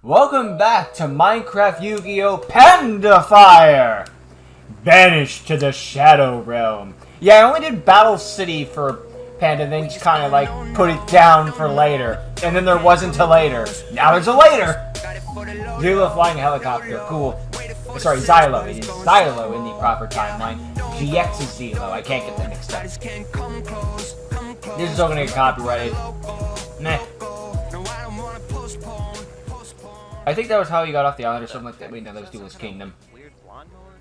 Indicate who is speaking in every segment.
Speaker 1: Welcome back to Minecraft Yu-Gi-Oh! Panda Fire! Banished to the Shadow Realm. Yeah, I only did Battle City for Panda, then just kind of like put it down for later. And then there wasn't a later. Now there's a later! Yugioh flying helicopter, cool. Sorry, Xylo. It is Xylo in the proper timeline. GX is Xylo. I can't get that mixed up. This is all gonna get copyrighted. Meh. I think that was how he got off the island or something like that. Wait, no, that was Duelist Kingdom.
Speaker 2: Weird lawnmower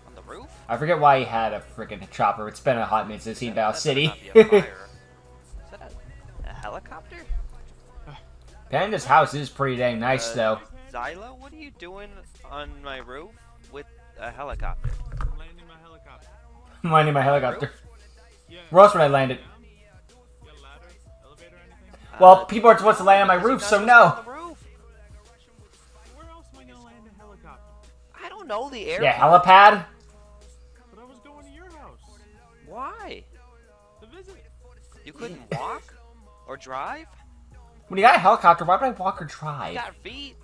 Speaker 2: on the roof?
Speaker 1: I forget why he had a freaking chopper. It's been a hot minute since he's seen Battle City.
Speaker 2: Is that a helicopter?
Speaker 1: Panda's house is pretty dang nice, though.
Speaker 2: Xylo, what are you doing on my roof with a helicopter?
Speaker 3: I'm landing my helicopter.
Speaker 1: I'm landing my helicopter.
Speaker 3: Yeah.
Speaker 1: Where else would I land it?
Speaker 3: You got a ladder, elevator, anything?
Speaker 1: Well, people are supposed to land on my roof, so no.
Speaker 3: Where else am I gonna land a helicopter?
Speaker 2: I don't know the air.
Speaker 1: Yeah, helipad?
Speaker 3: But I was going to your house
Speaker 2: Why?
Speaker 3: to visit.
Speaker 2: You couldn't walk or drive?
Speaker 1: When you got a helicopter, why would I walk or
Speaker 2: You
Speaker 1: drive?
Speaker 2: got feet.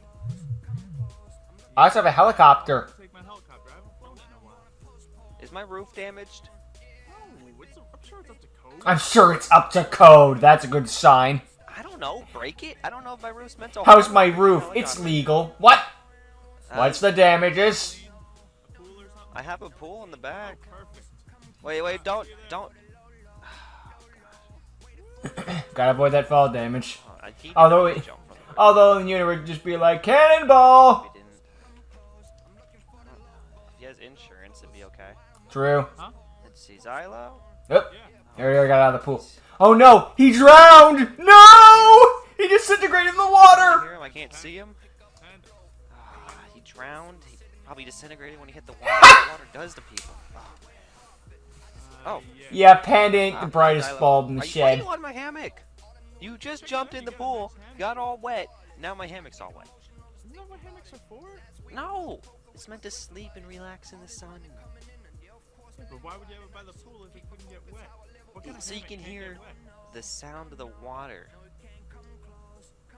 Speaker 1: I also have a helicopter.
Speaker 3: Take my helicopter. I haven't flown it in a while.
Speaker 2: Is my roof damaged?
Speaker 3: No, I'm sure it's up to code.
Speaker 1: I'm sure it's up to code. That's a good sign.
Speaker 2: I don't know. Break it? I don't know if my roof's meant to
Speaker 1: How's
Speaker 2: hold
Speaker 1: my
Speaker 2: a
Speaker 1: roof?
Speaker 2: helicopter.
Speaker 1: It's legal. What? What's the damages?
Speaker 3: A pool or something?
Speaker 2: I have a pool in the back.
Speaker 3: Perfect.
Speaker 2: Wait, don't.
Speaker 1: Gotta avoid that fall damage.
Speaker 2: I keep
Speaker 1: Although
Speaker 2: trying to
Speaker 1: it-
Speaker 2: jump from the roof.
Speaker 1: Although the unit would just be like, cannonball!
Speaker 2: We didn't. If he has insurance, it'd be okay.
Speaker 1: True.
Speaker 2: Let's see, Xylo.
Speaker 1: Yep.
Speaker 3: Yeah.
Speaker 1: There we got out of the pool. Oh no! He drowned! No! He disintegrated in the
Speaker 2: I
Speaker 1: water!
Speaker 2: hear him. I can't see him.
Speaker 3: Panda.
Speaker 2: He drowned. He probably disintegrated when he hit the water. What water does to people. Oh.
Speaker 3: Yeah.
Speaker 1: Yeah, Panda ain't the brightest
Speaker 2: Xylo.
Speaker 1: bulb in the
Speaker 2: Why are
Speaker 1: shed.
Speaker 2: you on my hammock? You just jumped in the pool, got all wet. Now my hammock's all wet.
Speaker 3: Isn't that what hammocks are for?
Speaker 2: No! It's meant to sleep and relax in the sun.
Speaker 3: Yeah, but why would you have it by the pool if it couldn't get wet? What kind of
Speaker 2: So you
Speaker 3: hammock
Speaker 2: can
Speaker 3: can't
Speaker 2: hear
Speaker 3: get wet?
Speaker 2: the sound of the water.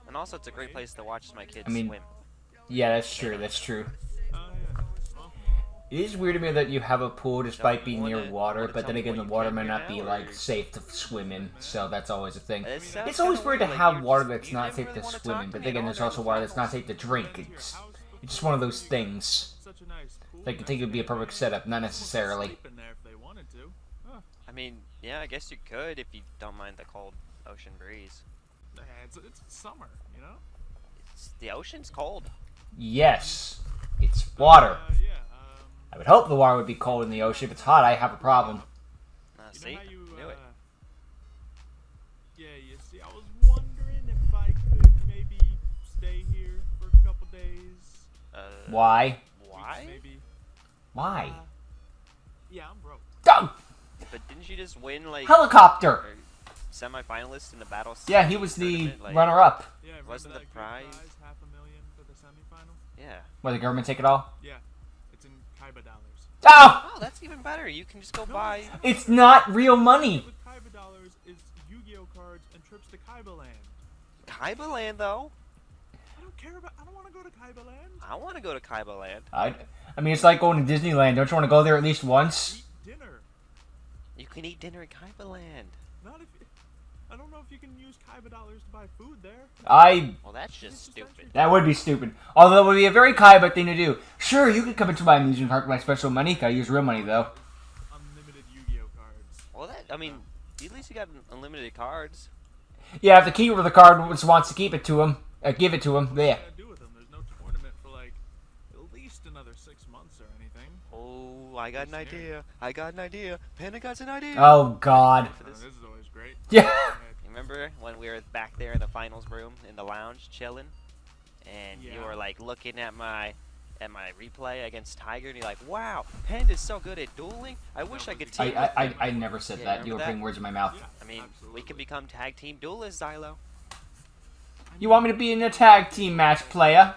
Speaker 2: And also, it's a great place to watch my kids
Speaker 1: I mean-
Speaker 2: swim.
Speaker 1: Yeah, that's true, that's true.
Speaker 3: Oh, yeah. Well,
Speaker 1: It is weird to me that you have a pool despite
Speaker 2: So,
Speaker 1: being
Speaker 2: wanna-
Speaker 1: near water,
Speaker 2: wanna
Speaker 1: but
Speaker 2: tell
Speaker 1: then
Speaker 2: me
Speaker 1: again, the
Speaker 2: what you
Speaker 1: water
Speaker 2: came
Speaker 1: might
Speaker 2: here
Speaker 1: not be,
Speaker 2: now,
Speaker 1: like,
Speaker 2: or-
Speaker 1: safe to swim in, so that's always a thing.
Speaker 2: It sounds
Speaker 1: It's always
Speaker 2: kinda
Speaker 1: weird to
Speaker 2: like
Speaker 1: have
Speaker 2: you're
Speaker 1: water
Speaker 2: just-
Speaker 1: that's
Speaker 2: you
Speaker 1: not
Speaker 2: didn't
Speaker 1: safe
Speaker 2: really
Speaker 1: to
Speaker 2: wanna
Speaker 1: swim
Speaker 2: talk
Speaker 1: in,
Speaker 2: to
Speaker 1: but
Speaker 2: me
Speaker 1: then again,
Speaker 2: at
Speaker 1: there's
Speaker 2: all
Speaker 1: also
Speaker 2: during
Speaker 1: water that's not
Speaker 2: finals.
Speaker 1: safe to drink. It's just one of those things.
Speaker 3: such a nice pool.
Speaker 1: Like, I think it would be a perfect setup, not necessarily.
Speaker 3: Sleep in there if they wanted to. Huh.
Speaker 2: I mean, yeah, I guess you could if you don't mind the cold ocean breeze.
Speaker 3: Yeah, it's summer, you know?
Speaker 2: The ocean's cold.
Speaker 1: Yes, it's water.
Speaker 3: Yeah.
Speaker 1: I would hope the water would be cold in the ocean. If it's hot, I have a problem.
Speaker 3: You
Speaker 2: See?
Speaker 3: know how you,
Speaker 2: Knew it.
Speaker 3: Yeah, you see, I was wondering if I could maybe stay here for a couple days.
Speaker 1: Why?
Speaker 2: Why?
Speaker 3: Maybe.
Speaker 1: Why?
Speaker 3: Yeah, I'm broke.
Speaker 1: Go!
Speaker 2: But didn't you just win, like,
Speaker 1: Helicopter!
Speaker 2: or semi-finalist in the battle?
Speaker 1: Yeah, he was the
Speaker 2: tournament? Like,
Speaker 1: runner-up.
Speaker 3: Yeah, remember
Speaker 2: Wasn't the
Speaker 3: that good
Speaker 2: prize-
Speaker 3: $500,000 for the semifinal?
Speaker 2: Yeah.
Speaker 1: Where the government take it all?
Speaker 3: Yeah, it's in Kaiba dollars.
Speaker 1: Oh!
Speaker 2: Oh, that's even better. You can just go
Speaker 3: No,
Speaker 2: buy.
Speaker 1: It's not real money!
Speaker 3: With Kaiba dollars is Yu-Gi-Oh cards and trips to Kaiba Land.
Speaker 2: Kaiba Land, though.
Speaker 3: I don't care about. I don't want to go to Kaiba Land.
Speaker 2: I want to go to Kaiba Land.
Speaker 1: I mean, it's like going to Disneyland. Don't you want to go there at least once?
Speaker 3: Eat dinner.
Speaker 2: You can eat dinner at Kaiba Land.
Speaker 3: Not if. I don't know if you can use Kaiba dollars to buy food there.
Speaker 2: Well, that's just stupid.
Speaker 1: That would be stupid. Although it would be a very Kaiba thing to do. Sure, you could come into my amusement park with my special money. Gotta use real money, though.
Speaker 3: Unlimited Yu-Gi-Oh cards.
Speaker 2: Well, I mean, at least you got unlimited cards.
Speaker 1: Yeah, if the keeper of the card wants to keep it to him, give it to him,
Speaker 3: What are
Speaker 1: yeah.
Speaker 3: you gonna do with them? There's no tournament for like at least another 6 months or anything.
Speaker 2: Oh, I got an idea. I got an idea. Panda got an idea.
Speaker 1: Oh, God.
Speaker 2: For this.
Speaker 3: This is always great.
Speaker 1: Yeah.
Speaker 3: Go ahead.
Speaker 2: You remember when we were back there in the finals room in the lounge chilling, and you
Speaker 3: Yeah.
Speaker 2: were like looking at my replay against Tiger, and you're like, "Wow, Panda's so good at dueling. I wish I could team with him."
Speaker 1: I never said
Speaker 2: Yeah,
Speaker 1: that. You
Speaker 2: remember
Speaker 1: were
Speaker 2: that?
Speaker 1: putting words in my mouth.
Speaker 3: Yeah,
Speaker 2: I mean, we
Speaker 3: absolutely.
Speaker 2: can become tag team duelists, Xylo.
Speaker 1: You want me to be in a tag team match, playa?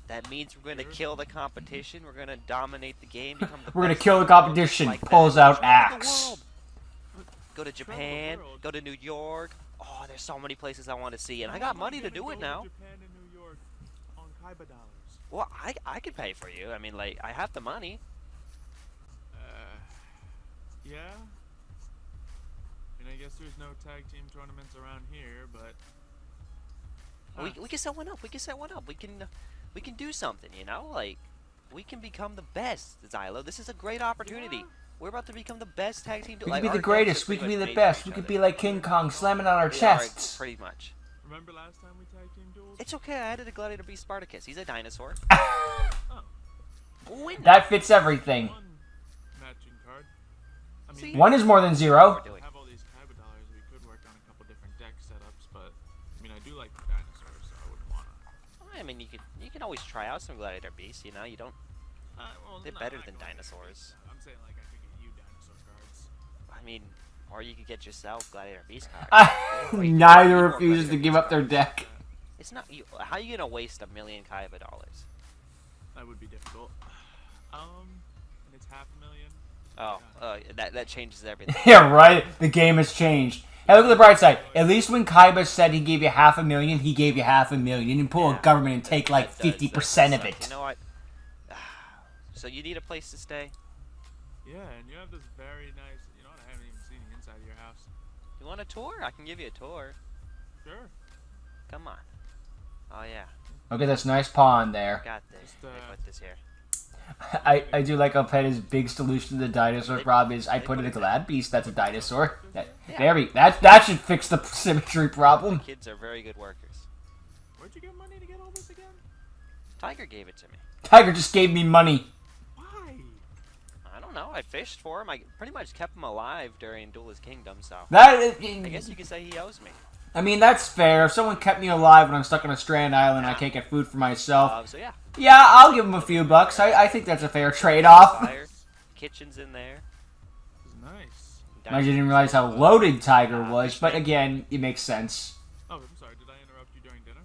Speaker 2: That means we're gonna kill the competition. We're gonna dominate the game. Become the
Speaker 1: We're gonna
Speaker 2: best
Speaker 1: kill the
Speaker 2: in world,
Speaker 1: competition.
Speaker 2: like
Speaker 1: Pulls
Speaker 2: that.
Speaker 1: out
Speaker 2: Travel the
Speaker 1: axe.
Speaker 2: world. Go to Japan. Go to New York. Oh, there's so many places I want to see, and I got money to do it now.
Speaker 3: Japan and New York. Kaiba dollars.
Speaker 2: Well, I could pay for you. I mean, like, I have the money.
Speaker 3: Yeah. I mean, I guess there's no tag team tournaments around here, but
Speaker 2: We can set one up. We can set one up. We can do something. You know, like, we can become the best, Xylo. This is a great opportunity.
Speaker 3: Yeah.
Speaker 2: We're about to become the best tag team.
Speaker 1: We
Speaker 2: Like,
Speaker 1: could be
Speaker 2: our
Speaker 1: the
Speaker 2: decks
Speaker 1: greatest.
Speaker 2: are
Speaker 1: We
Speaker 2: pretty
Speaker 1: could be
Speaker 2: much
Speaker 1: the
Speaker 2: made for
Speaker 1: best.
Speaker 2: each
Speaker 1: We could
Speaker 2: other.
Speaker 1: be like King Kong slamming on our
Speaker 2: We are,
Speaker 1: chests.
Speaker 2: pretty much.
Speaker 3: remember last time we tag team duels?
Speaker 2: It's okay. I added a Gladiator Beast Spartacus. He's a dinosaur.
Speaker 3: Oh,
Speaker 2: We'll win.
Speaker 1: That fits everything.
Speaker 3: one matching card. I mean,
Speaker 2: See?
Speaker 1: One is more than zero.
Speaker 2: We're doing.
Speaker 3: have all these Kaiba dollars. We could work on a couple different deck setups, but I mean, I do like the dinosaurs, so I wouldn't wanna.
Speaker 2: I mean, you can always try out some Gladiator Beasts. You know, you don't.
Speaker 3: Well,
Speaker 2: They're
Speaker 3: no,
Speaker 2: better
Speaker 3: not
Speaker 2: than
Speaker 3: Gladiator
Speaker 2: dinosaurs.
Speaker 3: Beasts. I'm saying like I could get you dinosaur cards.
Speaker 2: I mean, or you could get yourself Gladiator Beast cards.
Speaker 1: Neither refuses to give up their deck.
Speaker 2: It's not you. How are you gonna waste $1 million Kaiba dollars?
Speaker 3: That would be difficult. And it's $500,000.
Speaker 2: That changes everything.
Speaker 1: Yeah, right? The game has changed. Hey, look at the bright side. At least when Kaiba said he gave you $500,000, he gave you $500,000 and pull a government and take like
Speaker 2: That does
Speaker 1: 50% of
Speaker 2: suck.
Speaker 1: it.
Speaker 2: You know what? So you need a place to stay.
Speaker 3: Yeah, and you have this very nice. You know what? I haven't even seen the inside of your house.
Speaker 2: You want a tour? I can give you a tour.
Speaker 3: Sure.
Speaker 2: Come on. Oh yeah,
Speaker 1: Look at this nice pond there.
Speaker 2: got this. Let me put this here.
Speaker 1: I do like how Petty's big solution to the dinosaur problem is I put in a glad beast that's a dinosaur. That should fix the symmetry problem.
Speaker 2: Kids are very good workers.
Speaker 3: Where'd you get money to get all this again?
Speaker 2: Tiger gave it to me.
Speaker 1: Tiger just gave me money.
Speaker 3: Why?
Speaker 2: I don't know. I fished for him. I pretty much kept him alive during Duelist Kingdom, so
Speaker 1: That
Speaker 2: I guess you could say he owes me.
Speaker 1: I mean, that's fair. If someone kept me alive when I'm stuck on a strand island and I can't get food for myself,
Speaker 2: So yeah.
Speaker 1: yeah, I'll give him a few bucks. I think that's a fair trade-off.
Speaker 2: Fire, kitchen's in there.
Speaker 3: This is nice.
Speaker 1: I didn't realize how loaded Tiger was, but again, it makes sense.
Speaker 3: Oh, I'm sorry. Did I interrupt you during dinner?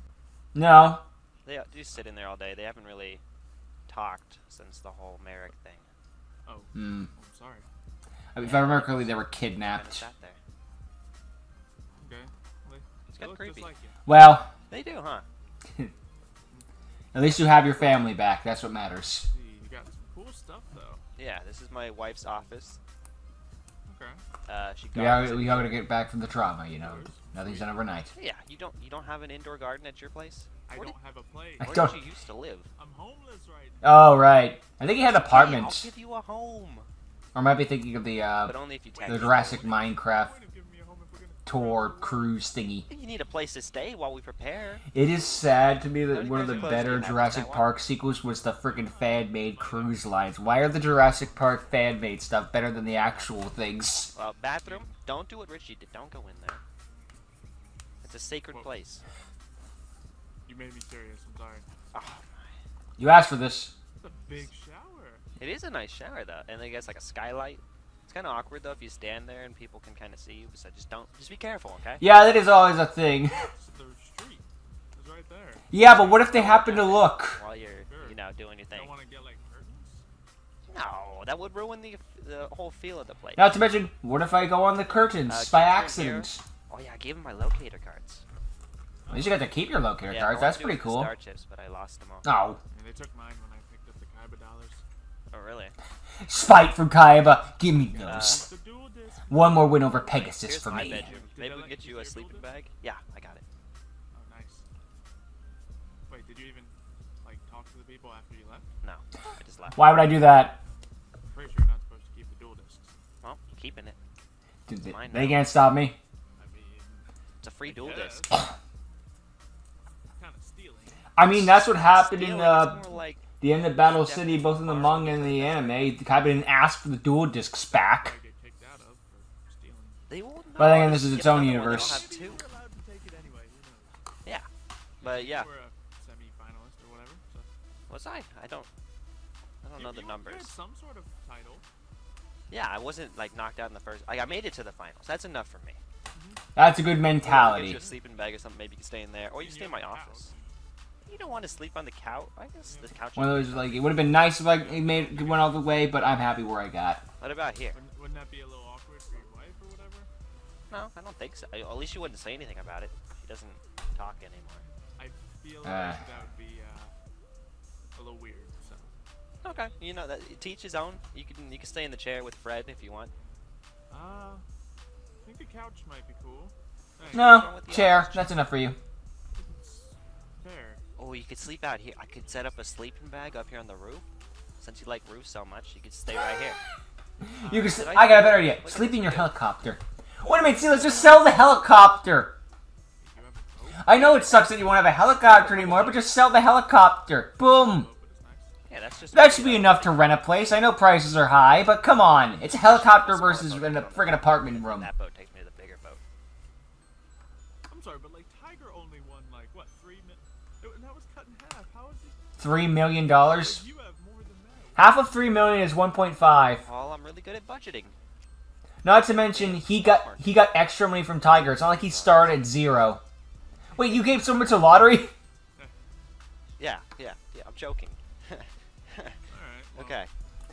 Speaker 1: No.
Speaker 2: They just sit in there all day. They haven't really talked since the whole Merrick thing.
Speaker 3: Oh.
Speaker 1: Hmm.
Speaker 3: I'm sorry.
Speaker 1: If I remember correctly, they were
Speaker 2: Kind of
Speaker 1: kidnapped.
Speaker 2: sat there.
Speaker 3: Okay. Well,
Speaker 2: It's
Speaker 3: they
Speaker 2: kinda
Speaker 3: look
Speaker 2: creepy.
Speaker 3: just like you.
Speaker 1: Well,
Speaker 2: They do, huh?
Speaker 1: at least you have your family back. That's what matters.
Speaker 3: See, you got some cool stuff though.
Speaker 2: Yeah, this is my wife's office.
Speaker 3: Okay.
Speaker 2: She
Speaker 1: We
Speaker 2: gardens in
Speaker 1: are
Speaker 2: here.
Speaker 1: gonna get back from the trauma, you know. Nothing's done overnight.
Speaker 2: Yeah, you don't have an indoor garden at your place?
Speaker 3: I
Speaker 2: Where
Speaker 3: don't have a place.
Speaker 1: I
Speaker 2: Where
Speaker 1: don't-
Speaker 2: did you used to live?
Speaker 3: I'm homeless right now.
Speaker 1: Oh, right. I think he had
Speaker 2: Hey, I'll
Speaker 1: apartments.
Speaker 2: give you a home.
Speaker 1: Or I might be thinking of the
Speaker 2: But only if you tag
Speaker 1: the
Speaker 2: me.
Speaker 1: Jurassic
Speaker 3: Point
Speaker 1: Minecraft
Speaker 3: of giving me a home if we're gonna
Speaker 1: tour cruise thingy.
Speaker 2: You need a place to stay while we prepare.
Speaker 1: It is sad to me that
Speaker 2: Don't
Speaker 1: one of
Speaker 2: you
Speaker 1: the
Speaker 2: guys
Speaker 1: better
Speaker 2: supposed to have
Speaker 1: Jurassic
Speaker 2: that one?
Speaker 1: Park sequels was the freaking fan-made cruise lines. Why are the Jurassic Park fan-made stuff better than the actual things?
Speaker 2: Bathroom. Don't do what Richie did. Don't go in there. It's a sacred
Speaker 3: Whoa.
Speaker 2: place.
Speaker 3: You made me serious. I'm sorry.
Speaker 2: Oh,
Speaker 1: You asked for this.
Speaker 3: It's a big shower.
Speaker 2: it is a nice shower though, and I guess like a skylight. It's kind of awkward though if you stand there and people can kind of see you. So just be careful, okay?
Speaker 1: Yeah, that is always a thing.
Speaker 3: It's the street. It's right there.
Speaker 1: Yeah, but what if they happen to look?
Speaker 2: While you're,
Speaker 3: Sure.
Speaker 2: doing your thing.
Speaker 3: Don't want to get like curtains.
Speaker 2: No, that would ruin the whole feel of the place.
Speaker 1: Not to mention, what if I go on the curtains by
Speaker 2: keep them
Speaker 1: accident?
Speaker 2: Oh yeah, I gave him my locator cards.
Speaker 1: At least you got to keep your locator
Speaker 2: Yeah,
Speaker 1: cards.
Speaker 2: I
Speaker 1: That's
Speaker 2: wanted to
Speaker 1: pretty
Speaker 2: do
Speaker 1: cool.
Speaker 2: Star chips, but I lost them all.
Speaker 1: Oh,
Speaker 3: I mean, they took mine when I picked up the Kaiba dollars.
Speaker 2: Oh really?
Speaker 1: spite from Kaiba. Give me those.
Speaker 3: It's the dual disc.
Speaker 1: One more win over Pegasus
Speaker 2: Here's
Speaker 1: for
Speaker 2: my
Speaker 1: me.
Speaker 2: bedroom. Maybe
Speaker 3: I
Speaker 2: we
Speaker 3: let
Speaker 2: can get you
Speaker 3: you
Speaker 2: a
Speaker 3: use your
Speaker 2: sleeping
Speaker 3: builder?
Speaker 2: bag. Yeah, I got it.
Speaker 3: Oh, nice. Wait, did you even like talk to the people after you left?
Speaker 2: No, I just left.
Speaker 1: Why would I do that?
Speaker 3: I'm pretty sure you're not supposed to keep the dual discs.
Speaker 2: Well, I'm keeping it.
Speaker 1: Dude,
Speaker 2: Mine
Speaker 1: they
Speaker 2: now.
Speaker 1: can't stop me.
Speaker 3: I mean,
Speaker 2: It's a free dual
Speaker 3: guess.
Speaker 2: disc.
Speaker 3: Kind of stealing.
Speaker 1: I mean, that's what happened in
Speaker 2: Stealing, it's more like
Speaker 1: the end of Battle City, both in the manga and the anime. Kaiba didn't ask for the dual discs
Speaker 3: I
Speaker 1: back.
Speaker 3: get kicked out of for stealing.
Speaker 2: they won't.
Speaker 1: But then
Speaker 2: know.
Speaker 1: this is
Speaker 2: Just
Speaker 1: its
Speaker 2: give
Speaker 1: own
Speaker 2: another one. They
Speaker 1: universe.
Speaker 2: don't have two.
Speaker 3: You're allowed to take it anyway. Who knows?
Speaker 2: Yeah, but yeah.
Speaker 3: You were a semi-finalist or whatever. So.
Speaker 2: Was I? I don't know the
Speaker 3: You
Speaker 2: numbers.
Speaker 3: had some sort of title.
Speaker 2: Yeah, I wasn't like knocked out in the first. Like, I made it to the finals. That's enough for me.
Speaker 1: That's a good
Speaker 2: Get
Speaker 1: mentality.
Speaker 2: you a sleeping bag or something. Maybe you can stay in there, or you can stay in my office. You don't want to sleep on the couch. I guess the couch.
Speaker 1: One of those, like, it would have been nice if I went all the way, but I'm happy where I got.
Speaker 2: What about here?
Speaker 3: Wouldn't that be a little awkward for your wife or whatever?
Speaker 2: No, I don't think so. At least you wouldn't say anything about it. He doesn't talk anymore.
Speaker 3: I feel like that would be
Speaker 2: Okay, you know that teach his own. You can stay in the chair with Fred if you want.
Speaker 3: I think a couch might be cool. Thanks.
Speaker 1: No,
Speaker 2: wrong with the
Speaker 1: chair.
Speaker 2: office?
Speaker 1: That's enough for you.
Speaker 3: It's fair.
Speaker 2: Oh, you could sleep out here. I could set up a sleeping bag up here on the roof. Since you like roofs so much, you could stay right here.
Speaker 1: You can.
Speaker 2: Did
Speaker 1: I got a better idea.
Speaker 2: Look at
Speaker 1: Sleep
Speaker 2: this
Speaker 1: in your
Speaker 2: video.
Speaker 1: helicopter. Wait a minute. See, let's just sell the helicopter.
Speaker 3: You have a boat?
Speaker 1: I know it sucks that you won't have a helicopter anymore, but just sell the helicopter. Boom.
Speaker 3: Boat, but it's nice.
Speaker 2: Yeah, that's just.
Speaker 1: That should be enough to rent a place. I know prices are high, but come on. It's a helicopter versus a friggin' apartment room.
Speaker 2: That boat takes me to the bigger boat.
Speaker 3: I'm sorry, but like Tiger only won like what 3 million? That was cut in half. How is it?
Speaker 1: $3 million.
Speaker 3: Like, you have more than that.
Speaker 1: Half of 3 million is 1.5.
Speaker 2: Paul, I'm really good at budgeting.
Speaker 1: Not to mention he got extra money from Tiger. It's not like he started at 0. Wait, you gave so much a lottery?
Speaker 2: Yeah. I'm joking.
Speaker 3: All right. Well,
Speaker 2: Okay,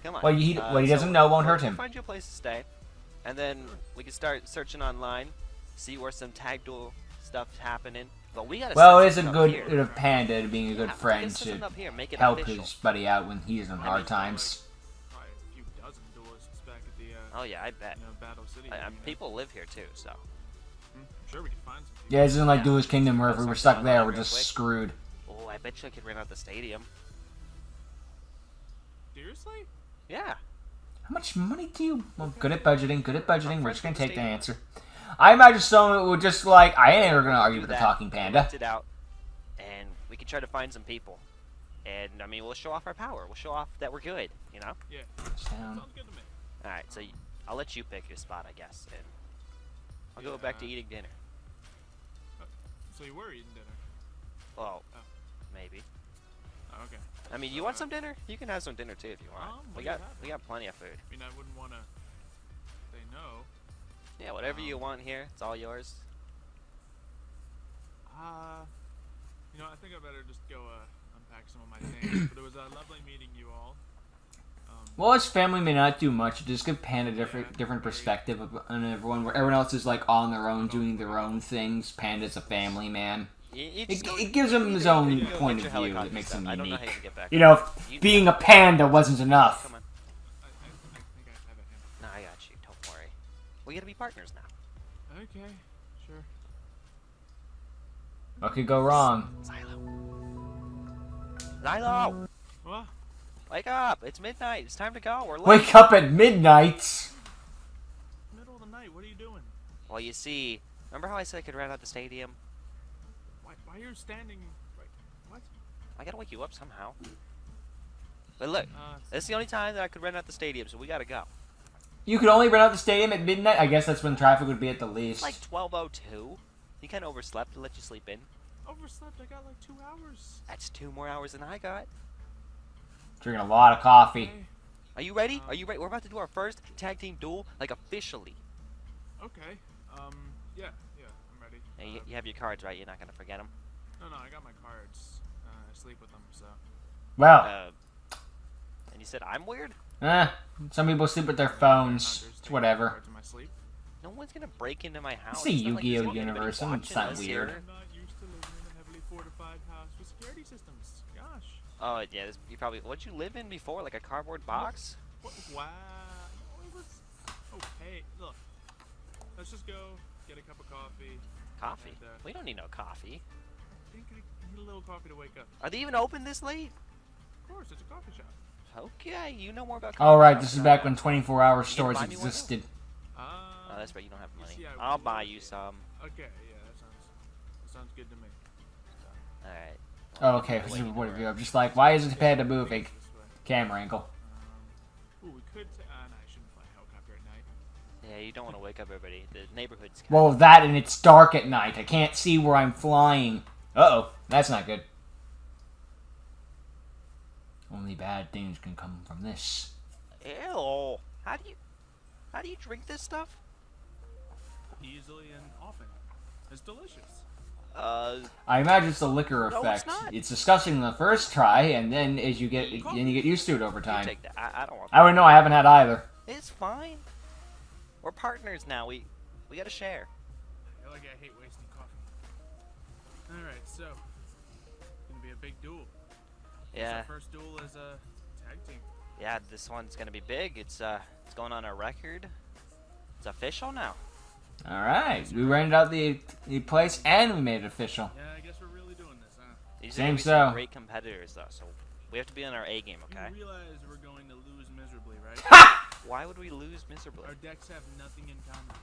Speaker 2: come on.
Speaker 1: What he doesn't know won't hurt
Speaker 2: we'll
Speaker 1: him.
Speaker 2: Find you a place to stay, and then we can start searching online, see where some tag duel stuff's happening. But we gotta.
Speaker 1: Well,
Speaker 2: set
Speaker 1: it is a
Speaker 2: something
Speaker 1: good
Speaker 2: up here.
Speaker 1: of Panda being a good
Speaker 2: Yeah, we
Speaker 1: friend
Speaker 2: gotta set
Speaker 1: to
Speaker 2: something up here, make it
Speaker 1: help
Speaker 2: official.
Speaker 1: his buddy out when he's in hard
Speaker 2: mean,
Speaker 1: times.
Speaker 3: probably a few dozen duelists back at the
Speaker 2: Oh yeah, I bet.
Speaker 3: Battle City.
Speaker 2: People live here too, so.
Speaker 3: I'm sure we can find some.
Speaker 1: Yeah, this isn't like
Speaker 2: Yeah.
Speaker 1: Duelist Kingdom where if we were stuck there, we're just screwed.
Speaker 2: Oh, I bet you I could rent out the stadium.
Speaker 3: Seriously?
Speaker 2: Yeah.
Speaker 1: How much money do you... Well, good at budgeting, We're just gonna take the answer. I imagine someone would just like... I ain't ever gonna argue with the talking panda.
Speaker 2: Rent it out, and we can try to find some people. And, I mean, we'll show off our power. We'll show off that we're good, you know?
Speaker 3: Yeah.
Speaker 1: Sound.
Speaker 3: Sounds good to me.
Speaker 2: Alright, so I'll let you pick your spot, I guess. And I'll go back to eating dinner.
Speaker 3: So you were eating dinner?
Speaker 2: Well,
Speaker 3: Oh.
Speaker 2: maybe.
Speaker 3: Oh, okay.
Speaker 2: I mean, you want some dinner? You can have some dinner too if you want.
Speaker 3: what
Speaker 2: We
Speaker 3: do you
Speaker 2: got
Speaker 3: have?
Speaker 2: we got plenty of food.
Speaker 3: I mean, I wouldn't want to say no.
Speaker 2: Yeah, whatever you want here, it's all yours.
Speaker 3: You know, I think I better just go unpack some of my things. But it was lovely meeting you all.
Speaker 1: Well, his family may not do much. Just give Panda a different perspective on everyone. Where everyone else is like on their own, doing their own things. Panda's a family man. It gives him his own point of view that makes him
Speaker 2: I don't know how you
Speaker 1: unique.
Speaker 2: can get back.
Speaker 1: You know, being a panda wasn't enough.
Speaker 2: Come on.
Speaker 3: I think I have it handled.
Speaker 2: No, I got you. Don't worry. We gotta be partners now.
Speaker 3: Okay, sure.
Speaker 1: What could go wrong?
Speaker 2: Xylo!
Speaker 3: Well,
Speaker 2: Wake up! It's midnight. It's time to go. We're late.
Speaker 1: Wake up at midnight.
Speaker 3: middle of the night. What are you doing?
Speaker 2: Well, you see, remember how I said I could rent out the stadium?
Speaker 3: Why are you standing? Right. What?
Speaker 2: I gotta wake you up somehow. But look, this is the only time that I could rent out the stadium, so we gotta go.
Speaker 1: You could only rent out the stadium at midnight. I guess that's when traffic would be at the least.
Speaker 2: It's like 12:02. You kind of overslept to let you sleep in.
Speaker 3: Overslept. I got like 2 hours.
Speaker 2: That's 2 more hours than I got.
Speaker 1: Drinking a lot of coffee.
Speaker 3: Okay.
Speaker 2: Are you ready? Are you ready? We're about to do our first tag team duel, like officially.
Speaker 3: Okay. Yeah, I'm ready.
Speaker 2: And you have your cards, right? You're not gonna forget them.
Speaker 3: No, I got my cards. I sleep with them, so.
Speaker 1: Well,
Speaker 2: And you said I'm weird?
Speaker 1: some people sleep with their
Speaker 3: Hunters
Speaker 1: phones.
Speaker 3: take
Speaker 1: It's whatever.
Speaker 3: cards in my sleep.
Speaker 2: No one's gonna break into my house.
Speaker 1: It's the
Speaker 2: It's not like there's
Speaker 1: Yu-Gi-Oh
Speaker 2: gonna be anybody
Speaker 1: universe, and it's
Speaker 2: watching
Speaker 1: not
Speaker 2: us
Speaker 1: weird.
Speaker 2: here.
Speaker 3: I'm not used to living in a heavily fortified house with security systems. Gosh.
Speaker 2: Oh yeah, you probably. What'd you live in before? Like a cardboard box?
Speaker 3: What? Wow. No, it was. Okay. Look. Let's just go get a cup of coffee.
Speaker 2: Coffee?
Speaker 3: And,
Speaker 2: We don't need no coffee.
Speaker 3: I think I need a little coffee to wake up.
Speaker 2: Are they even open this late?
Speaker 3: Of course, it's a coffee shop.
Speaker 2: Okay, you know more about coffee.
Speaker 1: Alright,
Speaker 2: than
Speaker 1: this
Speaker 2: I
Speaker 1: is
Speaker 2: do.
Speaker 1: back when 24-hour stores
Speaker 2: buy me one?
Speaker 1: existed.
Speaker 2: Oh, that's right. You don't have money.
Speaker 3: see,
Speaker 2: I'll buy you some.
Speaker 3: Okay. Yeah, that sounds good to me.
Speaker 2: All right.
Speaker 1: Oh, okay, this is what I'm just like, why isn't Panda moving?
Speaker 3: This way.
Speaker 1: Camera angle.
Speaker 3: Ooh, we could. No, I shouldn't fly a helicopter at night.
Speaker 2: Yeah, you don't want to wake up everybody. The neighborhood's.
Speaker 1: Well, that and it's dark at night. I can't see where I'm flying. Uh-oh, that's not good. Only bad things can come from this.
Speaker 2: Ew. How do you drink this stuff?
Speaker 3: Easily and often. It's delicious.
Speaker 1: I imagine it's the liquor
Speaker 2: No,
Speaker 1: effect.
Speaker 2: it's not.
Speaker 1: It's disgusting the first try, and then as you get used to it over
Speaker 2: You
Speaker 1: time.
Speaker 2: take that. I don't want.
Speaker 1: I wouldn't know. I haven't had either.
Speaker 2: It's fine. We're partners now. We gotta share.
Speaker 3: I feel like I hate wasting coffee. Alright, so. It's gonna be a big duel.
Speaker 2: Yeah.
Speaker 3: Our first duel is a tag team.
Speaker 2: Yeah, this one's gonna be big. It's going on our record. It's official now.
Speaker 1: All right, we rented out the place and we made it official.
Speaker 3: Yeah, I guess we're really doing this, huh?
Speaker 2: These are
Speaker 1: Same
Speaker 2: gonna be
Speaker 1: so.
Speaker 2: some great competitors, though. So we have to be on our A game, okay?
Speaker 3: You realize we're going to lose miserably, right?
Speaker 1: Ha!
Speaker 2: Why would we lose miserably?
Speaker 3: Our decks have nothing in common.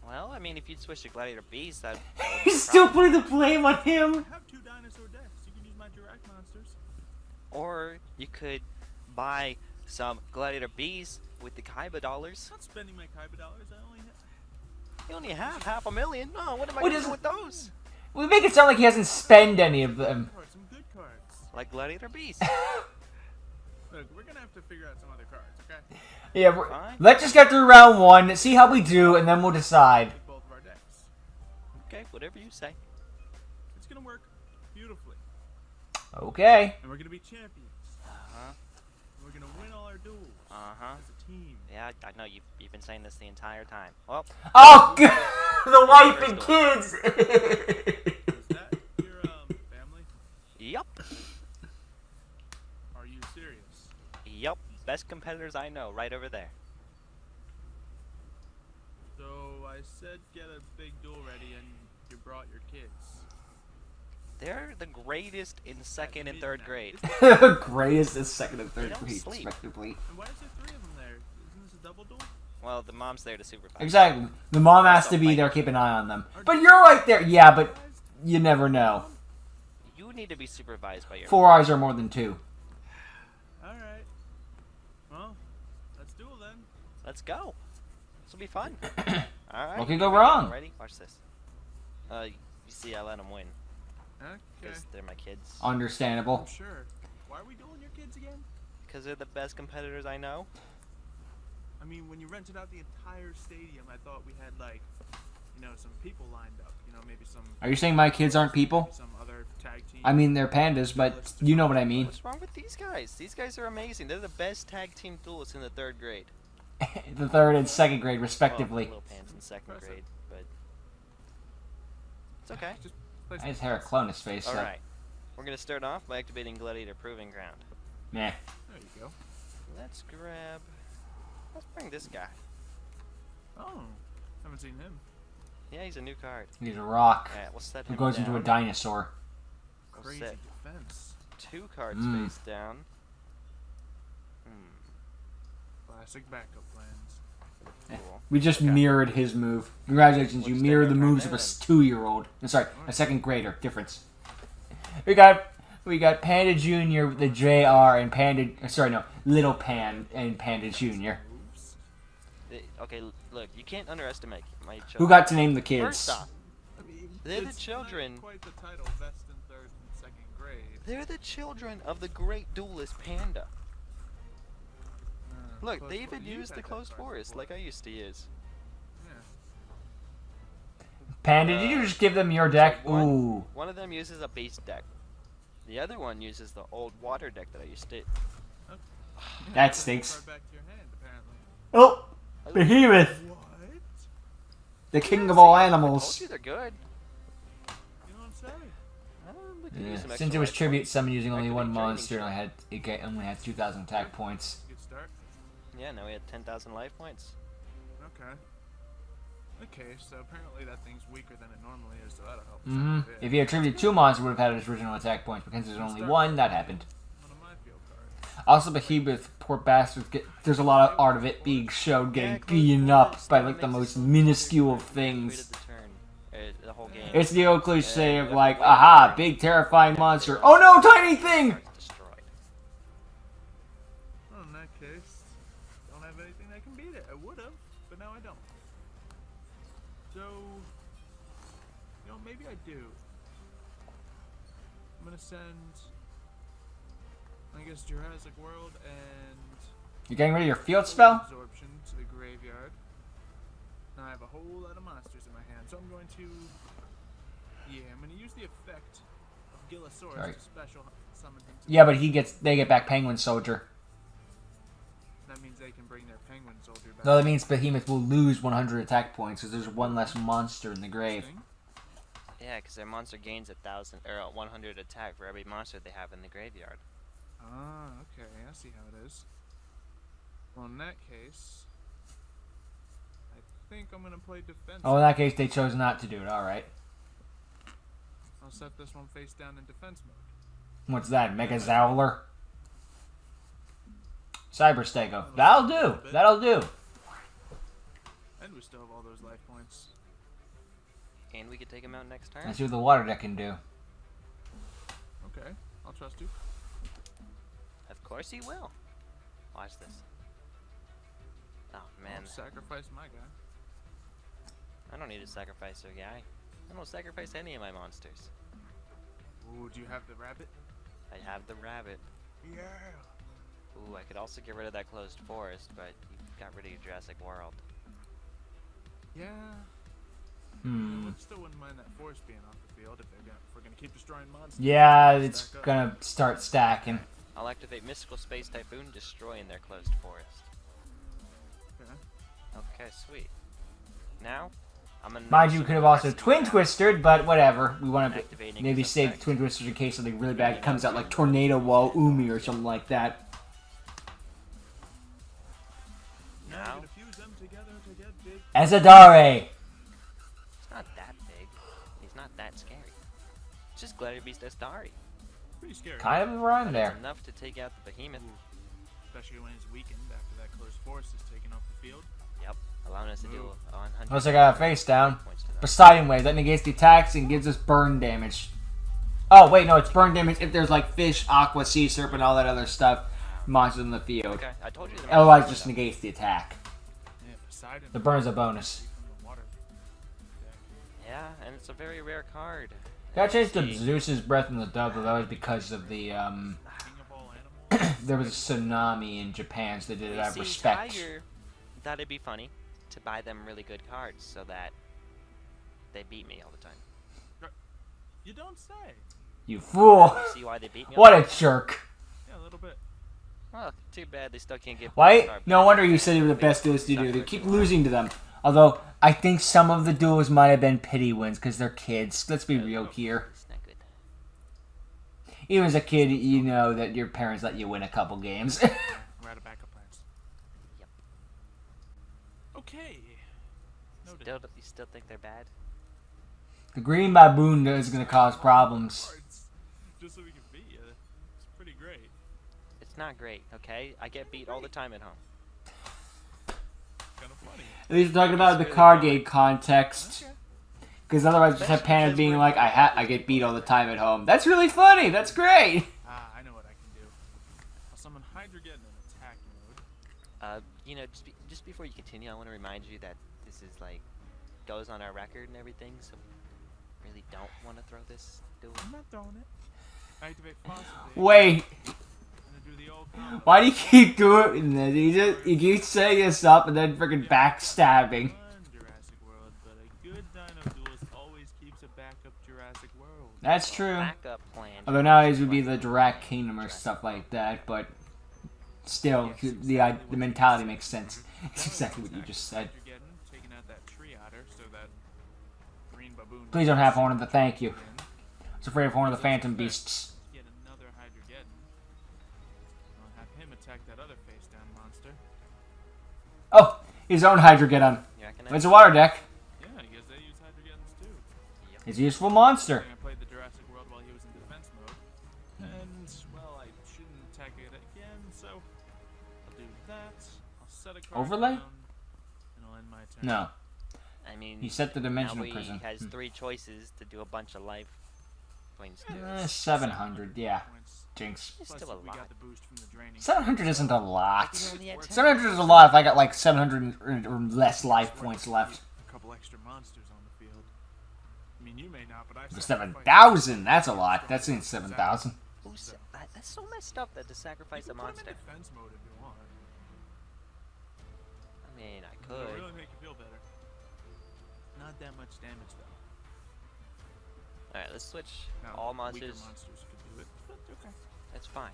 Speaker 2: Well, I mean, if you'd switch to Gladiator Beast, that.
Speaker 1: He's still putting the blame on him.
Speaker 3: I have 2 dinosaur decks. You can use my direct monsters.
Speaker 2: Or you could buy some Gladiator Bees with the Kaiba dollars.
Speaker 3: I'm not spending my Kaiba dollars.
Speaker 2: You only have $500,000. No, what am I
Speaker 1: What
Speaker 2: gonna
Speaker 1: is-
Speaker 2: do with those?
Speaker 1: We make it sound like he hasn't spent any of them.
Speaker 3: Cards, some good cards.
Speaker 2: Like Gladiator Beast.
Speaker 3: Look, we're gonna have to figure out some other cards, okay?
Speaker 1: Yeah,
Speaker 2: Fine.
Speaker 1: let's just get through round 1, see how we do, and then we'll decide.
Speaker 3: Pick both of our decks.
Speaker 2: Okay, whatever you say.
Speaker 3: It's gonna work beautifully,
Speaker 1: Okay.
Speaker 3: and we're gonna be champions.
Speaker 2: Uh-huh.
Speaker 3: And we're gonna win all our duels
Speaker 2: Uh-huh.
Speaker 3: as a team.
Speaker 2: Yeah, I know you've been saying this the entire time. Well,
Speaker 1: Oh, God. The wife and kids.
Speaker 3: Is that your family?
Speaker 2: yup.
Speaker 3: Are you serious?
Speaker 2: Yup. Best competitors I know, right over there.
Speaker 3: So I said get a big duel ready, and you brought your kids.
Speaker 2: They're the greatest in second and third grade.
Speaker 1: Greatest is second and
Speaker 2: They
Speaker 1: third
Speaker 2: don't
Speaker 1: grade,
Speaker 2: sleep.
Speaker 1: respectively.
Speaker 3: And why is there 3 of them there? Isn't this a double duel?
Speaker 2: Well, the mom's there to supervise.
Speaker 1: Exactly. The mom has to be there, keep an eye on them. But you're right there. Yeah, but you never know.
Speaker 2: You need to be supervised by your.
Speaker 1: 4 eyes are more than 2.
Speaker 3: Alright. Well, let's duel then.
Speaker 2: Let's go. This will be fun. All right.
Speaker 1: What could go wrong?
Speaker 2: Ready? Watch this. You see, I let them win
Speaker 3: Okay.
Speaker 2: because they're my kids.
Speaker 1: Understandable.
Speaker 3: I'm sure. Why are we dueling your kids again?
Speaker 2: Because they're the best competitors I know.
Speaker 3: I mean, when you rented out the entire stadium, I thought we had, like, you know, some people lined up. You know, maybe some...
Speaker 1: Are you saying my kids aren't people?
Speaker 3: Some other tag team.
Speaker 1: I mean, they're pandas, but you know what I mean.
Speaker 2: What's wrong with these guys? These guys are amazing. They're the best tag team duelists in the 3rd grade.
Speaker 1: The 3rd and 2nd grade,
Speaker 2: Well,
Speaker 1: respectively.
Speaker 2: little pants in 2nd
Speaker 3: Impressive.
Speaker 2: grade, but it's okay.
Speaker 3: Just play
Speaker 1: I
Speaker 3: some
Speaker 1: just had a clone his face.
Speaker 2: All
Speaker 1: So.
Speaker 2: right. We're gonna start off by activating Gladiator Proving Ground.
Speaker 1: Nah.
Speaker 3: There you go.
Speaker 2: Let's grab. Let's bring this guy.
Speaker 3: Oh, haven't seen him.
Speaker 2: Yeah, he's a new card.
Speaker 1: He's a rock
Speaker 2: Alright, we'll set
Speaker 1: who
Speaker 2: him
Speaker 1: goes
Speaker 2: down.
Speaker 1: into a dinosaur.
Speaker 2: We'll
Speaker 3: Crazy
Speaker 2: set
Speaker 3: defense.
Speaker 2: 2 cards
Speaker 1: Mm.
Speaker 2: face down.
Speaker 3: Classic backup plans.
Speaker 2: Cool.
Speaker 1: We just
Speaker 2: Okay.
Speaker 1: mirrored his move. Congratulations,
Speaker 2: We'll
Speaker 1: you
Speaker 2: just
Speaker 1: mirrored the
Speaker 2: take our
Speaker 1: moves
Speaker 2: turn
Speaker 1: of a
Speaker 2: then.
Speaker 1: 2-year-old. Sorry, a 2nd grader. Difference. We got Panda Junior, the JR, and Little Pan and Panda Junior.
Speaker 3: Moves.
Speaker 2: Okay, look, you can't underestimate my children.
Speaker 1: Who got to name the kids?
Speaker 2: First off,
Speaker 3: I mean,
Speaker 2: They're the
Speaker 3: it's
Speaker 2: children.
Speaker 3: Not quite the title, best in 3rd and 2nd grade.
Speaker 2: they're the children of the great duelist Panda. Look,
Speaker 3: Close
Speaker 2: they
Speaker 3: fo-
Speaker 2: even
Speaker 3: you've
Speaker 2: use the
Speaker 3: had that
Speaker 2: closed
Speaker 3: card
Speaker 2: forest
Speaker 3: before.
Speaker 2: like I used to use.
Speaker 3: Yeah.
Speaker 1: Panda, did you just give them your deck?
Speaker 2: So one-
Speaker 1: Ooh.
Speaker 2: One of them uses a base deck. The other one uses the old water deck that I used to.
Speaker 1: That
Speaker 3: Put
Speaker 1: stinks.
Speaker 3: card back to your hand, apparently.
Speaker 1: Oh! Behemoth!
Speaker 3: What?
Speaker 1: The king of all
Speaker 2: I
Speaker 1: animals.
Speaker 2: told you they're good.
Speaker 3: You know what I'm saying?
Speaker 2: We could use
Speaker 1: Yeah,
Speaker 2: some
Speaker 1: since
Speaker 2: extra
Speaker 1: it was
Speaker 2: life
Speaker 1: tribute
Speaker 2: points.
Speaker 1: summon using only
Speaker 2: Activate
Speaker 1: one
Speaker 2: training
Speaker 1: monster,
Speaker 2: shot.
Speaker 1: it only had 2,000 attack points.
Speaker 3: Good start.
Speaker 2: Yeah, now we had 10,000 life points.
Speaker 3: Okay. Okay, so apparently that thing's weaker than it normally is, so that'll help. us
Speaker 1: Mm-hmm.
Speaker 3: out a bit.
Speaker 1: If he had tribute 2 monsters, it would have had his original attack points, but since there's only 1, that happened.
Speaker 3: One of my field cards.
Speaker 1: Also, Behemoth, poor bastard, there's a lot of art of it being showed getting beaten up by like the most minuscule of things.
Speaker 2: The whole game.
Speaker 1: It's the old cliche of like, aha, big terrifying monster. Oh no, tiny thing!
Speaker 2: Destroyed.
Speaker 3: Well, in that case, don't have anything that can beat it. I would have, but now I don't. So, you know, maybe I do. I'm gonna send, I guess, Jurassic World and
Speaker 1: You getting rid of your field spell?
Speaker 3: Absorption to the graveyard. Now I have a whole lot of monsters in my hand, so I'm going to, I'm going to use the effect of Gillosaurus
Speaker 1: Sorry.
Speaker 3: to special summon him. To
Speaker 1: Yeah, but they get back Penguin Soldier.
Speaker 3: That means they can bring their Penguin Soldier back.
Speaker 1: No, that means Behemoth will lose 100 attack points because there's one less monster in the grave.
Speaker 3: Interesting.
Speaker 2: Yeah, because their monster gains 1,000 or 100 attack for every monster they have in the graveyard.
Speaker 3: Ah, okay, I see how it is. Well, in that case, I think I'm gonna play defense.
Speaker 1: Oh, in that case, they chose not to do it. All right.
Speaker 3: I'll set this one face down in defense mode.
Speaker 1: What's that? Mega Zowler? Cyber Stego. That'll do. That'll do.
Speaker 3: And we still have all those life points.
Speaker 2: And we could take him out next turn.
Speaker 1: Let's see what the water deck can do.
Speaker 3: Okay, I'll trust you.
Speaker 2: Of course he will. Watch this. Oh man,
Speaker 3: I'll sacrifice my guy.
Speaker 2: I don't need to sacrifice your guy. I don't sacrifice any of my monsters.
Speaker 3: Ooh, do you have the rabbit?
Speaker 2: I have the rabbit.
Speaker 3: Yeah.
Speaker 2: Ooh, I could also get rid of that closed forest, but you got rid of your Jurassic World.
Speaker 3: Yeah.
Speaker 1: Hmm.
Speaker 3: I still wouldn't mind that forest being off the field if we're gonna keep destroying monsters.
Speaker 1: Yeah, it's gonna start stacking.
Speaker 2: I'll activate Mystical Space Typhoon, destroying their closed forest.
Speaker 3: Okay.
Speaker 2: Okay, sweet. Now, I'm gonna.
Speaker 1: Mind you, we could have also Twin
Speaker 2: Twisted.
Speaker 1: Twistered, but whatever. We want to
Speaker 2: Activating
Speaker 1: maybe
Speaker 2: his
Speaker 1: save
Speaker 2: effect.
Speaker 1: Twin Twisters in case something really bad comes out, like Tornado Wall Umi or something like that.
Speaker 2: Now,
Speaker 3: Fuse them together to get big.
Speaker 1: Azadare!
Speaker 2: it's not that big. He's not that scary. It's just Glitter Beast Astari.
Speaker 3: Pretty scary.
Speaker 1: Kind of around there.
Speaker 2: Enough to take out the behemoth.
Speaker 3: Especially when it's weakened after that closed forest is taken off the field.
Speaker 2: Yep, allowing us to deal 100.
Speaker 1: Unless I got a face down.
Speaker 2: points to them.
Speaker 1: Poseidon Wave. That negates the attacks and gives us burn damage. Oh, wait, no, it's burn damage if there's like fish, aqua, sea serpent, all that other stuff. Monsters in the field.
Speaker 2: Okay, I told you.
Speaker 1: Otherwise, it just negates the attack.
Speaker 3: Yeah, Poseidon.
Speaker 1: The burn's a bonus.
Speaker 3: From the water.
Speaker 2: Yeah, and it's a very rare card.
Speaker 1: Gotta change to
Speaker 2: See,
Speaker 1: Zeus's Breath and the Dove, though that was because of the,
Speaker 3: King of all animals.
Speaker 1: there was a tsunami in Japan, so they did it out of
Speaker 2: see,
Speaker 1: respect.
Speaker 2: Tiger thought it'd be funny to buy them really good cards so that they beat me all the time.
Speaker 3: You don't say.
Speaker 1: You fool!
Speaker 2: You see why they beat me? all
Speaker 1: What
Speaker 2: the
Speaker 1: a
Speaker 2: time?
Speaker 1: jerk.
Speaker 3: Yeah, a little bit.
Speaker 2: Well, too bad they still can't get.
Speaker 1: Why?
Speaker 2: Star
Speaker 1: No
Speaker 2: back.
Speaker 1: wonder you said you were the best duelists to do. They keep losing to them. Although, I think some of the duels might have been pity wins because they're kids. Let's be real here.
Speaker 2: It's not good.
Speaker 1: Even as a kid, you know that your parents let you win a couple games.
Speaker 3: We're out of backup plans.
Speaker 2: Yep.
Speaker 3: Okay. Noted.
Speaker 2: You still think they're bad?
Speaker 1: The green baboon is going to cause problems.
Speaker 3: Cards, just so we can beat you. It's pretty great.
Speaker 2: It's not great, okay? I get beat all the time at home.
Speaker 3: Kind of funny.
Speaker 1: At least we're talking about the card game context. Because otherwise, just have Panda being like, I get beat all the time at home. That's really funny. That's great.
Speaker 3: Ah, I know what I can do. I'll summon Hydrogen in attack mode.
Speaker 2: You know, just before you continue, I want to remind you that this is like goes on our record and everything, so we really don't want to throw this duel.
Speaker 3: I'm not throwing it. Activate Fossil.
Speaker 1: Wait,
Speaker 3: I'm gonna do the old combo.
Speaker 1: why do you keep doing this? You keep setting us up and then freaking backstabbing.
Speaker 3: Fun Jurassic World, but a good Dino duelist always keeps a backup Jurassic World.
Speaker 1: That's true.
Speaker 2: Backup plan.
Speaker 1: Although nowadays would be the Jurassic Kingdom or stuff like that, but still, the mentality makes sense. It's exactly what you just said.
Speaker 3: Hydrogen, taking out that tree otter so that green baboon.
Speaker 1: Please don't have Horn of the Thank You. I was afraid of Horn of the Phantom Beasts.
Speaker 3: Get another Hydrogen. I'll have him attack that other face down monster.
Speaker 1: Oh, his own Hydrogeddon.
Speaker 2: You reckon
Speaker 1: It's a water deck.
Speaker 3: Yeah, I guess they use Hydrogens too.
Speaker 1: It's a useful monster.
Speaker 3: I played the Jurassic World while he was in defense mode. And, well, I shouldn't attack it again, so I'll do that. I'll set a card
Speaker 1: Overlay?
Speaker 3: down, and I'll end my turn.
Speaker 1: No,
Speaker 2: I mean,
Speaker 1: he set the dimensional
Speaker 2: now
Speaker 1: prison.
Speaker 2: has 3 choices to do a bunch of life points to.
Speaker 1: 700, yeah.
Speaker 3: Points.
Speaker 1: Jinx.
Speaker 2: It's
Speaker 3: Plus,
Speaker 2: still a
Speaker 3: we
Speaker 2: lot.
Speaker 3: got the boost from the draining.
Speaker 1: 700 isn't a lot.
Speaker 2: You only had 10.
Speaker 1: 700 is a lot if I got like 700 or less life points left.
Speaker 3: A couple extra monsters on the field. I mean, you may not, but I
Speaker 1: For
Speaker 3: still fight.
Speaker 1: 7,000, that's a lot. That's in 7,000.
Speaker 2: That's so messed up that to sacrifice
Speaker 3: You
Speaker 2: a
Speaker 3: can put 'em
Speaker 2: monster.
Speaker 3: in defense mode if you want.
Speaker 2: I mean, I
Speaker 3: It'll
Speaker 2: could.
Speaker 3: really make you feel better. Not that much damage though.
Speaker 2: Alright, let's switch
Speaker 3: Now,
Speaker 2: all
Speaker 3: weaker
Speaker 2: monsters.
Speaker 3: monsters could do it, but okay.
Speaker 2: That's fine.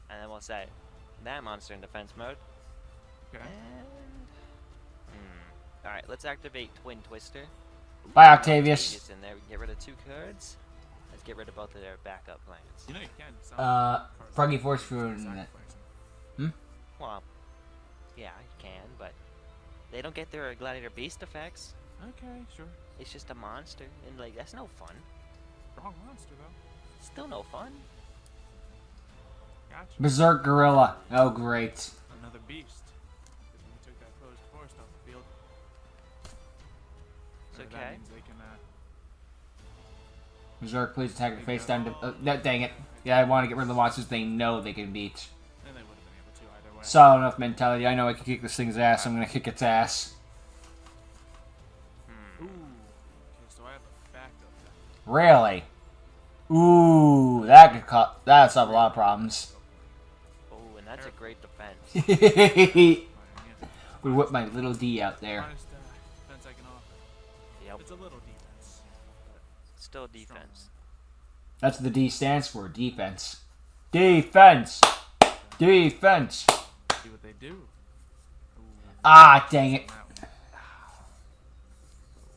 Speaker 2: And then we'll say that monster in defense mode.
Speaker 3: Okay.
Speaker 2: Alright, let's activate Twin Twister.
Speaker 1: Bye, Octavius.
Speaker 2: In there, we can get rid of 2 cards. Let's get rid of both of their backup plans.
Speaker 3: You know you can summon cards
Speaker 1: Froggy Force Food.
Speaker 3: Sacrificing.
Speaker 2: Well, yeah, you can, but they don't get their Gladiator Beast effects.
Speaker 3: Okay, sure.
Speaker 2: It's just a monster, and like that's no fun.
Speaker 3: Wrong monster though.
Speaker 2: Still no fun.
Speaker 3: Gotcha.
Speaker 1: Berserk Gorilla. Oh, great.
Speaker 3: Another beast. Because we took that closed forest off the field.
Speaker 2: It's
Speaker 3: So
Speaker 2: okay.
Speaker 3: That means they can,
Speaker 1: Berserk, please attack your face down. No, dang it. Yeah, I want to get rid of the monsters they know they can beat.
Speaker 3: and they would have been able to either way.
Speaker 1: Solid enough mentality. I know I can kick this thing's ass. I'm gonna kick its ass.
Speaker 3: Ooh. Okay, so I have a backup then.
Speaker 1: Really? Ooh, that could that'd solve a lot of problems.
Speaker 2: Oh, and that's a great defense.
Speaker 1: We
Speaker 3: Fine, yeah.
Speaker 1: whip my little D out there.
Speaker 3: Finest defense I can offer.
Speaker 2: Yep.
Speaker 3: It's a little defense.
Speaker 2: Still defense.
Speaker 1: That's what the D stands for. Defense. Defense. Defense.
Speaker 3: See what they do. Ooh,
Speaker 1: Ah, dang it.
Speaker 3: that one.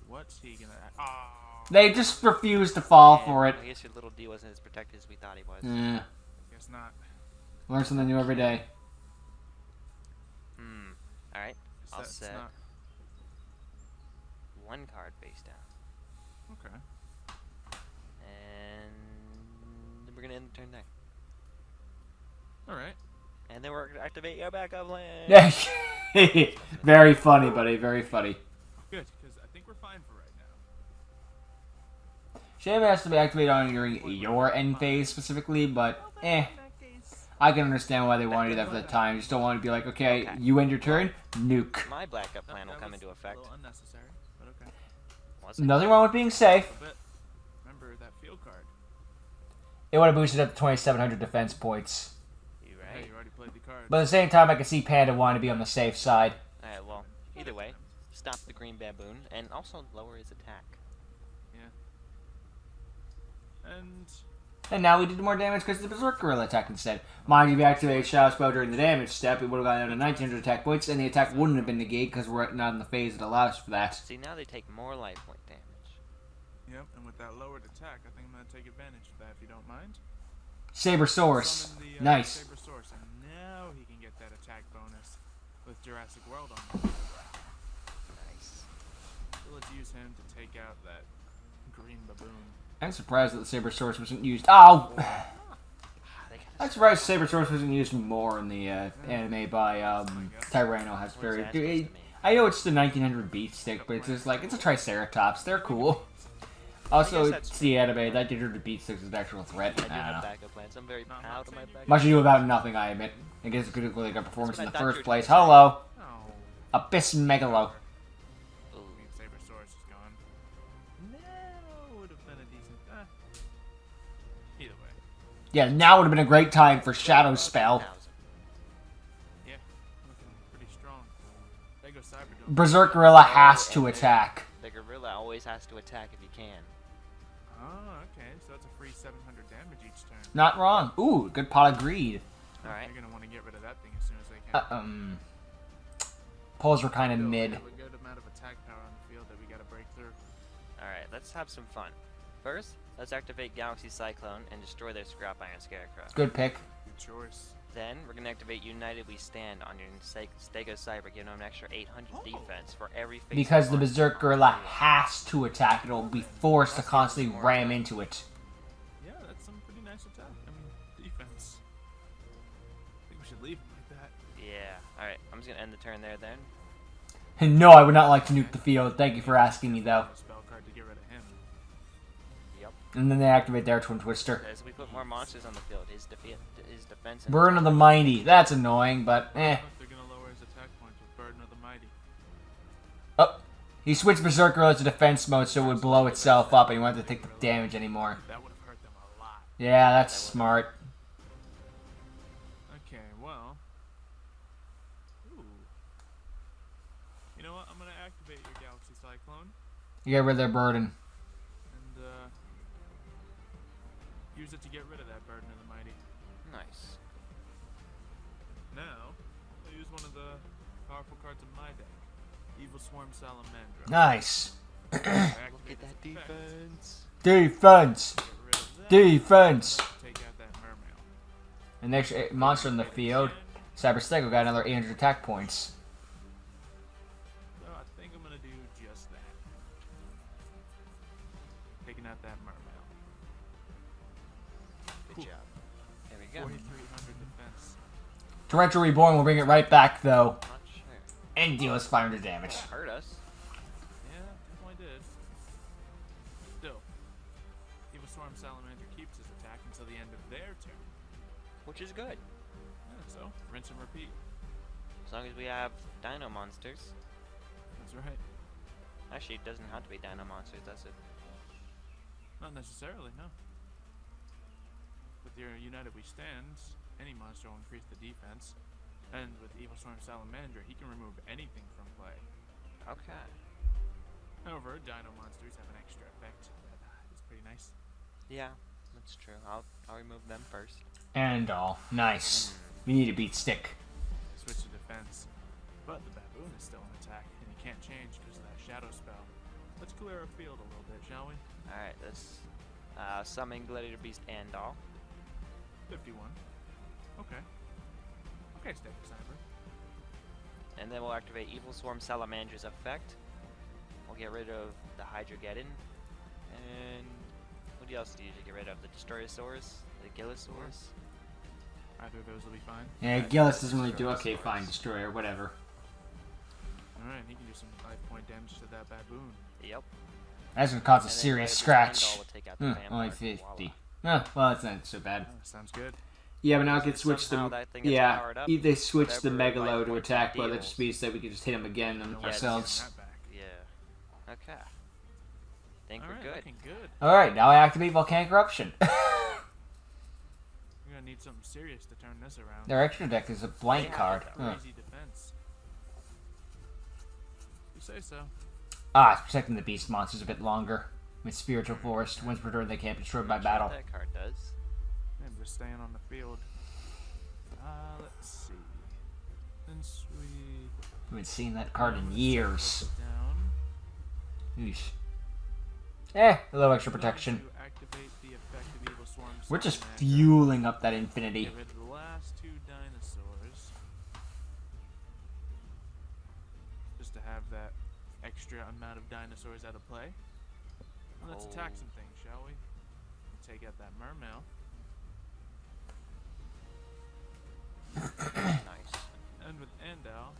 Speaker 3: What's he gonna? Oh.
Speaker 1: They just refuse to fall
Speaker 2: And
Speaker 1: for it.
Speaker 2: I guess your little D wasn't as protected as we thought he was.
Speaker 1: Yeah.
Speaker 3: Guess not.
Speaker 1: Learn something new every day.
Speaker 2: Alright, I'll
Speaker 3: That's
Speaker 2: set
Speaker 3: not.
Speaker 2: one card face down.
Speaker 3: Okay.
Speaker 2: And then we're gonna end the turn there.
Speaker 3: All right.
Speaker 2: And then we're gonna activate your backup plan.
Speaker 1: Very funny, buddy. Very funny.
Speaker 3: Good, because I think we're fine for right now.
Speaker 1: Shame it has to be activated on your end phase specifically, but I can understand why they want to do that for the time. You just don't want to be like, okay, you end your turn, nuke.
Speaker 2: My backup plan will
Speaker 3: That
Speaker 2: come
Speaker 3: was
Speaker 2: into effect.
Speaker 3: A little unnecessary, but okay.
Speaker 2: Was it?
Speaker 1: Nothing wrong with being safe.
Speaker 3: But remember that field card.
Speaker 1: It would have boosted up to 2,700 defense points.
Speaker 2: You
Speaker 3: Hey,
Speaker 2: right?
Speaker 3: you already played the card.
Speaker 1: But at the same time, I can see Panda wanting to be on the safe side.
Speaker 2: Alright, well, either way, stop the green baboon and also lower his attack.
Speaker 3: And
Speaker 1: And now we did more damage because of the Berserk Gorilla attack instead. Mind you, if you activated Shadow Spell during the damage step, it would have gotten down to 1,900 attack points, and the attack wouldn't have been negated because we're not in the phase that allows for that.
Speaker 2: See, now they take more life point damage.
Speaker 3: yep, and with that lowered attack, I think I'm gonna take advantage of that if you don't mind.
Speaker 1: Saber Source.
Speaker 3: Summon the,
Speaker 1: Nice.
Speaker 3: Saber Source, and now he can get that attack bonus with Jurassic World on the
Speaker 2: Nice.
Speaker 3: So let's use him to take out that green baboon.
Speaker 1: I'm surprised that the Saber Source wasn't used. Oh!
Speaker 2: They gotta
Speaker 1: I'm surprised Saber Source wasn't used more in the anime by Tyranno. Has
Speaker 2: What is
Speaker 1: very.
Speaker 2: that supposed to mean?
Speaker 1: I know it's the 1900 beat stick, but it's just like it's a Triceratops. They're cool. Also,
Speaker 2: I guess
Speaker 1: it's the anime. That 1900 beat sticks is an actual threat.
Speaker 2: I do
Speaker 1: I don't
Speaker 2: have
Speaker 1: know.
Speaker 2: backup plans. I'm very proud of my backup.
Speaker 1: Much ado about nothing, I admit. I guess it's good really good performance in
Speaker 2: That's
Speaker 1: the
Speaker 2: what I thought
Speaker 1: first
Speaker 2: you were
Speaker 1: place.
Speaker 2: gonna say.
Speaker 1: Hello,
Speaker 3: Oh.
Speaker 1: Abyss Megalo.
Speaker 2: Ooh.
Speaker 3: Saber Source is gone. No, would have been a decent. Either way.
Speaker 1: Yeah, now would have been a great time for Shadow Spell.
Speaker 2: 1,000.
Speaker 3: Yeah, looking pretty strong. There goes Cyberdome.
Speaker 1: Berserk Gorilla has to attack.
Speaker 2: The gorilla always has to attack if he can.
Speaker 3: Oh, okay. So it's a free 700 damage each turn.
Speaker 1: Not wrong. Ooh, good pot of greed.
Speaker 2: Alright.
Speaker 3: They're gonna want to get rid of that thing as soon as they can.
Speaker 1: Polls were kind of
Speaker 3: Still,
Speaker 1: mid.
Speaker 3: We have a good amount of attack power on the field that we gotta break through.
Speaker 2: Alright, let's have some fun. First, let's activate Galaxy Cyclone and destroy their Scrap Iron Scarecrow.
Speaker 1: Good pick.
Speaker 3: Good choice.
Speaker 2: Then, we're going to activate United We Stand on your Stego Cyber, giving them an extra 800 defense for every face
Speaker 1: Because the
Speaker 2: one
Speaker 1: Berserk
Speaker 2: on
Speaker 1: Gorilla
Speaker 2: the field.
Speaker 1: has to attack. It'll be forced to constantly ram into it.
Speaker 3: Yeah, that's some pretty nice attack. I mean, defense. I think we should leave it like that.
Speaker 2: Yeah, alright, I'm just going to end the turn there then.
Speaker 1: No, I would not like to nuke the field. Thank you for asking me, though.
Speaker 3: A spell card to get rid of him.
Speaker 2: Yep.
Speaker 1: And then they activate their Twin Twister.
Speaker 2: As we put more monsters on the field, his defense and
Speaker 1: Burden of the Mighty. That's annoying, but eh.
Speaker 3: Look, they're gonna lower his attack points with Burden of the Mighty.
Speaker 1: Oh, he switched Berserk Gorilla to defense mode so it would blow itself up and he won't have to take the damage anymore.
Speaker 3: That would have hurt them a lot.
Speaker 1: Yeah, that's smart.
Speaker 3: Okay, well. Ooh. You know what? I'm gonna activate your Galaxy Cyclone
Speaker 1: You get rid of their burden.
Speaker 3: and use it to get rid of that Burden of the Mighty.
Speaker 2: Nice.
Speaker 3: Now, I'll use one of the powerful cards of my deck. Evil Swarm Salamandra.
Speaker 1: Nice.
Speaker 3: Activate
Speaker 2: Get that
Speaker 3: its effect.
Speaker 2: defense.
Speaker 1: Defense.
Speaker 3: Get rid of that.
Speaker 1: Defense.
Speaker 3: Take out that mermail.
Speaker 1: And next monster in the field, Cyber Stego got another 800 attack points.
Speaker 3: So I think I'm gonna do just that. Taking out that mermail.
Speaker 2: Good job. There we go.
Speaker 3: 4,300 defense.
Speaker 1: Torrential Reborn will bring it right back, though.
Speaker 2: Not sure.
Speaker 1: And deal us 500 damage.
Speaker 2: That hurt us.
Speaker 3: Yeah, definitely did. Still, Evil Storm Salamander keeps his attack until the end of their turn.
Speaker 2: Which is good.
Speaker 3: Yeah, so rinse and repeat.
Speaker 2: As long as we have dino monsters.
Speaker 3: That's right.
Speaker 2: Actually, it doesn't have to be dino monsters, does it?
Speaker 3: Not necessarily, no. With your United We Stand, any monster will increase the defense. And with Evil Storm Salamander, he can remove anything from play.
Speaker 2: Okay.
Speaker 3: However, dino monsters have an extra effect that is pretty nice.
Speaker 2: Yeah, that's true. I'll remove them first.
Speaker 1: And all. Nice. We need to beat Stick.
Speaker 3: Switch to defense. But the baboon is still in attack, and he can't change because of that shadow spell. Let's clear our field a little bit, shall we?
Speaker 2: Alright, let's summon Gladiator Beast and all.
Speaker 3: 51. Okay. Okay, Step Cyber.
Speaker 2: And then we'll activate Evil Swarm Salamander's effect. We'll get rid of the Hydrogeddon. And what else do you usually get rid of? The Destroyosaurus? The Gillosaurus?
Speaker 3: Either of those will be fine.
Speaker 1: Yeah, Gillis doesn't really do. Okay, fine. Destroyer, whatever.
Speaker 3: Alright, he can do some 5-point damage to that baboon.
Speaker 2: Yep.
Speaker 1: That's gonna cause a
Speaker 2: And then
Speaker 1: serious
Speaker 2: Gladiator Beast
Speaker 1: scratch.
Speaker 2: and all will take out the vampire.
Speaker 1: Only 50. Oh, well, that's not so bad.
Speaker 3: Oh, sounds good.
Speaker 1: Yeah, but now it can switch
Speaker 2: Somehow
Speaker 1: the...
Speaker 2: that thing gets
Speaker 1: Yeah,
Speaker 2: powered up,
Speaker 1: if they switch the
Speaker 2: whatever
Speaker 1: Megalo
Speaker 2: life
Speaker 1: to
Speaker 2: points
Speaker 1: attack,
Speaker 2: it
Speaker 1: but that
Speaker 2: deals.
Speaker 1: just means that we can just hit him again
Speaker 3: Yes.
Speaker 1: ourselves.
Speaker 3: That back.
Speaker 2: Yeah. Okay. Think
Speaker 3: Alright,
Speaker 2: we're good.
Speaker 3: looking good.
Speaker 1: Alright, now I activate Volcanic Eruption.
Speaker 3: We're gonna need something serious to turn this around.
Speaker 1: Their extra deck is a blank
Speaker 2: They have
Speaker 1: card.
Speaker 2: it, though.
Speaker 1: Huh.
Speaker 3: Crazy defense. You say so.
Speaker 1: Ah, it's protecting the beast monsters a bit longer. With Spiritual Forest, once per turn they can't be destroyed by
Speaker 2: Not sure
Speaker 1: battle.
Speaker 2: what that card does.
Speaker 3: I'm just staying on the field. Let's see. Since we
Speaker 1: I haven't seen that card in years.
Speaker 3: down,
Speaker 1: Eesh. A little extra
Speaker 3: we're going
Speaker 1: protection.
Speaker 3: to activate the effect of Evil Swarm
Speaker 1: We're just
Speaker 3: Salamander.
Speaker 1: fueling up that infinity.
Speaker 3: Get rid of the last 2 dinosaurs. Just to have that extra amount of dinosaurs out of play. Let's attack some things, shall we? Take out that mermail.
Speaker 2: Nice.
Speaker 3: And with Andal,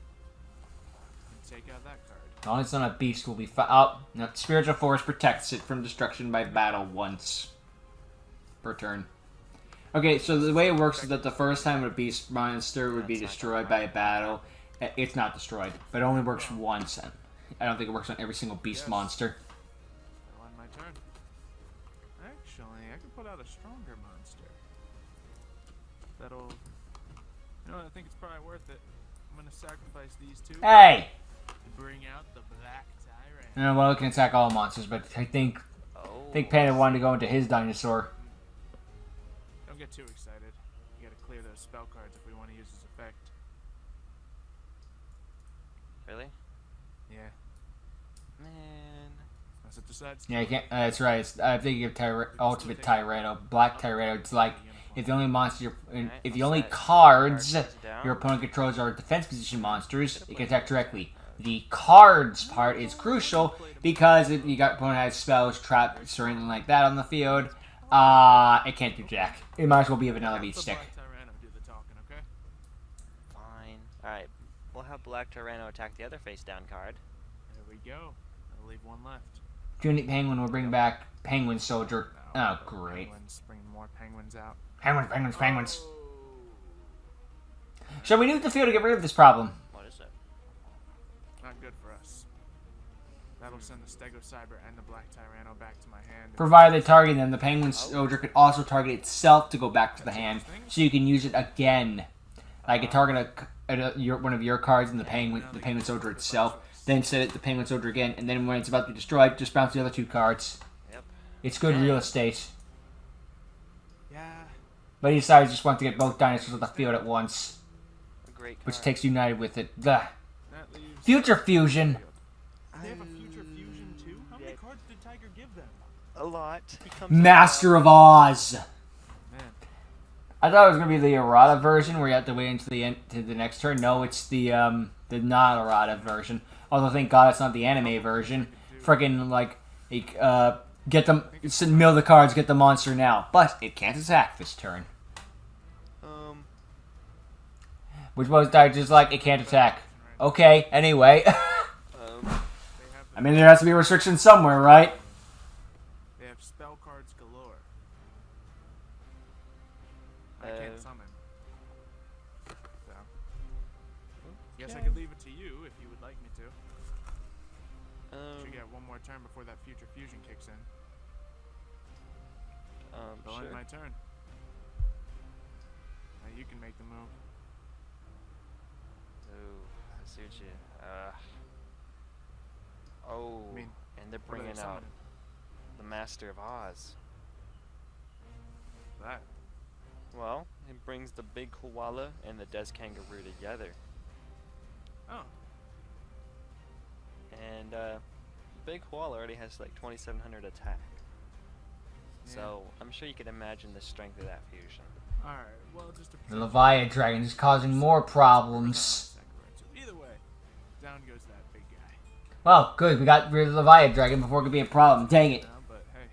Speaker 3: take out that card.
Speaker 1: As long as it's not a beast, will be fine. Oh, no, Spiritual Force protects it from destruction by battle once per turn. Okay, so the way it works is that the first time a beast monster would be
Speaker 2: That's not
Speaker 1: destroyed
Speaker 2: gonna
Speaker 1: by a battle, it's not destroyed, but it only works once. I don't think it works on every single beast
Speaker 3: Yes.
Speaker 1: monster.
Speaker 3: That'll end my turn. Actually, I could put out a stronger monster. That'll... You know what, I think it's probably worth it. I'm gonna sacrifice these 2
Speaker 1: Hey!
Speaker 3: to bring out the Black Tyrant.
Speaker 1: No, well, it can attack all monsters, but I think Panda wanted to go into his dinosaur.
Speaker 3: Don't get too excited. You gotta clear those spell cards if we want to use his effect.
Speaker 2: Really?
Speaker 3: Yeah.
Speaker 2: Man.
Speaker 3: Unless it decides to.
Speaker 1: Yeah, you can't. That's right. I think of Ultimate Tyranno, Black Tyranno. It's like if the only monster, if the only cards your opponent controls are defense position monsters, it can attack directly. The cards part is crucial because if you got opponent has spells, traps, or anything like that on the field, it can't do jack. It might as well be a vanilla beat
Speaker 3: Let the
Speaker 1: stick.
Speaker 3: Black Tyranno do the talking, okay?
Speaker 2: Fine. Alright. We'll have Black Tyranno attack the other face down card.
Speaker 3: There we go. I'll leave 1 left.
Speaker 1: Tunic Penguin will bring back Penguin Soldier.
Speaker 3: Now,
Speaker 1: Oh, great.
Speaker 3: Penguins, bring more penguins out.
Speaker 1: Penguins. Shall we nuke the field to get rid of this problem?
Speaker 2: What is it?
Speaker 3: Not good for us. That'll send the Stego Cyber and the Black Tyranno back to my hand.
Speaker 1: Provided they target them, the Penguin Soldier could also target itself to go back to the hand, so you can use it again. Like, it target one of your cards and the Penguin Soldier itself, then set it the Penguin Soldier again, and then when it's about to be destroyed, just bounce the other 2 cards.
Speaker 2: Yep.
Speaker 1: It's good real estate.
Speaker 3: Yeah.
Speaker 1: But he decides he just wants to get both dinosaurs on the field at once,
Speaker 2: A great card.
Speaker 1: which takes United with it. Ugh.
Speaker 3: That leaves...
Speaker 1: Future Fusion.
Speaker 3: They have a Future Fusion too? How many cards did Tiger give them?
Speaker 2: a lot. He comes
Speaker 1: Master of Oz.
Speaker 3: Man.
Speaker 1: I thought it was gonna be the errata version where you have to wait until the end to the next turn. No, it's the not errata version. Although thank God it's not the anime version. Freaking like, get them, mill the cards, get the monster now. But it can't attack this turn. Which was just like it can't attack. Okay, anyway. I mean, there has to be a restriction somewhere, right?
Speaker 3: They have spell cards galore. I can't summon. So, guess I could leave it to you if you would like me to. Should get one more turn before that future fusion kicks in. It'll end my turn. Now you can make the move.
Speaker 2: Ooh, I see what you.
Speaker 3: I mean,
Speaker 2: and they're bringing out the Master of Oz.
Speaker 3: That.
Speaker 2: Well, it brings the big koala and the Des Kangaroo together.
Speaker 3: Oh.
Speaker 2: And big koala already has like 2,700 attack.
Speaker 3: Yeah.
Speaker 2: So I'm sure you can imagine the strength of that fusion.
Speaker 3: Alright, well, just
Speaker 1: The Leviathan Dragon is causing more problems.
Speaker 3: Either way, down goes that big guy.
Speaker 1: Well, good. We got rid of the Leviathan Dragon before it could be a problem. Dang it.
Speaker 3: No, but hey,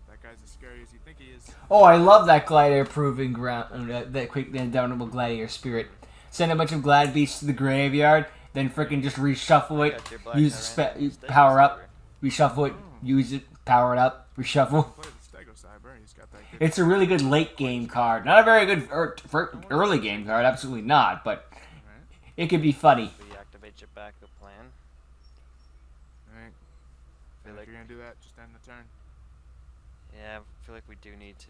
Speaker 3: that guy's as scary as you think he is.
Speaker 1: Oh, I love that Gladiator proving ground. That quick, indomitable Gladiator spirit. Send a bunch of Glad Beasts to the graveyard, then frickin' just reshuffle it. Use the power up, reshuffle it, use it, power it up, reshuffle. It's a really good late game card. Not a very good early game card, absolutely not, but it could be funny.
Speaker 2: Reactivate your backup plan.
Speaker 3: Alright. Feel like you're gonna do that, just end the turn.
Speaker 2: Yeah, I feel like we do need to.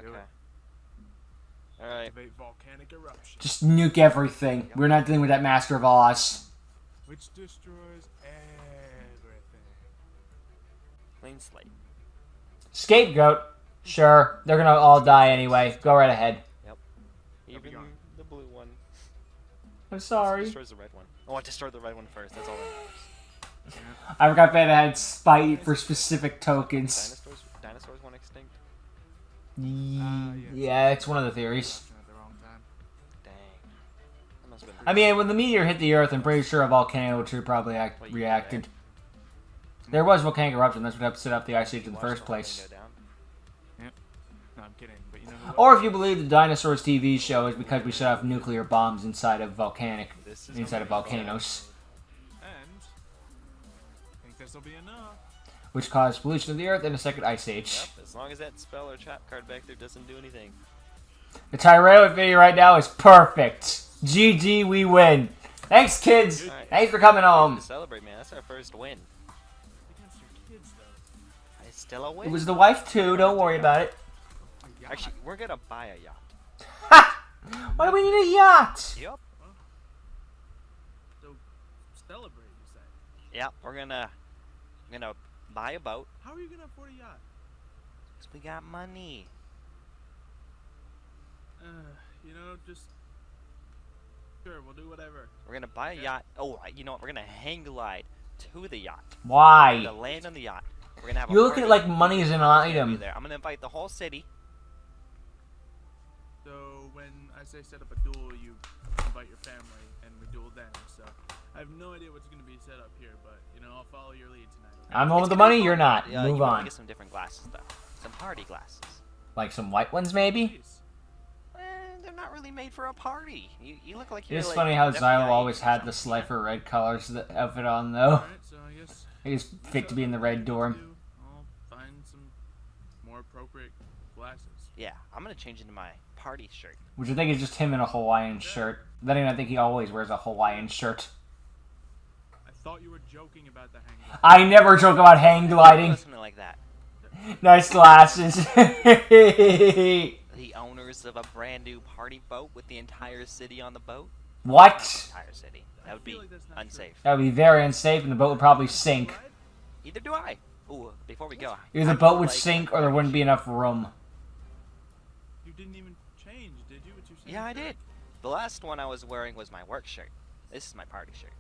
Speaker 3: Do
Speaker 2: Okay.
Speaker 3: it.
Speaker 2: Alright.
Speaker 3: Activate volcanic eruption.
Speaker 1: Just nuke everything. We're not dealing with that Master of Oz.
Speaker 3: Which destroys everything.
Speaker 2: Clean slate.
Speaker 1: Scapegoat. Sure. They're gonna all die anyway. Go right ahead.
Speaker 2: Yep. Even the blue one.
Speaker 1: I'm sorry.
Speaker 2: Destroys the red one. Oh, I destroyed the red one first. That's all that matters.
Speaker 1: I forgot that I had spite for specific tokens.
Speaker 2: Dinosaurs went extinct.
Speaker 1: Yeah, it's one of the theories.
Speaker 3: At the wrong time.
Speaker 2: Dang. That must have been
Speaker 1: I mean, when the meteor hit the Earth, I'm pretty sure a volcano too probably
Speaker 2: What year
Speaker 1: reacted. There was volcanic eruption. That's what set up the Ice Age in the first place.
Speaker 3: Yep. No, I'm kidding. But you know who
Speaker 1: Or if you believe the Dinosaurs TV show is because we set off nuclear bombs inside of volcanic, inside of volcanoes,
Speaker 3: And I think this will be enough.
Speaker 1: which caused pollution of the Earth and a second Ice Age.
Speaker 2: Yep, as long as that spell or trap card back there doesn't do anything.
Speaker 1: The Tyrannoid video right now is perfect. GG, we win. Thanks, kids.
Speaker 2: Alright.
Speaker 1: Thanks for coming home.
Speaker 2: To celebrate, man. That's our first win.
Speaker 3: Against your kids, though.
Speaker 2: It's still a win.
Speaker 1: It was the wife too. Don't worry about it.
Speaker 2: Actually, we're gonna buy a yacht.
Speaker 1: Ha! Why do we need a yacht?
Speaker 2: Yep.
Speaker 3: So, celebrate, you say?
Speaker 2: Yep. We're gonna buy a boat.
Speaker 3: How are you gonna afford a yacht?
Speaker 2: 'Cause we got money.
Speaker 3: You know, just... Sure, we'll do whatever.
Speaker 2: We're gonna buy a yacht. Oh, you know what? We're gonna hang glide to the yacht. We're
Speaker 1: Why?
Speaker 2: gonna land on the yacht. We're gonna have.
Speaker 1: You're
Speaker 2: a
Speaker 1: looking at
Speaker 2: party.
Speaker 1: like money as an
Speaker 2: Everyone's gonna be
Speaker 1: item.
Speaker 2: there. I'm gonna invite the whole city.
Speaker 3: So, when I say set up a duel, you invite your family, and we duel then, so... I have no idea what's gonna be set up here, but, you know, I'll follow your lead tonight. Okay?
Speaker 1: I'm the one
Speaker 2: It's
Speaker 1: with the
Speaker 2: gonna be
Speaker 1: money. You're
Speaker 2: fun.
Speaker 1: not.
Speaker 2: Yeah,
Speaker 1: Move
Speaker 2: you wanna
Speaker 1: on.
Speaker 2: Get some different glasses though. Some party glasses.
Speaker 1: Like some white ones, maybe.
Speaker 3: Please.
Speaker 2: They're not really made for a party. You look like you're.
Speaker 1: It's
Speaker 2: like,
Speaker 1: funny how
Speaker 2: an
Speaker 1: Xylo
Speaker 2: FBI
Speaker 1: always
Speaker 2: agent
Speaker 1: had
Speaker 2: or
Speaker 1: the
Speaker 2: something.
Speaker 1: Slifer red colors outfit on though.
Speaker 3: Alright, so I guess...
Speaker 1: He's fit to be in the red dorm.
Speaker 3: I'll find some more appropriate glasses.
Speaker 2: Yeah, I'm gonna change into my party shirt.
Speaker 1: Which I think is just him in a Hawaiian shirt. Then again, I think he always wears a Hawaiian shirt.
Speaker 3: I thought you were joking about the hang.
Speaker 1: I never joke about hang gliding.
Speaker 2: Something like that.
Speaker 1: Nice glasses.
Speaker 2: The owners of a brand new party boat with the entire city on the boat.
Speaker 1: What?
Speaker 2: Entire city. That would be
Speaker 3: feel like that's not
Speaker 2: unsafe.
Speaker 1: That would be very unsafe and the boat would probably sink.
Speaker 2: Either do I. Ooh, before we go.
Speaker 1: Either the
Speaker 2: I
Speaker 1: boat
Speaker 2: feel
Speaker 1: would
Speaker 2: like-
Speaker 1: sink or there wouldn't be enough room.
Speaker 3: You didn't even change, did you? What you said?
Speaker 2: Yeah, I did. The last one I was wearing was my work shirt. This is my party shirt.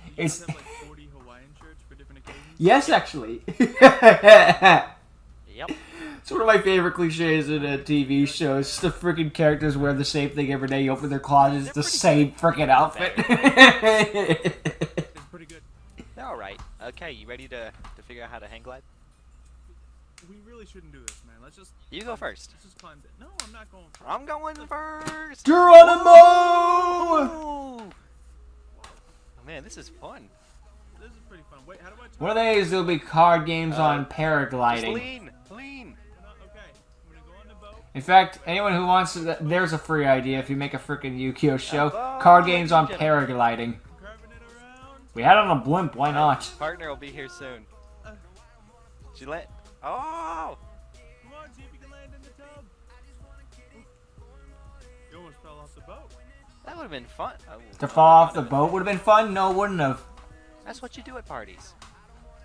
Speaker 3: You
Speaker 1: It's-
Speaker 3: guys have like 40 Hawaiian shirts for different occasions?
Speaker 1: Yes, actually.
Speaker 2: Yep.
Speaker 1: It's one of my favorite cliches in TV shows. The freaking characters wear the same thing every day. You open their closets, it's the same freaking outfit.
Speaker 3: It's pretty good.
Speaker 2: They're alright. Okay, you ready to figure out how to hang glide?
Speaker 3: We really shouldn't do this, man. Let's just.
Speaker 2: You go first.
Speaker 3: Let's just climb it. No, I'm not going first.
Speaker 2: I'm going first!
Speaker 1: Geronimo!
Speaker 2: Oh, man, this is fun.
Speaker 3: This is pretty fun. Wait, how do I turn?
Speaker 1: One of these will be card games on
Speaker 2: Just
Speaker 1: paragliding.
Speaker 2: lean!
Speaker 3: Okay, I'm gonna go on the boat.
Speaker 1: In fact, anyone who wants to, there's a free idea if you make a freaking Yugioh show.
Speaker 2: Hello,
Speaker 1: Card games on
Speaker 2: gentlemen.
Speaker 1: paragliding.
Speaker 3: Curving it around.
Speaker 1: We had it on a blimp, why not?
Speaker 2: Partner will be here soon. She let. Oh!
Speaker 3: Come on, see if you can land in the tub. You almost fell off the boat.
Speaker 2: That would have been fun. Oh,
Speaker 1: To fall off the boat would have been fun? No, it wouldn't have.
Speaker 2: That's what you do at parties.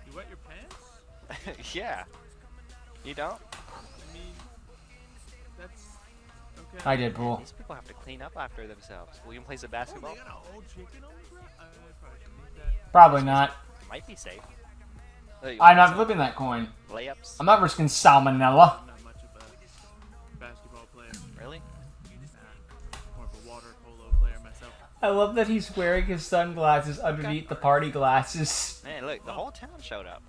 Speaker 3: You wet your pants?
Speaker 2: Yeah. You don't?
Speaker 3: I mean, that's okay.
Speaker 1: I did, Pool.
Speaker 2: These people have to clean up after themselves. Will you play some
Speaker 3: Oh,
Speaker 2: basketball?
Speaker 3: they got a whole chicken on the ground. I probably should leave that.
Speaker 1: Probably not.
Speaker 2: It might be safe. Oh, you
Speaker 1: I'm
Speaker 2: want
Speaker 1: not
Speaker 2: some
Speaker 1: flipping that coin.
Speaker 2: layups?
Speaker 1: I'm not risking salmonella.
Speaker 3: I'm not much of a basketball player.
Speaker 2: Really?
Speaker 3: More of a water polo player myself.
Speaker 1: I love that he's wearing his sunglasses underneath the party glasses.
Speaker 2: Man, look, the whole town showed up.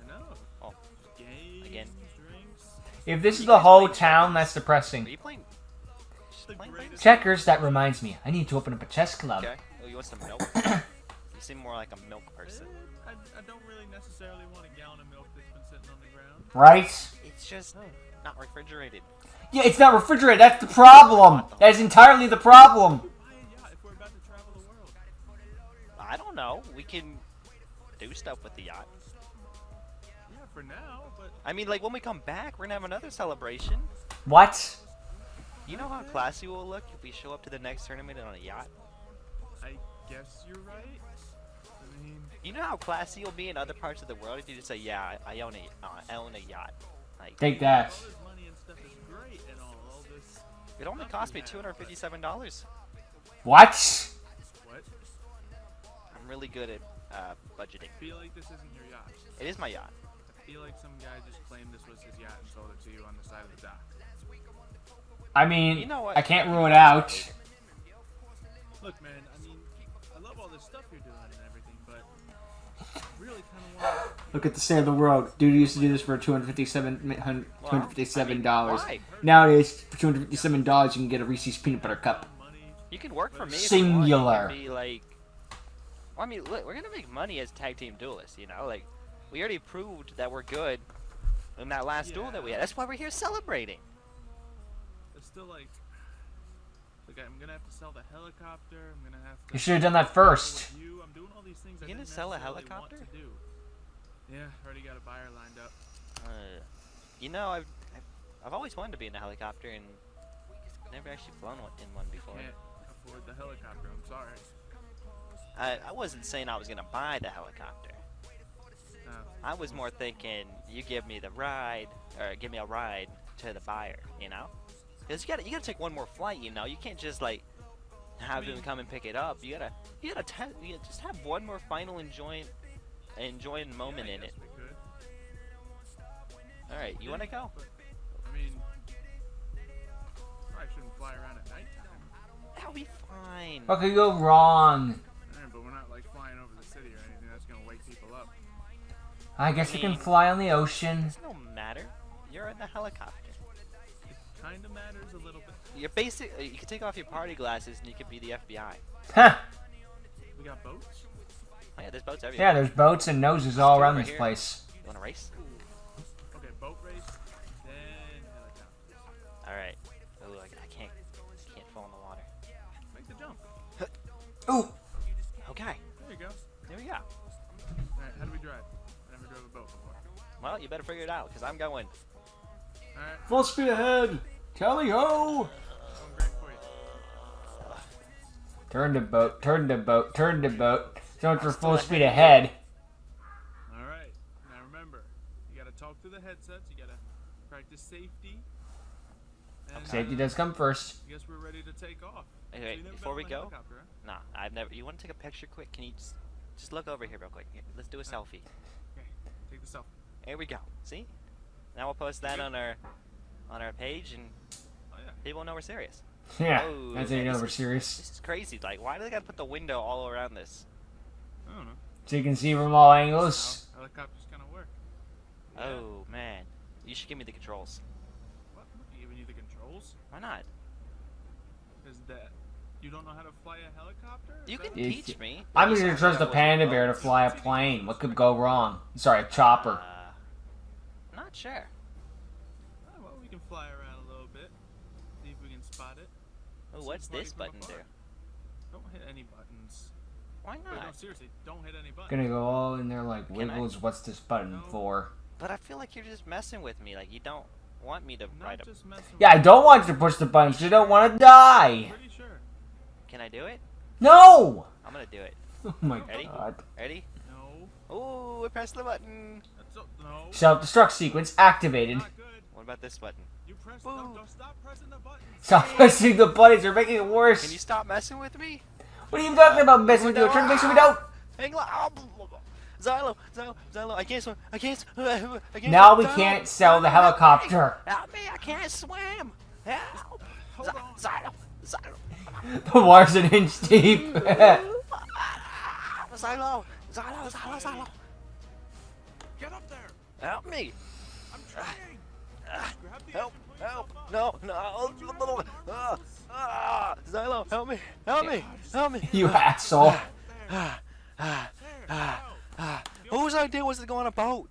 Speaker 3: I know.
Speaker 2: Oh,
Speaker 3: Games,
Speaker 2: again.
Speaker 3: drinks.
Speaker 1: If this is
Speaker 2: You
Speaker 1: the
Speaker 2: guys
Speaker 1: whole
Speaker 2: play
Speaker 1: town,
Speaker 2: checkers?
Speaker 1: that's
Speaker 2: Are
Speaker 1: depressing.
Speaker 2: you playing? Just
Speaker 3: The
Speaker 2: playing
Speaker 3: greatest-
Speaker 1: Checkers, that reminds me. I need to open up a chess club.
Speaker 2: Okay. Oh, you want some milk? You seem more like a milk person.
Speaker 3: I don't really necessarily want a gallon of milk that's been sitting on the ground.
Speaker 1: Right?
Speaker 2: It's just not refrigerated.
Speaker 1: Yeah, it's not refrigerated. That's the problem. That is entirely the problem.
Speaker 3: Buy a yacht if we're about to travel the world.
Speaker 2: I don't know. We can do stuff with the yacht.
Speaker 3: Yeah, for now, but
Speaker 2: I mean, like when we come back, we're gonna have another celebration.
Speaker 1: What?
Speaker 2: You know how classy we'll look if we show up to the next tournament on a yacht?
Speaker 3: I guess you're right. I mean,
Speaker 2: You know how classy you'll be in other parts of the world if you just say, "Yeah, I own a yacht." Like,
Speaker 1: Take that.
Speaker 3: all this money and stuff is great and all this.
Speaker 2: it only cost me $257.
Speaker 1: What?
Speaker 3: What?
Speaker 2: I'm really good at budgeting.
Speaker 3: I feel like this isn't your yacht.
Speaker 2: It is my yacht.
Speaker 3: I feel like some guy just claimed this was his yacht and sold it to you on the side of the dock.
Speaker 1: I mean,
Speaker 2: You know what?
Speaker 1: I can't rule it out.
Speaker 3: Look, man, I mean, I love all this stuff you're doing and everything, but I really kind of want to.
Speaker 1: Look at the state of the world. Dude used to do this for $257.
Speaker 2: Why?
Speaker 1: Nowadays, for $257, you can get a Reese's peanut butter cup.
Speaker 3: Money.
Speaker 2: You can work for me.
Speaker 1: Singular.
Speaker 2: If you want. You can be like, well, I mean, look, we're gonna make money as tag team duelists. You know, like we already proved that we're good in that last duel that we had. That's why we're here celebrating.
Speaker 3: It's still like. Look, I'm gonna have to sell the helicopter. I'm gonna have to.
Speaker 1: You should have done that first.
Speaker 3: With you. I'm doing all these things I
Speaker 2: You gonna
Speaker 3: didn't
Speaker 2: sell a
Speaker 3: necessarily
Speaker 2: helicopter?
Speaker 3: Want to do. Yeah, already got a buyer lined up.
Speaker 2: You know, I've always wanted to be in a helicopter and never actually flown in one before.
Speaker 3: Can't afford the helicopter. I'm sorry.
Speaker 2: I wasn't saying I was gonna buy the helicopter. I was more thinking you give me the ride, or give me a ride to the buyer, you know? Because you gotta take one more flight, you know? You can't just like have them come and pick it up. You gotta just have one more final enjoying moment
Speaker 3: Yeah, I
Speaker 2: in it.
Speaker 3: guess we could.
Speaker 2: All right, you wanna go?
Speaker 3: But, I mean, probably shouldn't fly around at nighttime.
Speaker 2: That'll be fine.
Speaker 1: What could go wrong?
Speaker 3: Alright, but we're not like flying over the city or anything that's gonna wake people up.
Speaker 1: I guess you can fly on the ocean.
Speaker 2: It's no matter. You're in the helicopter.
Speaker 3: It kind of matters a little bit.
Speaker 2: You're basic. You can take off your party glasses and you can be the FBI.
Speaker 1: Huh.
Speaker 3: We got boats.
Speaker 2: Oh yeah, there's boats everywhere.
Speaker 1: Yeah, there's boats and noses all
Speaker 2: do
Speaker 1: around
Speaker 2: over
Speaker 1: this
Speaker 2: here.
Speaker 1: place.
Speaker 2: You wanna race?
Speaker 3: Okay, boat race, then helicopter.
Speaker 2: All right. Oh, I can't fall in the water.
Speaker 3: Make the jump.
Speaker 1: Ooh.
Speaker 2: Okay.
Speaker 3: There you go.
Speaker 2: There we go.
Speaker 3: Alright, how do we drive? I never drove a boat before.
Speaker 2: Well, you better figure it out, because I'm going.
Speaker 3: Alright,
Speaker 1: Full speed ahead. Tally ho.
Speaker 3: going great for you.
Speaker 1: Turn the boat, turn the boat, turn the boat. So for
Speaker 2: I'm
Speaker 1: full
Speaker 2: still
Speaker 1: speed
Speaker 2: ahead.
Speaker 1: ahead.
Speaker 3: Alright, now remember, you gotta talk through the headsets, you gotta practice safety. And,
Speaker 1: Safety does come first.
Speaker 3: I guess we're ready to take off.
Speaker 2: Hey,
Speaker 3: So
Speaker 2: wait,
Speaker 3: you've never
Speaker 2: before
Speaker 3: been
Speaker 2: we
Speaker 3: on a
Speaker 2: go?
Speaker 3: helicopter, huh?
Speaker 2: Nah, I've never. You want to take a picture quick? Can you just look over here real quick? Here, let's do a selfie.
Speaker 3: Okay, take the selfie.
Speaker 2: Here we go. See? Now we'll post that on our page, and
Speaker 3: Oh yeah.
Speaker 2: people know we're serious.
Speaker 1: Yeah,
Speaker 2: Oh,
Speaker 1: that's how you
Speaker 2: man,
Speaker 1: know
Speaker 2: this
Speaker 1: we're
Speaker 2: is-
Speaker 1: serious.
Speaker 2: This is crazy. Like, why do they gotta put the window all around this?
Speaker 3: I don't know.
Speaker 1: So you can see from all
Speaker 3: That's
Speaker 1: angles.
Speaker 3: how helicopters kind of work.
Speaker 2: Oh man, you should give me the controls.
Speaker 3: What? I'm not giving you the controls.
Speaker 2: Why not?
Speaker 3: Is that you don't know how to fly a helicopter?
Speaker 2: You can
Speaker 1: If-
Speaker 2: teach me.
Speaker 1: I'm
Speaker 2: You
Speaker 1: just gonna
Speaker 2: said
Speaker 1: trust
Speaker 2: that
Speaker 1: a
Speaker 2: was
Speaker 1: panda bear to
Speaker 2: boats.
Speaker 1: fly a plane. What could go wrong? Sorry, a chopper.
Speaker 2: Not sure.
Speaker 3: Oh, well, we can fly around a little bit. See if we can spot it.
Speaker 2: Oh,
Speaker 3: See
Speaker 2: what's
Speaker 3: the party
Speaker 2: this
Speaker 3: from
Speaker 2: button
Speaker 3: afar.
Speaker 2: do?
Speaker 3: Don't hit any buttons.
Speaker 2: Why
Speaker 3: Wait, no,
Speaker 2: not?
Speaker 3: seriously, don't hit any buttons.
Speaker 1: Gonna go all in there like
Speaker 2: Can I?
Speaker 1: Wiggles. What's this button
Speaker 3: No.
Speaker 1: for?
Speaker 2: But I feel like you're just messing with me. Like, you don't want me to
Speaker 3: Not
Speaker 2: write a...
Speaker 3: just messing
Speaker 1: Yeah, I
Speaker 3: with
Speaker 1: don't want you to push the buttons. You don't want to
Speaker 3: you.
Speaker 1: die.
Speaker 3: Pretty sure.
Speaker 2: Can I do it?
Speaker 1: No.
Speaker 2: I'm gonna do it.
Speaker 1: Oh my
Speaker 2: Ready?
Speaker 1: god.
Speaker 2: Ready?
Speaker 3: No.
Speaker 2: Oh, I pressed the button.
Speaker 3: No.
Speaker 1: Self-destruct sequence activated.
Speaker 3: Not good.
Speaker 2: What about this button?
Speaker 3: You press.
Speaker 2: Boo.
Speaker 3: No, don't stop pressing the buttons.
Speaker 1: Stop pressing the buttons. You're making it worse.
Speaker 2: Can you stop messing with me?
Speaker 1: What are you talking about, messing with you? Trying to make sure we don't.
Speaker 2: Hang on. Oh, Xylo, I can't swim. I can't
Speaker 1: Now we
Speaker 2: Xylo,
Speaker 1: can't sell the
Speaker 2: Xylo, help me.
Speaker 1: helicopter.
Speaker 2: Help me, I can't swim. Help.
Speaker 3: Hold on.
Speaker 2: Xylo.
Speaker 1: The water's an inch deep.
Speaker 2: Xylo.
Speaker 3: Get up there.
Speaker 2: Help me.
Speaker 3: I'm trying. Grab the
Speaker 2: Help.
Speaker 3: engine, pull
Speaker 2: Help.
Speaker 3: yourself up.
Speaker 2: No.
Speaker 3: Don't you have one arm?
Speaker 2: Xylo, help me. Help me.
Speaker 1: You asshole.
Speaker 3: There. There. Go.
Speaker 2: Whose idea was to go on a boat?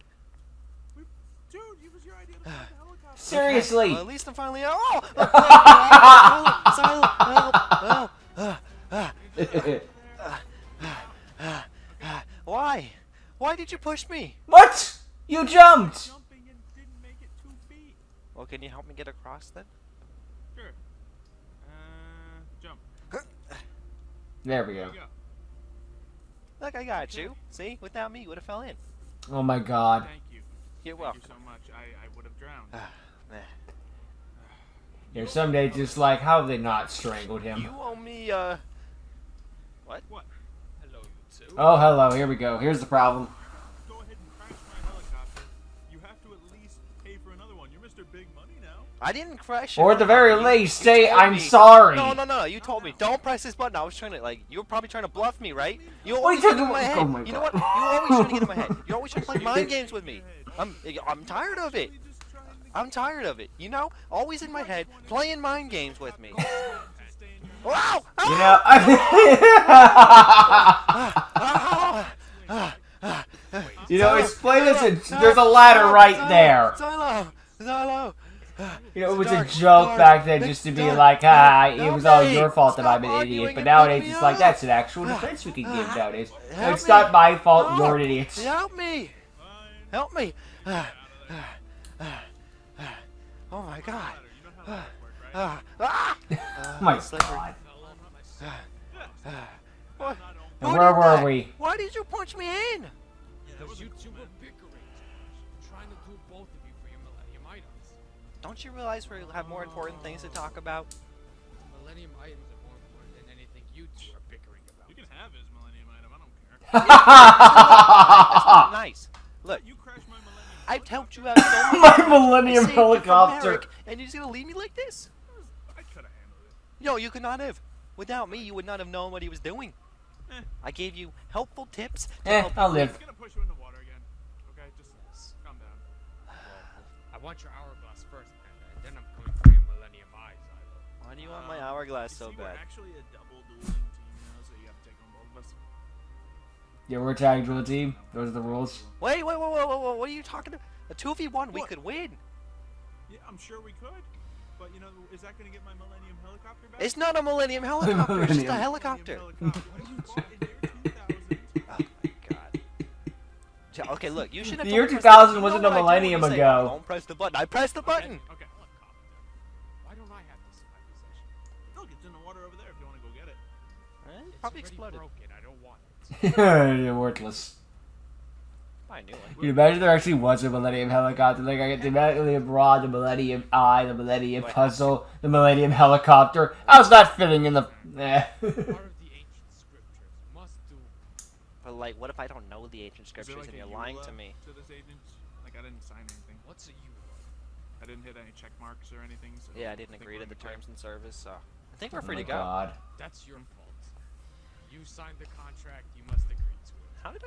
Speaker 3: Dude, it was your idea to fly the helicopter.
Speaker 1: Seriously.
Speaker 2: Well, at least I'm finally out. Oh! Xylo, help. Why? Why did you push me?
Speaker 1: What? You jumped.
Speaker 3: Jumping and didn't make it 2 feet.
Speaker 2: Well, can you help me get across then?
Speaker 3: Sure. Jump.
Speaker 1: There we
Speaker 3: There
Speaker 1: go.
Speaker 3: you go.
Speaker 2: Look, I got you. See? Without me, you would have fell in.
Speaker 1: Oh my god.
Speaker 3: Thank you.
Speaker 2: You're
Speaker 3: Thank
Speaker 2: welcome.
Speaker 3: you so much. I would have drowned.
Speaker 2: Nah.
Speaker 1: Yeah, someday just like, how have they not strangled him?
Speaker 2: You owe me, What?
Speaker 3: What?
Speaker 2: Hello, you two.
Speaker 1: Oh, hello. Here we go. Here's the problem.
Speaker 3: Go ahead and crash my helicopter. You have to at least pay for another one. You're Mr. Big Money now.
Speaker 2: I didn't crash
Speaker 1: Or
Speaker 2: it.
Speaker 1: at the very
Speaker 2: You-
Speaker 1: least,
Speaker 2: you
Speaker 1: say
Speaker 2: told
Speaker 1: I'm
Speaker 2: me-
Speaker 1: sorry.
Speaker 2: No. You told me. Don't press this button. I was trying to, like, you were probably trying to bluff me, right? You
Speaker 1: What are
Speaker 2: always
Speaker 1: you
Speaker 2: get in
Speaker 1: talking
Speaker 2: my
Speaker 1: about?
Speaker 2: head.
Speaker 1: Oh my
Speaker 2: You know
Speaker 1: God.
Speaker 2: what? You always trying to get in my head. You're always trying to play mind games with me. I'm tired of it.
Speaker 3: Really just trying to
Speaker 2: I'm tired of it. You know? Always in my head, playing mind games with me.
Speaker 3: to stay in your
Speaker 2: Wow!
Speaker 1: You know, you know, explain this. There's a ladder right there.
Speaker 2: Xylo.
Speaker 1: You know, it was a
Speaker 2: Dark,
Speaker 1: joke
Speaker 2: dark,
Speaker 1: back then just to be
Speaker 2: dark,
Speaker 1: like,
Speaker 2: dark.
Speaker 1: it was all
Speaker 2: Help
Speaker 1: your
Speaker 2: me.
Speaker 1: fault that
Speaker 2: Stop
Speaker 1: I'm an
Speaker 2: arguing
Speaker 1: idiot. But
Speaker 2: and
Speaker 1: nowadays
Speaker 2: picking
Speaker 1: it's
Speaker 2: me
Speaker 1: like,
Speaker 2: up.
Speaker 1: that's an actual defense we can give nowadays.
Speaker 2: Help
Speaker 1: It's
Speaker 2: me.
Speaker 1: not my fault,
Speaker 2: Oh,
Speaker 1: you're an idiot.
Speaker 2: Help me!
Speaker 3: Fine.
Speaker 2: Help me!
Speaker 3: Got it.
Speaker 2: Oh my god!
Speaker 3: Ladder, you know how ladders work, right?
Speaker 1: Oh my
Speaker 2: slippery.
Speaker 1: god.
Speaker 2: What?
Speaker 1: And
Speaker 2: Who
Speaker 1: where
Speaker 2: did
Speaker 1: were
Speaker 2: that?
Speaker 1: we?
Speaker 2: Why did you punch me in?
Speaker 4: Because you two were bickering, trying to do both of you for your Millennium items.
Speaker 2: Don't you realize we have more important things to talk about?
Speaker 4: Millennium items are more important than anything you two are bickering about.
Speaker 3: You can have his Millennium item. I don't care.
Speaker 2: That's not nice. Look,
Speaker 3: You crashed my Millennium.
Speaker 2: I've helped you out so many
Speaker 1: My
Speaker 2: times.
Speaker 1: Millennium
Speaker 2: I saved you from
Speaker 1: helicopter.
Speaker 2: Eric, and you're just gonna leave me like this?
Speaker 3: I could have handled it.
Speaker 2: No, you could not have. Without me, you would not have known what he was doing.
Speaker 3: Eh.
Speaker 2: I gave you helpful tips to help
Speaker 1: I'll
Speaker 2: you
Speaker 1: live.
Speaker 3: I'm gonna push you in the water again. Okay, just calm down.
Speaker 4: I want your hourglass first, Panda, and then I'm coming for your Millennium eyes, Ivo.
Speaker 2: Why do you want my hourglass
Speaker 3: You
Speaker 2: so
Speaker 3: see,
Speaker 2: bad?
Speaker 3: We're actually a double dueling team now, so you have to take on both of us.
Speaker 1: Yeah, we're a tag drill team. Those are the rules.
Speaker 2: Wait, what are you talking about? A 2v1, we
Speaker 3: What?
Speaker 2: could win.
Speaker 3: Yeah, I'm sure we could. But you know, is that gonna get my Millennium helicopter back?
Speaker 2: It's not a Millennium helicopter, it's just a
Speaker 1: Millennium.
Speaker 2: helicopter.
Speaker 3: What are you talking
Speaker 2: Oh my god. Okay, look, you should have
Speaker 1: The year
Speaker 2: told me
Speaker 1: 2000
Speaker 2: you know
Speaker 1: wasn't
Speaker 2: what
Speaker 1: a
Speaker 2: I do when you
Speaker 1: millennium
Speaker 2: say,
Speaker 1: ago.
Speaker 2: "Oh, don't press the button. I pressed the button.
Speaker 3: Okay,
Speaker 4: Why don't I have this in my possession?
Speaker 3: look, it's in the water over there if you want to go get it.
Speaker 2: Eh,
Speaker 4: It's
Speaker 2: probably
Speaker 4: already
Speaker 2: exploded.
Speaker 4: broken. I don't want it.
Speaker 1: You're worthless.
Speaker 2: Buy a new one.
Speaker 1: Can you imagine there actually was a Millennium helicopter? Like, I get the Millennium Rod, the Millennium Eye, the Millennium
Speaker 2: Do I have
Speaker 1: Puzzle, the Millennium Helicopter. How's that fitting in the... Eh.
Speaker 4: Part of the ancient scriptures must do.
Speaker 2: But like, what if I don't know the ancient
Speaker 3: Is there
Speaker 2: scriptures
Speaker 3: like
Speaker 2: and
Speaker 3: a
Speaker 2: you're lying
Speaker 3: EULA
Speaker 2: to me?
Speaker 3: to this agent? Like I didn't sign anything.
Speaker 4: What's a EULA?
Speaker 3: I didn't hit any check marks or anything. So
Speaker 2: Yeah, I didn't
Speaker 3: think
Speaker 2: agree
Speaker 3: we're
Speaker 2: to the
Speaker 3: in the clear.
Speaker 2: terms and service, so I think we're
Speaker 1: Oh
Speaker 2: free
Speaker 1: my
Speaker 2: to go.
Speaker 1: god.
Speaker 4: That's your fault. You signed the contract. You must agree to it.
Speaker 2: How did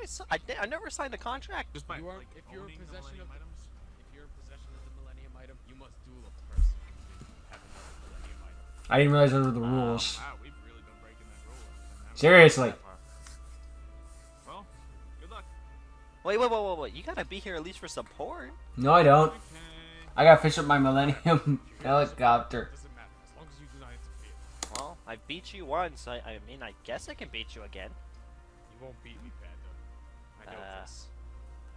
Speaker 2: I never signed a contract.
Speaker 3: Just by
Speaker 4: You are,
Speaker 3: like
Speaker 4: if you're in
Speaker 3: owning the
Speaker 4: possession of
Speaker 3: Millennium items.
Speaker 4: if you're in possession of the Millennium item, you must duel a person to have another Millennium item.
Speaker 1: I didn't realize those were the rules.
Speaker 3: Wow, we've really been breaking that rule.
Speaker 1: Seriously.
Speaker 3: Well, good luck.
Speaker 2: Wait. You gotta be here at least for support.
Speaker 1: No, I don't.
Speaker 3: Okay.
Speaker 1: I gotta fish up my Millennium helicopter.
Speaker 4: Doesn't matter as long as you do not interfere.
Speaker 2: Well, I beat you once. I mean, I guess I can beat you again.
Speaker 4: You won't beat me, Panda. I know this.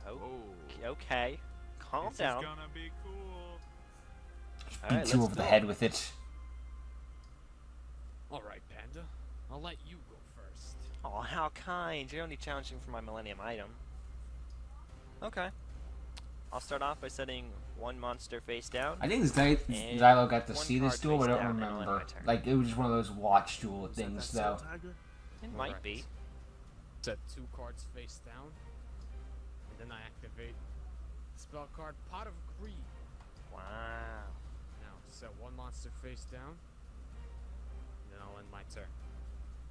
Speaker 3: Oh.
Speaker 2: Okay. Calm
Speaker 3: This
Speaker 2: down.
Speaker 3: is gonna be cool.
Speaker 2: Alright,
Speaker 1: Beat you
Speaker 2: let's
Speaker 1: over the
Speaker 2: go.
Speaker 1: head with it.
Speaker 4: All right, Panda. I'll let you go first.
Speaker 2: Oh, how kind. You're only challenging for my Millennium item. Okay. I'll start off by setting one monster face down.
Speaker 1: I think
Speaker 2: And
Speaker 1: Xylo got to
Speaker 2: one
Speaker 1: see this
Speaker 2: card
Speaker 1: duel, but I
Speaker 2: face
Speaker 1: don't
Speaker 2: down, and I'll end
Speaker 1: remember.
Speaker 2: my turn.
Speaker 1: Like, it was just one of those watch duel
Speaker 3: Is that
Speaker 1: things,
Speaker 3: that
Speaker 1: though.
Speaker 3: Soul Tiger?
Speaker 2: It might
Speaker 4: Correct.
Speaker 2: be.
Speaker 4: Set 2 cards face down, and then I activate the spell card Pot of Greed.
Speaker 2: Wow.
Speaker 4: Now set 1 monster face down, and then I'll end my turn.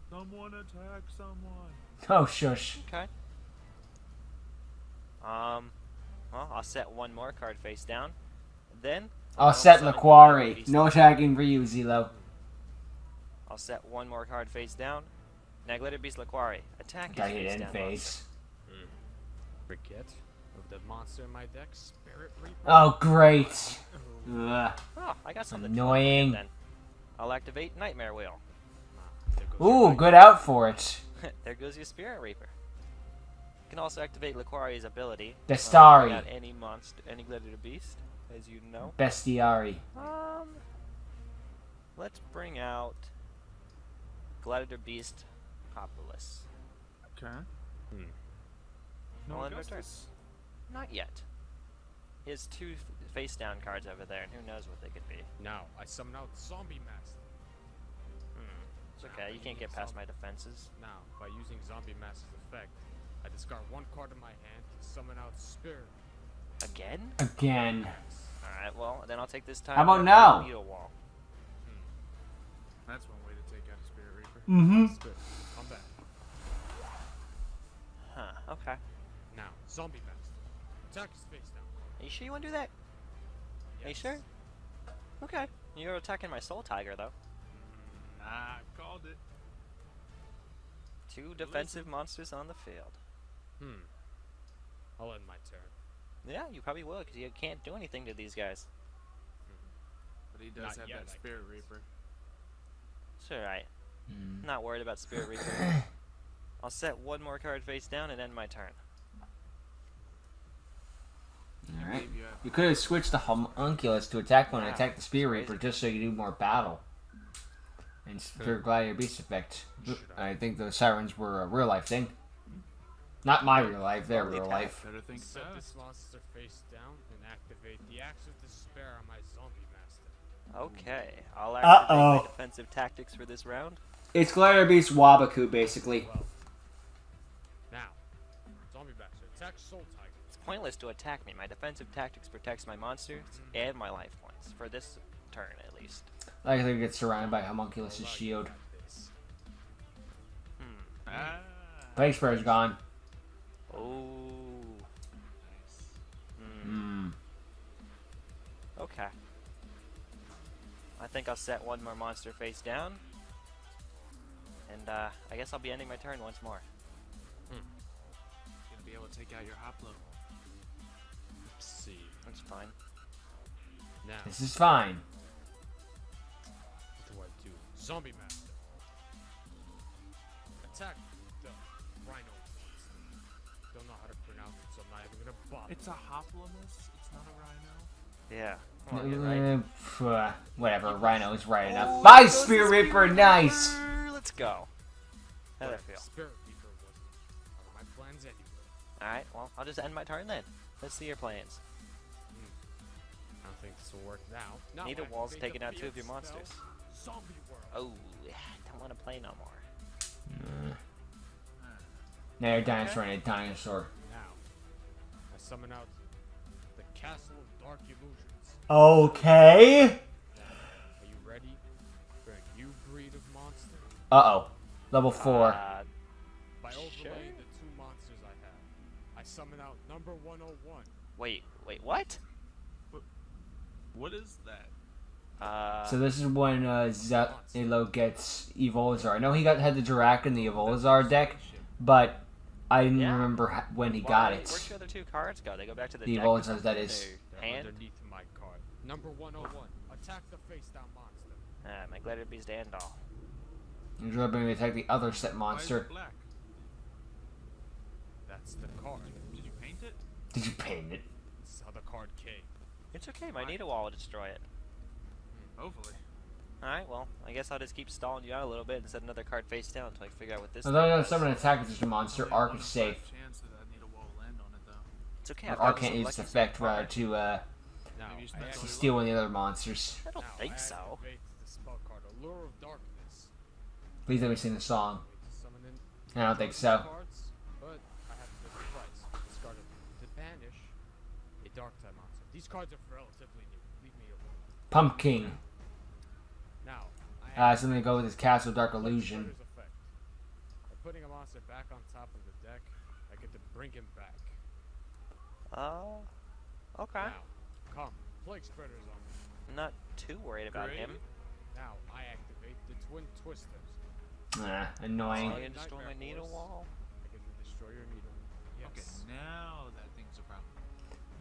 Speaker 3: Someone attack someone.
Speaker 1: Oh, shush.
Speaker 2: Okay. Well, I'll set 1 more card face down. Then
Speaker 1: I'll set
Speaker 2: summon
Speaker 1: Laquari.
Speaker 2: Beast.
Speaker 1: No attacking for you, Zelo.
Speaker 2: I'll set 1 more card face down. Negletter Beast Laquari. Attack
Speaker 1: Got
Speaker 2: his
Speaker 1: hit
Speaker 2: face
Speaker 1: in
Speaker 2: down
Speaker 1: face.
Speaker 4: Forget of the monster in my deck, Spirit Reaper.
Speaker 1: Oh, great. Ugh.
Speaker 2: monster. Oh, I got something
Speaker 1: Annoying.
Speaker 2: fun then. I'll activate Nightmare Wheel.
Speaker 4: There goes your
Speaker 1: Ooh,
Speaker 4: right.
Speaker 1: good out for it.
Speaker 2: There goes your Spirit Reaper. You can also activate Laquari's ability.
Speaker 1: Destari.
Speaker 2: Bring out any monster, any Gladiator Beast, as you know.
Speaker 1: Bestiari.
Speaker 2: Let's bring out Gladiator Beast Populus.
Speaker 3: Okay.
Speaker 2: I'll
Speaker 3: No
Speaker 2: end my turn.
Speaker 3: Augustus?
Speaker 2: Not yet. He has 2 face down cards over there, and who knows what they could be.
Speaker 4: Now I summon out Zombie Master.
Speaker 2: It's okay, you can't get past my defenses.
Speaker 4: Now, by using Zombie Master's effect, I discard 1 card in my hand to summon out Spirit.
Speaker 2: Again?
Speaker 1: Again.
Speaker 2: Alright, well, then I'll take this time.
Speaker 1: How about
Speaker 2: to
Speaker 1: now?
Speaker 2: Needle Wall.
Speaker 3: That's one way to take out a Spirit Reaper.
Speaker 1: Mm-hmm.
Speaker 4: Spirit, come back.
Speaker 2: Huh, okay.
Speaker 4: Now, Zombie Master. Attack his face down.
Speaker 2: Are you sure you want to do that? Are you sure? Okay. You're attacking my Soul Tiger, though.
Speaker 3: Nah, called it.
Speaker 2: 2 defensive monsters on the field.
Speaker 4: I'll end my turn.
Speaker 2: Yeah, you probably will, because you can't do anything to these guys.
Speaker 3: But he does
Speaker 4: Not
Speaker 3: have
Speaker 4: yet,
Speaker 3: that
Speaker 4: I
Speaker 3: Spirit Reaper.
Speaker 2: It's alright. Not worried about Spirit Reaper. I'll set 1 more card face down and end my turn.
Speaker 1: Alright.
Speaker 3: Believe you have
Speaker 1: You could have switched the homunculus to attack one and
Speaker 2: Wow,
Speaker 1: attack the Spear
Speaker 2: that's
Speaker 1: Reaper just so you do more battle. And for Gladiator Beast effect. I think the sirens were a real life thing. Not my real life, their
Speaker 2: Only
Speaker 1: real
Speaker 2: attack.
Speaker 1: life.
Speaker 3: better think
Speaker 4: Set this
Speaker 3: fast.
Speaker 4: monster face down and activate the Axe of Despair on my Zombie Master.
Speaker 2: Okay, I'll activate
Speaker 1: Uh-oh.
Speaker 2: my defensive tactics for this round.
Speaker 1: It's Gladiator Beast Wabaku, basically.
Speaker 4: Well, now, Zombie Master, attack Soul Tiger.
Speaker 2: It's pointless to attack me. My defensive tactics protects my monsters and my life points. For this turn, at least.
Speaker 1: I think it gets surrounded by homunculus'
Speaker 4: Allow you
Speaker 1: shield.
Speaker 4: to have this.
Speaker 3: Ah.
Speaker 1: Plague Sprayer's gone.
Speaker 2: Oh.
Speaker 1: Hmm.
Speaker 2: Okay. I think I'll set 1 more monster face down. And, I guess I'll be ending my turn once more.
Speaker 3: Gonna be able to take out your Hoplo.
Speaker 4: Let's see.
Speaker 2: That's fine.
Speaker 4: Now,
Speaker 1: This is fine.
Speaker 4: what do I do? Zombie Master. Attack the Rhino monster. Don't know how to pronounce it, so I'm not even gonna bother.
Speaker 3: It's a Hoplomus. It's not a Rhino.
Speaker 2: Yeah. Come on, get right.
Speaker 1: Whatever, Rhino is right enough.
Speaker 2: Oh,
Speaker 1: Bye,
Speaker 2: there goes the
Speaker 1: Spear
Speaker 2: Spear
Speaker 1: Reaper, nice!
Speaker 2: Let's go. How'd that feel?
Speaker 4: Spirit Reaper wasn't part of my plans anyway.
Speaker 2: Alright, well, I'll just end my turn then. Let's see your plans.
Speaker 4: I don't think this will work now. Now
Speaker 2: Needle Wall's
Speaker 4: activate
Speaker 2: taking
Speaker 4: the
Speaker 2: out 2 of your
Speaker 4: spell,
Speaker 2: monsters.
Speaker 4: Zombie World.
Speaker 2: Oh, don't want to play no more.
Speaker 1: Now you're dinosaur and a dinosaur.
Speaker 4: Now, I summon out the Castle of Dark Illusions.
Speaker 1: Okay.
Speaker 4: Are you ready for a new breed of monster?
Speaker 1: Uh-oh. Level 4.
Speaker 4: By overlaying
Speaker 2: Sure.
Speaker 4: the 2 monsters I have, I summon out number 101.
Speaker 2: Wait, what?
Speaker 3: What is that?
Speaker 1: So this is when Zelo gets Evolazar. I know he had the Dirac in the Evolazar deck, but I didn't
Speaker 2: Yeah.
Speaker 1: remember when he
Speaker 2: Where'd
Speaker 1: got
Speaker 2: your
Speaker 1: it.
Speaker 2: other 2 cards go? They go back to the
Speaker 1: The
Speaker 2: deck
Speaker 1: Evolazars,
Speaker 2: or something?
Speaker 1: that is.
Speaker 4: They're
Speaker 2: Hand?
Speaker 4: underneath my card. Number 101. Attack the face down monster.
Speaker 2: My Gladiator Beast Dandal.
Speaker 1: He's going to attack the other set
Speaker 3: Why is
Speaker 1: monster.
Speaker 3: it black?
Speaker 4: That's the card.
Speaker 3: Did you paint it?
Speaker 1: Did you paint it?
Speaker 4: This is how the card came.
Speaker 2: It's okay, my Nita Wall will destroy it.
Speaker 3: Hopefully.
Speaker 2: Alright, well, I guess I'll just keep stalling you out a little bit and set another card face down until I figure out what this
Speaker 1: Although
Speaker 2: thing
Speaker 1: I
Speaker 2: does.
Speaker 1: summon an attack with this monster,
Speaker 3: Only
Speaker 1: Arc
Speaker 3: 1
Speaker 1: is
Speaker 3: in 5
Speaker 1: safe.
Speaker 3: chance that I need a wall land on it though.
Speaker 2: It's okay,
Speaker 1: Or
Speaker 2: I've got
Speaker 1: Arc
Speaker 2: this
Speaker 1: can't use its
Speaker 2: Electric
Speaker 1: effect
Speaker 2: card.
Speaker 1: to
Speaker 4: Now,
Speaker 3: Maybe you spent
Speaker 4: I
Speaker 3: all
Speaker 1: to
Speaker 3: your
Speaker 1: steal one of the other monsters.
Speaker 2: I don't
Speaker 4: Now,
Speaker 2: think
Speaker 4: I
Speaker 2: so.
Speaker 4: activate the spell card Allure of Darkness.
Speaker 1: Please let me sing the song.
Speaker 4: To summon in
Speaker 1: I don't think so.
Speaker 4: cards, but I have to pay the price. Discard it to banish a dark type monster. These cards are relatively new. Leave me alone.
Speaker 1: Pumpkin.
Speaker 4: Now, I
Speaker 1: Something to go with his Castle Dark Illusion.
Speaker 4: Exploder's effect. By putting a monster back on top of the deck, I get to bring him back.
Speaker 2: Okay.
Speaker 4: Now, come, Plague Spreader's on me.
Speaker 2: I'm not too worried about
Speaker 3: Great.
Speaker 2: him.
Speaker 4: Now, I activate the Twin Twisters.
Speaker 1: Annoying.
Speaker 2: I'm gonna destroy my Nita Wall.
Speaker 4: I get to destroy your needle. Yes.
Speaker 3: Okay, now that thing's a problem.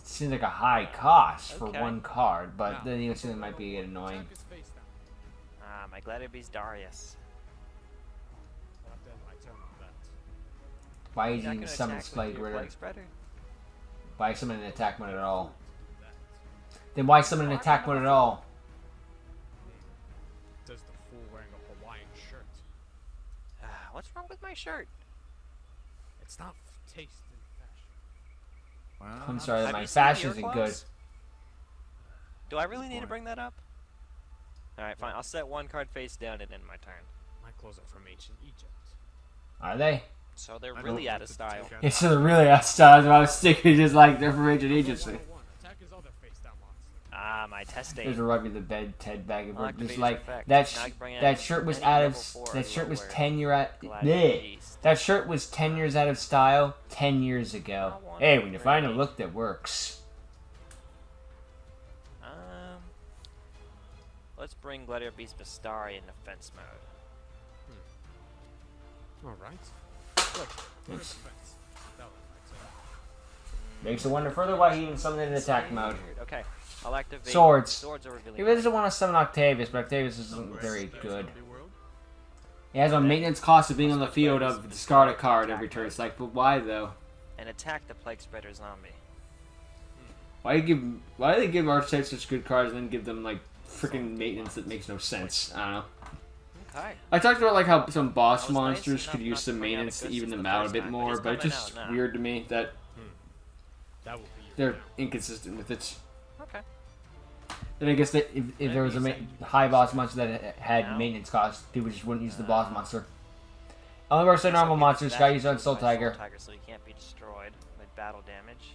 Speaker 1: It seems like a high cost for
Speaker 2: Okay.
Speaker 1: one card, but
Speaker 4: Now,
Speaker 1: then you assume it might be annoying.
Speaker 4: Attack his face down.
Speaker 2: My Gladiator Beast Darius.
Speaker 4: I'll have to end my turn on that.
Speaker 1: Why
Speaker 2: You're
Speaker 1: is
Speaker 2: not
Speaker 1: he even
Speaker 2: gonna
Speaker 1: summon
Speaker 2: attack with
Speaker 1: Plague
Speaker 2: your
Speaker 1: Ritter?
Speaker 2: Plague Spreader?
Speaker 1: Why summon an attack mode at all?
Speaker 4: That.
Speaker 1: Then why summon an attack mode at all?
Speaker 4: Does the fool wearing a Hawaiian shirt?
Speaker 2: What's wrong with my shirt?
Speaker 4: It's not taste and fashion.
Speaker 3: Wow.
Speaker 1: I'm sorry,
Speaker 2: Have
Speaker 1: my
Speaker 2: you seen
Speaker 1: fashion
Speaker 2: your
Speaker 1: isn't good.
Speaker 2: clothes? Do I really need to
Speaker 3: point.
Speaker 2: bring that up? Alright, fine. I'll set 1 card face down and end my turn.
Speaker 4: My clothes are from ancient Egypt.
Speaker 1: Are they?
Speaker 2: So they're
Speaker 3: I
Speaker 2: really
Speaker 3: don't
Speaker 2: out of
Speaker 3: think
Speaker 2: style.
Speaker 3: take out
Speaker 1: Yeah, so they're really outside. I was thinking just like they're from ancient Agency.
Speaker 4: 101. Attack his other face down monster.
Speaker 2: My testing.
Speaker 1: There's a rug in the bed, Ted bag of
Speaker 2: I'll
Speaker 1: work.
Speaker 2: activate
Speaker 1: Just
Speaker 2: his
Speaker 1: like
Speaker 2: effect.
Speaker 1: that.
Speaker 2: Now I can bring in
Speaker 1: That shirt was
Speaker 2: any
Speaker 1: out
Speaker 2: level
Speaker 1: of.
Speaker 2: 4
Speaker 1: That shirt was
Speaker 2: lower
Speaker 1: 10 year out.
Speaker 2: Gladiator Beast.
Speaker 1: That shirt was 10 years out of style 10 years ago.
Speaker 2: I want
Speaker 1: Hey, when you find a
Speaker 2: really-
Speaker 1: look that works.
Speaker 2: Let's bring Gladiator Beast Bastari in defense mode.
Speaker 4: Alright. Look, where's
Speaker 1: Yes.
Speaker 4: the fence? That was my turn.
Speaker 1: Makes it wonder further why he even summoned it in attack mode.
Speaker 2: Weird. Okay, I'll activate.
Speaker 1: Swords.
Speaker 2: Swords are revealing.
Speaker 1: He really doesn't want to summon Octavius, but Octavius isn't very good. He has a maintenance cost of being on the field of discard a card every turn. It's like, but why though?
Speaker 2: And attack the Plague Spreader zombie.
Speaker 1: Why do they give archetypes such good cards and then give them like freaking maintenance that makes no sense? I don't know.
Speaker 2: Okay.
Speaker 1: I talked about like how some boss
Speaker 2: That was
Speaker 1: monsters
Speaker 2: nice
Speaker 1: could
Speaker 2: enough
Speaker 1: use
Speaker 2: not
Speaker 1: some
Speaker 2: to bring out
Speaker 1: maintenance to
Speaker 2: Augustus
Speaker 1: even
Speaker 2: the
Speaker 1: them out a
Speaker 2: first
Speaker 1: bit
Speaker 2: time, but
Speaker 1: more,
Speaker 2: he's
Speaker 1: but it's
Speaker 2: coming
Speaker 1: just
Speaker 2: out now.
Speaker 1: weird to me that
Speaker 4: That will be your
Speaker 1: they're
Speaker 4: turn.
Speaker 1: inconsistent with it.
Speaker 2: Okay.
Speaker 1: Then I guess that if there was a high boss monster that had
Speaker 2: Now?
Speaker 1: maintenance costs, people just wouldn't use the boss monster. Only works on normal
Speaker 2: So
Speaker 1: monsters.
Speaker 2: that
Speaker 1: Gotta use on
Speaker 2: includes
Speaker 1: Soul
Speaker 2: my
Speaker 1: Tiger.
Speaker 2: So he can't be destroyed with battle damage.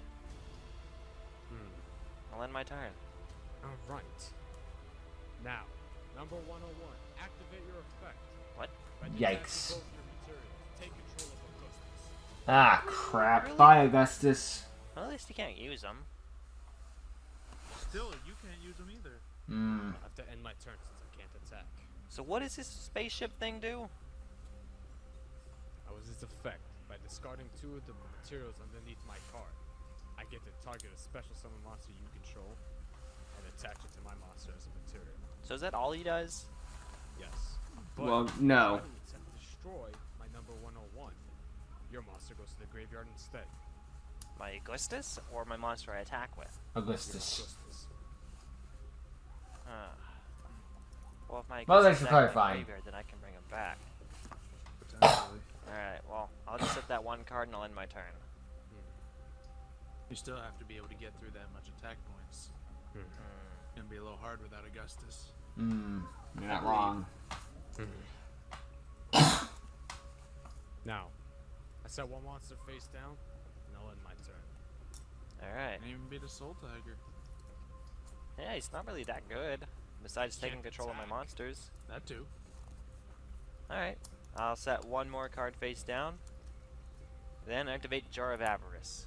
Speaker 2: I'll end my turn.
Speaker 4: Alright. Now, number 101. Activate your effect.
Speaker 2: What?
Speaker 4: By
Speaker 1: Yikes.
Speaker 4: detaching both your materials, take control of Augustus.
Speaker 1: Ah, crap.
Speaker 2: Really?
Speaker 1: Bye, Augustus.
Speaker 2: Well, at least you can't use them.
Speaker 3: Still, you can't use them either.
Speaker 1: Hmm.
Speaker 4: I have to end my turn since I can't attack.
Speaker 2: So what does this spaceship thing do?
Speaker 4: That was its effect. By discarding 2 of the materials underneath my card, I get to target a special summon monster you control and attach it to my monster as a material.
Speaker 2: So is that all he does?
Speaker 4: Yes. But
Speaker 1: Well,
Speaker 4: if
Speaker 1: no.
Speaker 4: I attempt to destroy my number 101, your monster goes to the graveyard instead.
Speaker 2: My Augustus or my monster I attack with?
Speaker 1: Augustus.
Speaker 4: Augustus.
Speaker 2: Well, if my
Speaker 1: Well,
Speaker 2: Augustus
Speaker 1: thanks for
Speaker 2: is out of my
Speaker 1: clarifying.
Speaker 2: graveyard, then I can bring him back.
Speaker 3: Potentially.
Speaker 2: Alright, well, I'll just set that 1 card and I'll end my turn.
Speaker 3: You still have to be able to get through that much attack points. Gonna be a little hard without Augustus.
Speaker 1: Hmm. You're not wrong.
Speaker 4: Now, I set 1 monster face down, and I'll end my turn.
Speaker 2: Alright.
Speaker 3: Can't even beat a Soul Tiger.
Speaker 2: Yeah, he's not really that good. Besides taking
Speaker 3: Can't
Speaker 2: control of my
Speaker 3: attack.
Speaker 2: monsters.
Speaker 3: That too.
Speaker 2: Alright. I'll set one more card face down. Then activate Jar of Avarice.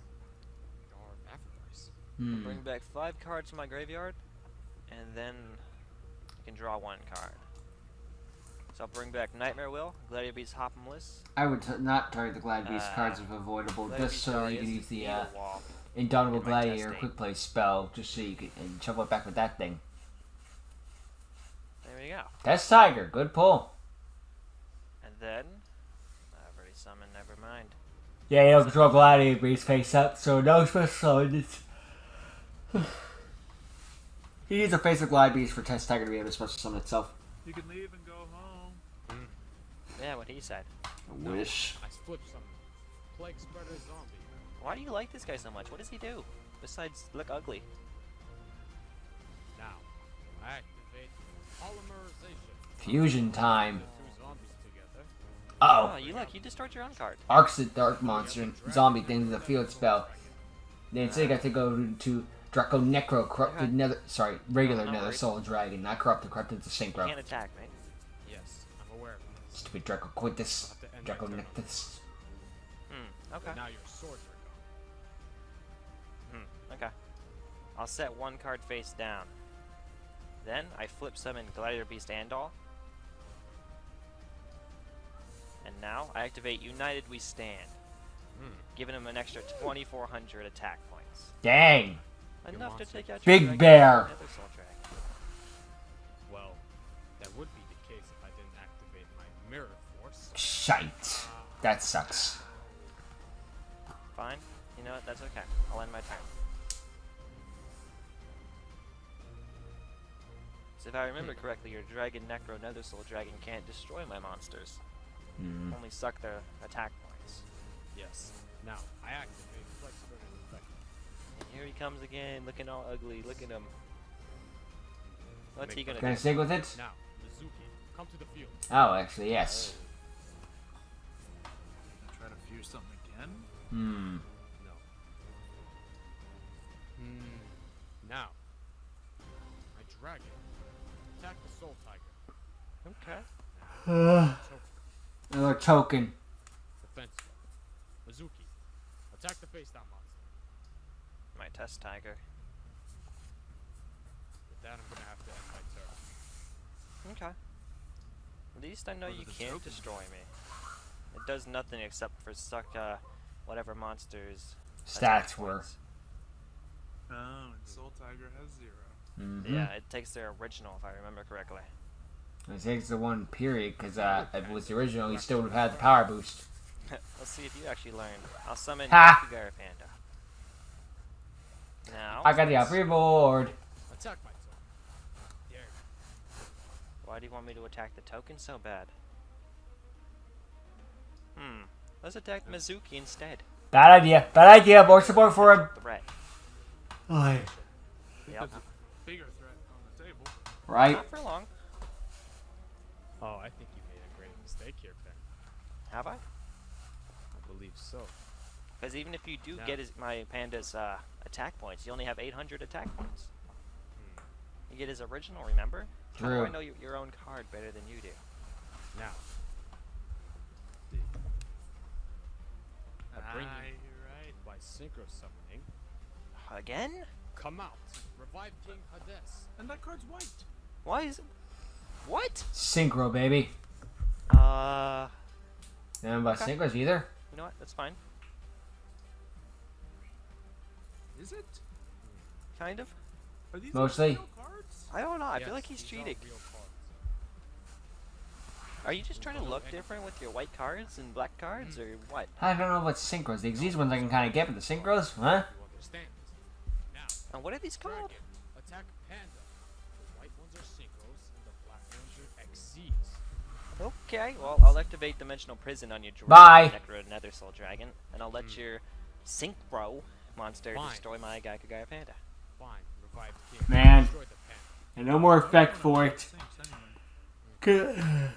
Speaker 4: Jar of Avarice.
Speaker 2: Bring back 5 cards from my graveyard. And then you can draw 1 card. So I'll bring back Nightmare Will, Gladiator Beast Hopless.
Speaker 1: I would not target the Glad Beast cards if avoidable,
Speaker 2: Gladiator
Speaker 1: just
Speaker 2: Beast
Speaker 1: so you can
Speaker 2: Darius,
Speaker 1: use the
Speaker 2: Needle Wall.
Speaker 1: Indomitable
Speaker 2: in my
Speaker 1: Gladiator
Speaker 2: testing.
Speaker 1: quick play spell, just so you can and shuffle it back with that thing.
Speaker 2: There we go.
Speaker 1: That's Tiger, good pull.
Speaker 2: And then I've already summoned. Never mind.
Speaker 1: Yeah, you don't control Gladiator Beast face up, so no special summons. He needs a face of Glad Beast for Test Tiger to be able to special summon itself.
Speaker 3: You can leave and go home.
Speaker 2: Yeah, what he said.
Speaker 1: I wish.
Speaker 4: I flipped some Plague Spreader Zombie.
Speaker 2: Why do you like this guy so much? What does he do? Besides look ugly.
Speaker 4: Now, I activate Polymerization.
Speaker 1: Fusion time.
Speaker 4: The 2 zombies together.
Speaker 1: Uh
Speaker 2: Oh, you look, you destroyed your own card.
Speaker 1: Arcs the Dark Monster and Zombie thing to the field spell. Then instead you got to go to Draco Necro, corrupted Nether. Sorry, regular
Speaker 2: No
Speaker 1: Nether
Speaker 2: worries.
Speaker 1: Soul Dragon, not corrupted. Corrupted to
Speaker 2: You
Speaker 1: Synchro.
Speaker 2: can't attack me.
Speaker 4: Yes, I'm aware of this.
Speaker 1: Stupid Draco Quintus.
Speaker 4: Have to end
Speaker 1: Draco
Speaker 4: my turn.
Speaker 1: Nectus.
Speaker 2: Okay.
Speaker 4: But now your swords are gone.
Speaker 2: Okay. I'll set 1 card face down. Then I flip summon Gladiator Beast Andal. And now I activate United We Stand, giving him an extra 2,400 attack points.
Speaker 1: Dang.
Speaker 2: Enough to take out
Speaker 1: Big
Speaker 2: your
Speaker 1: bear.
Speaker 2: Nether Soul Dragon.
Speaker 4: Well, that would be the case if I didn't activate my Mirror Force.
Speaker 1: Shite. That sucks.
Speaker 2: Fine. You know what? That's okay. I'll end my turn. So if I remember correctly, your Dragon Necro Nether Soul Dragon can't destroy my monsters. Only suck their attack points.
Speaker 4: Yes. Now, I activate Plague Spreader Effect.
Speaker 2: And here he comes again, looking all ugly. Look at him. What's he gonna
Speaker 1: Can I
Speaker 2: do?
Speaker 1: stick with it?
Speaker 4: Now, Mizuki, come to the field.
Speaker 1: Oh, actually, yes.
Speaker 3: Try to fuse something again?
Speaker 1: Hmm.
Speaker 4: No. Now, my dragon. Attack the Soul Tiger.
Speaker 2: Okay.
Speaker 1: Another token.
Speaker 4: Defense spell. Mizuki, attack the face down monster.
Speaker 2: My test tiger.
Speaker 4: With that, I'm gonna have to end my turn.
Speaker 2: Okay. At least I know
Speaker 3: What
Speaker 2: you
Speaker 3: are the
Speaker 2: can't
Speaker 3: tokens?
Speaker 2: destroy me. It does nothing except for suck whatever monsters attack
Speaker 1: Stats were.
Speaker 2: points.
Speaker 3: Oh, and Soul Tiger has 0.
Speaker 2: Yeah, it takes their original if I remember correctly.
Speaker 1: It takes the 1 period, because if it was the original, you still would have had the power boost.
Speaker 2: Let's see if you actually learned. I'll summon
Speaker 1: Ha!
Speaker 2: Bakugara Panda. Now,
Speaker 1: I got the free board.
Speaker 4: Attack my token. There.
Speaker 2: why do you want me to attack the token so bad? Let's attack Mizuki instead.
Speaker 1: Bad idea. Bad idea. More support for him.
Speaker 2: Threat.
Speaker 1: Aye.
Speaker 2: Yep.
Speaker 3: There's a bigger threat on the table.
Speaker 1: Right?
Speaker 2: Not for long.
Speaker 4: Oh, I think you made a great mistake here, Ben.
Speaker 2: Have I?
Speaker 4: I believe so.
Speaker 2: Because even if you do
Speaker 4: No.
Speaker 2: get my panda's attack points, you only have 800 attack points. You get his original, remember? How do
Speaker 1: True.
Speaker 2: I know your own card better than you do?
Speaker 4: Now. I bring you
Speaker 3: You're right.
Speaker 4: by synchro summoning.
Speaker 2: Again?
Speaker 4: Come out. Revive King Hades.
Speaker 3: And that card's white.
Speaker 2: Why is it? What?
Speaker 1: Synchro, baby.
Speaker 2: You
Speaker 1: None about
Speaker 2: Okay.
Speaker 1: synchros either.
Speaker 2: know what? That's fine.
Speaker 3: Is it?
Speaker 2: Kind of.
Speaker 3: Are these
Speaker 1: Mostly.
Speaker 3: real cards?
Speaker 2: I don't know. I feel
Speaker 4: Yes,
Speaker 2: like he's
Speaker 4: these are
Speaker 2: cheating.
Speaker 4: real cards.
Speaker 2: Are you just trying to look different with your white cards and black cards, or what?
Speaker 1: I don't know about synchros. The exist ones I can kind of get, but the synchros, huh?
Speaker 4: You understand? Now,
Speaker 2: And what are these called?
Speaker 4: dragon. Attack panda. The white ones are synchros and the black ones are XZs.
Speaker 2: Okay, well, I'll activate Dimensional Prison on your
Speaker 1: Bye.
Speaker 2: Necro Nether Soul Dragon, and I'll let your Synchro monster
Speaker 4: Fine.
Speaker 2: destroy my Gaikagaya Panda.
Speaker 4: Fine. Revive King.
Speaker 1: Man.
Speaker 4: Destroy the panda.
Speaker 1: And no more effect for it.
Speaker 3: Thanks, anyway.
Speaker 4: Turn.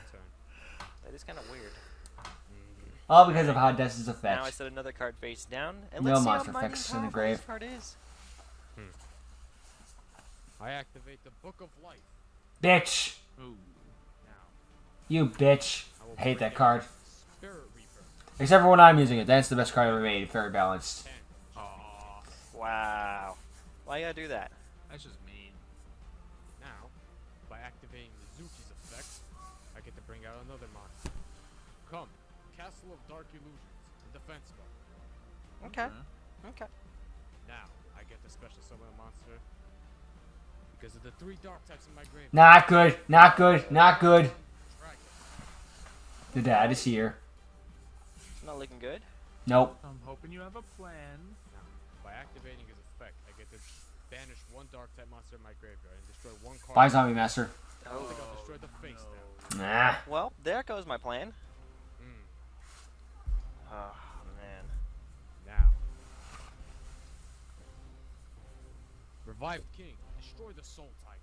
Speaker 2: That is kind of weird.
Speaker 1: All because of Hades's
Speaker 2: Now I
Speaker 1: effect.
Speaker 2: set another card face down, and
Speaker 1: No
Speaker 2: let's see
Speaker 1: monster
Speaker 2: how mighty
Speaker 1: effects in the
Speaker 2: powerful
Speaker 1: grave.
Speaker 2: this card is.
Speaker 4: I activate the Book of Life.
Speaker 1: Bitch.
Speaker 3: Ooh.
Speaker 4: Now,
Speaker 1: You bitch.
Speaker 4: I will
Speaker 1: I hate
Speaker 4: bring
Speaker 1: that
Speaker 4: out
Speaker 1: card.
Speaker 4: Spirit Reaper.
Speaker 1: Except for when I'm using it. That's the best card I ever made. Very balanced.
Speaker 4: 10.
Speaker 3: Aw,
Speaker 2: Wow. Why you gotta do that?
Speaker 3: that's just mean.
Speaker 4: Now, by activating Mizuki's effect, I get to bring out another monster. Come, Castle of Dark Illusions, in defense mode.
Speaker 2: Okay. Okay.
Speaker 4: Now, I get to special summon a monster because of the 3 dark types in my graveyard.
Speaker 1: Not good. Not good. Not good.
Speaker 4: Dragon.
Speaker 1: The dad is here.
Speaker 2: Not looking good.
Speaker 1: Nope.
Speaker 3: I'm hoping you have a plan.
Speaker 4: Now, by activating his effect, I get to banish 1 dark type monster in my graveyard and destroy 1 card.
Speaker 1: Bye, Zombie Master.
Speaker 4: I don't think I'll destroy the face now.
Speaker 1: Nah.
Speaker 2: Well, there goes my plan.
Speaker 4: Mm.
Speaker 2: Oh, man.
Speaker 4: Now. Revive King. Destroy the Soul Tiger.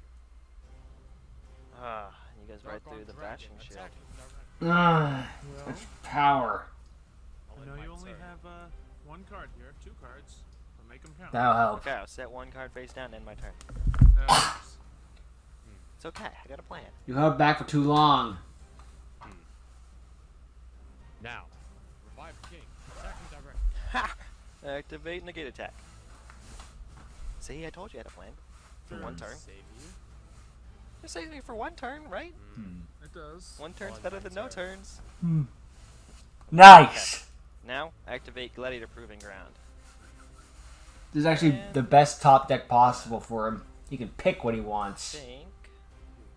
Speaker 2: Ah, you guys right
Speaker 4: Dark
Speaker 2: through
Speaker 4: Arm
Speaker 2: the
Speaker 4: Dragon.
Speaker 2: bashing shield.
Speaker 4: Attack him directly.
Speaker 1: Ah,
Speaker 3: Well,
Speaker 1: such power.
Speaker 4: I'll
Speaker 3: I
Speaker 4: end
Speaker 3: know
Speaker 4: my
Speaker 3: you only
Speaker 4: turn.
Speaker 3: have 1 card here, 2 cards, but make them count.
Speaker 1: That'll help.
Speaker 2: Okay, I'll set 1 card face down and end my turn.
Speaker 3: Oops.
Speaker 2: It's okay, I got a plan.
Speaker 1: You held back for too long.
Speaker 4: Now. Revive King. Attack him directly.
Speaker 2: Ha! Activate negate attack. See, I told you I had a plan. For 1 turn.
Speaker 4: Save you.
Speaker 2: Just save me for 1 turn, right?
Speaker 3: It does.
Speaker 2: 1 turn's
Speaker 4: On
Speaker 2: better
Speaker 4: my
Speaker 2: than no
Speaker 4: turn.
Speaker 2: turns.
Speaker 1: Nice.
Speaker 2: Now, activate Gladiator Proving Ground.
Speaker 1: This is actually the best top deck possible for him. He can pick what he wants.
Speaker 2: Think.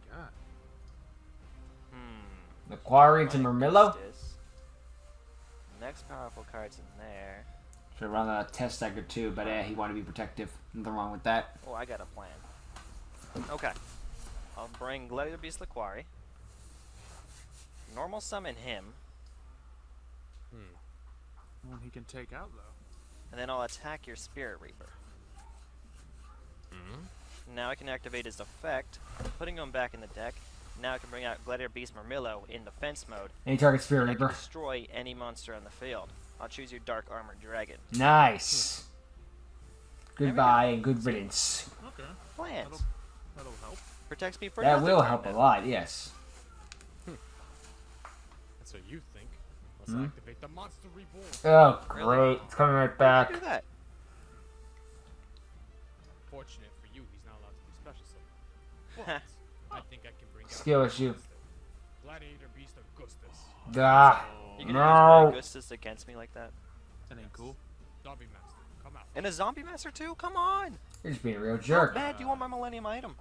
Speaker 3: God.
Speaker 1: Macquarie into
Speaker 2: Like
Speaker 1: Murmillo.
Speaker 2: this. Next powerful card's in there.
Speaker 1: Should run a test deck or 2, but he wanted to be protective. Nothing wrong with that.
Speaker 2: Oh, I got a plan. Okay. I'll bring Gladiator Beast Laquari. Normal summon him,
Speaker 3: One he can take out, though.
Speaker 2: and then I'll attack your Spirit Reaper. Now I can activate his effect, putting him back in the deck. Now I can bring out Gladiator Beast Murmillo in defense mode.
Speaker 1: Any target Spirit
Speaker 2: And I can
Speaker 1: Reaper.
Speaker 2: destroy any monster on the field. I'll choose your Dark Armored Dragon.
Speaker 1: Nice.
Speaker 2: we go.
Speaker 1: Goodbye and good riddance.
Speaker 3: Okay.
Speaker 2: Plans.
Speaker 3: That'll help.
Speaker 2: Protects me for
Speaker 1: That
Speaker 2: another
Speaker 1: will
Speaker 2: turn
Speaker 1: help a
Speaker 2: then.
Speaker 1: lot, yes.
Speaker 4: That's what you think. Let's activate the Monster Reborn.
Speaker 1: Oh,
Speaker 2: Really?
Speaker 1: great. It's coming right
Speaker 2: Why'd
Speaker 1: back.
Speaker 2: you do that?
Speaker 4: Fortunate for you, he's not allowed to do special summon. But I think I can bring out
Speaker 1: Skill
Speaker 4: another
Speaker 1: issue.
Speaker 4: monster. Gladiator Beast Augustus.
Speaker 1: Ah,
Speaker 2: You gonna use
Speaker 1: no.
Speaker 2: my Augustus against me like that?
Speaker 3: That ain't cool.
Speaker 4: Zombie Master, come out.
Speaker 2: And a Zombie Master too? Come on!
Speaker 1: You're just being a real
Speaker 2: How
Speaker 1: jerk.
Speaker 2: bad do you want my Millennium item?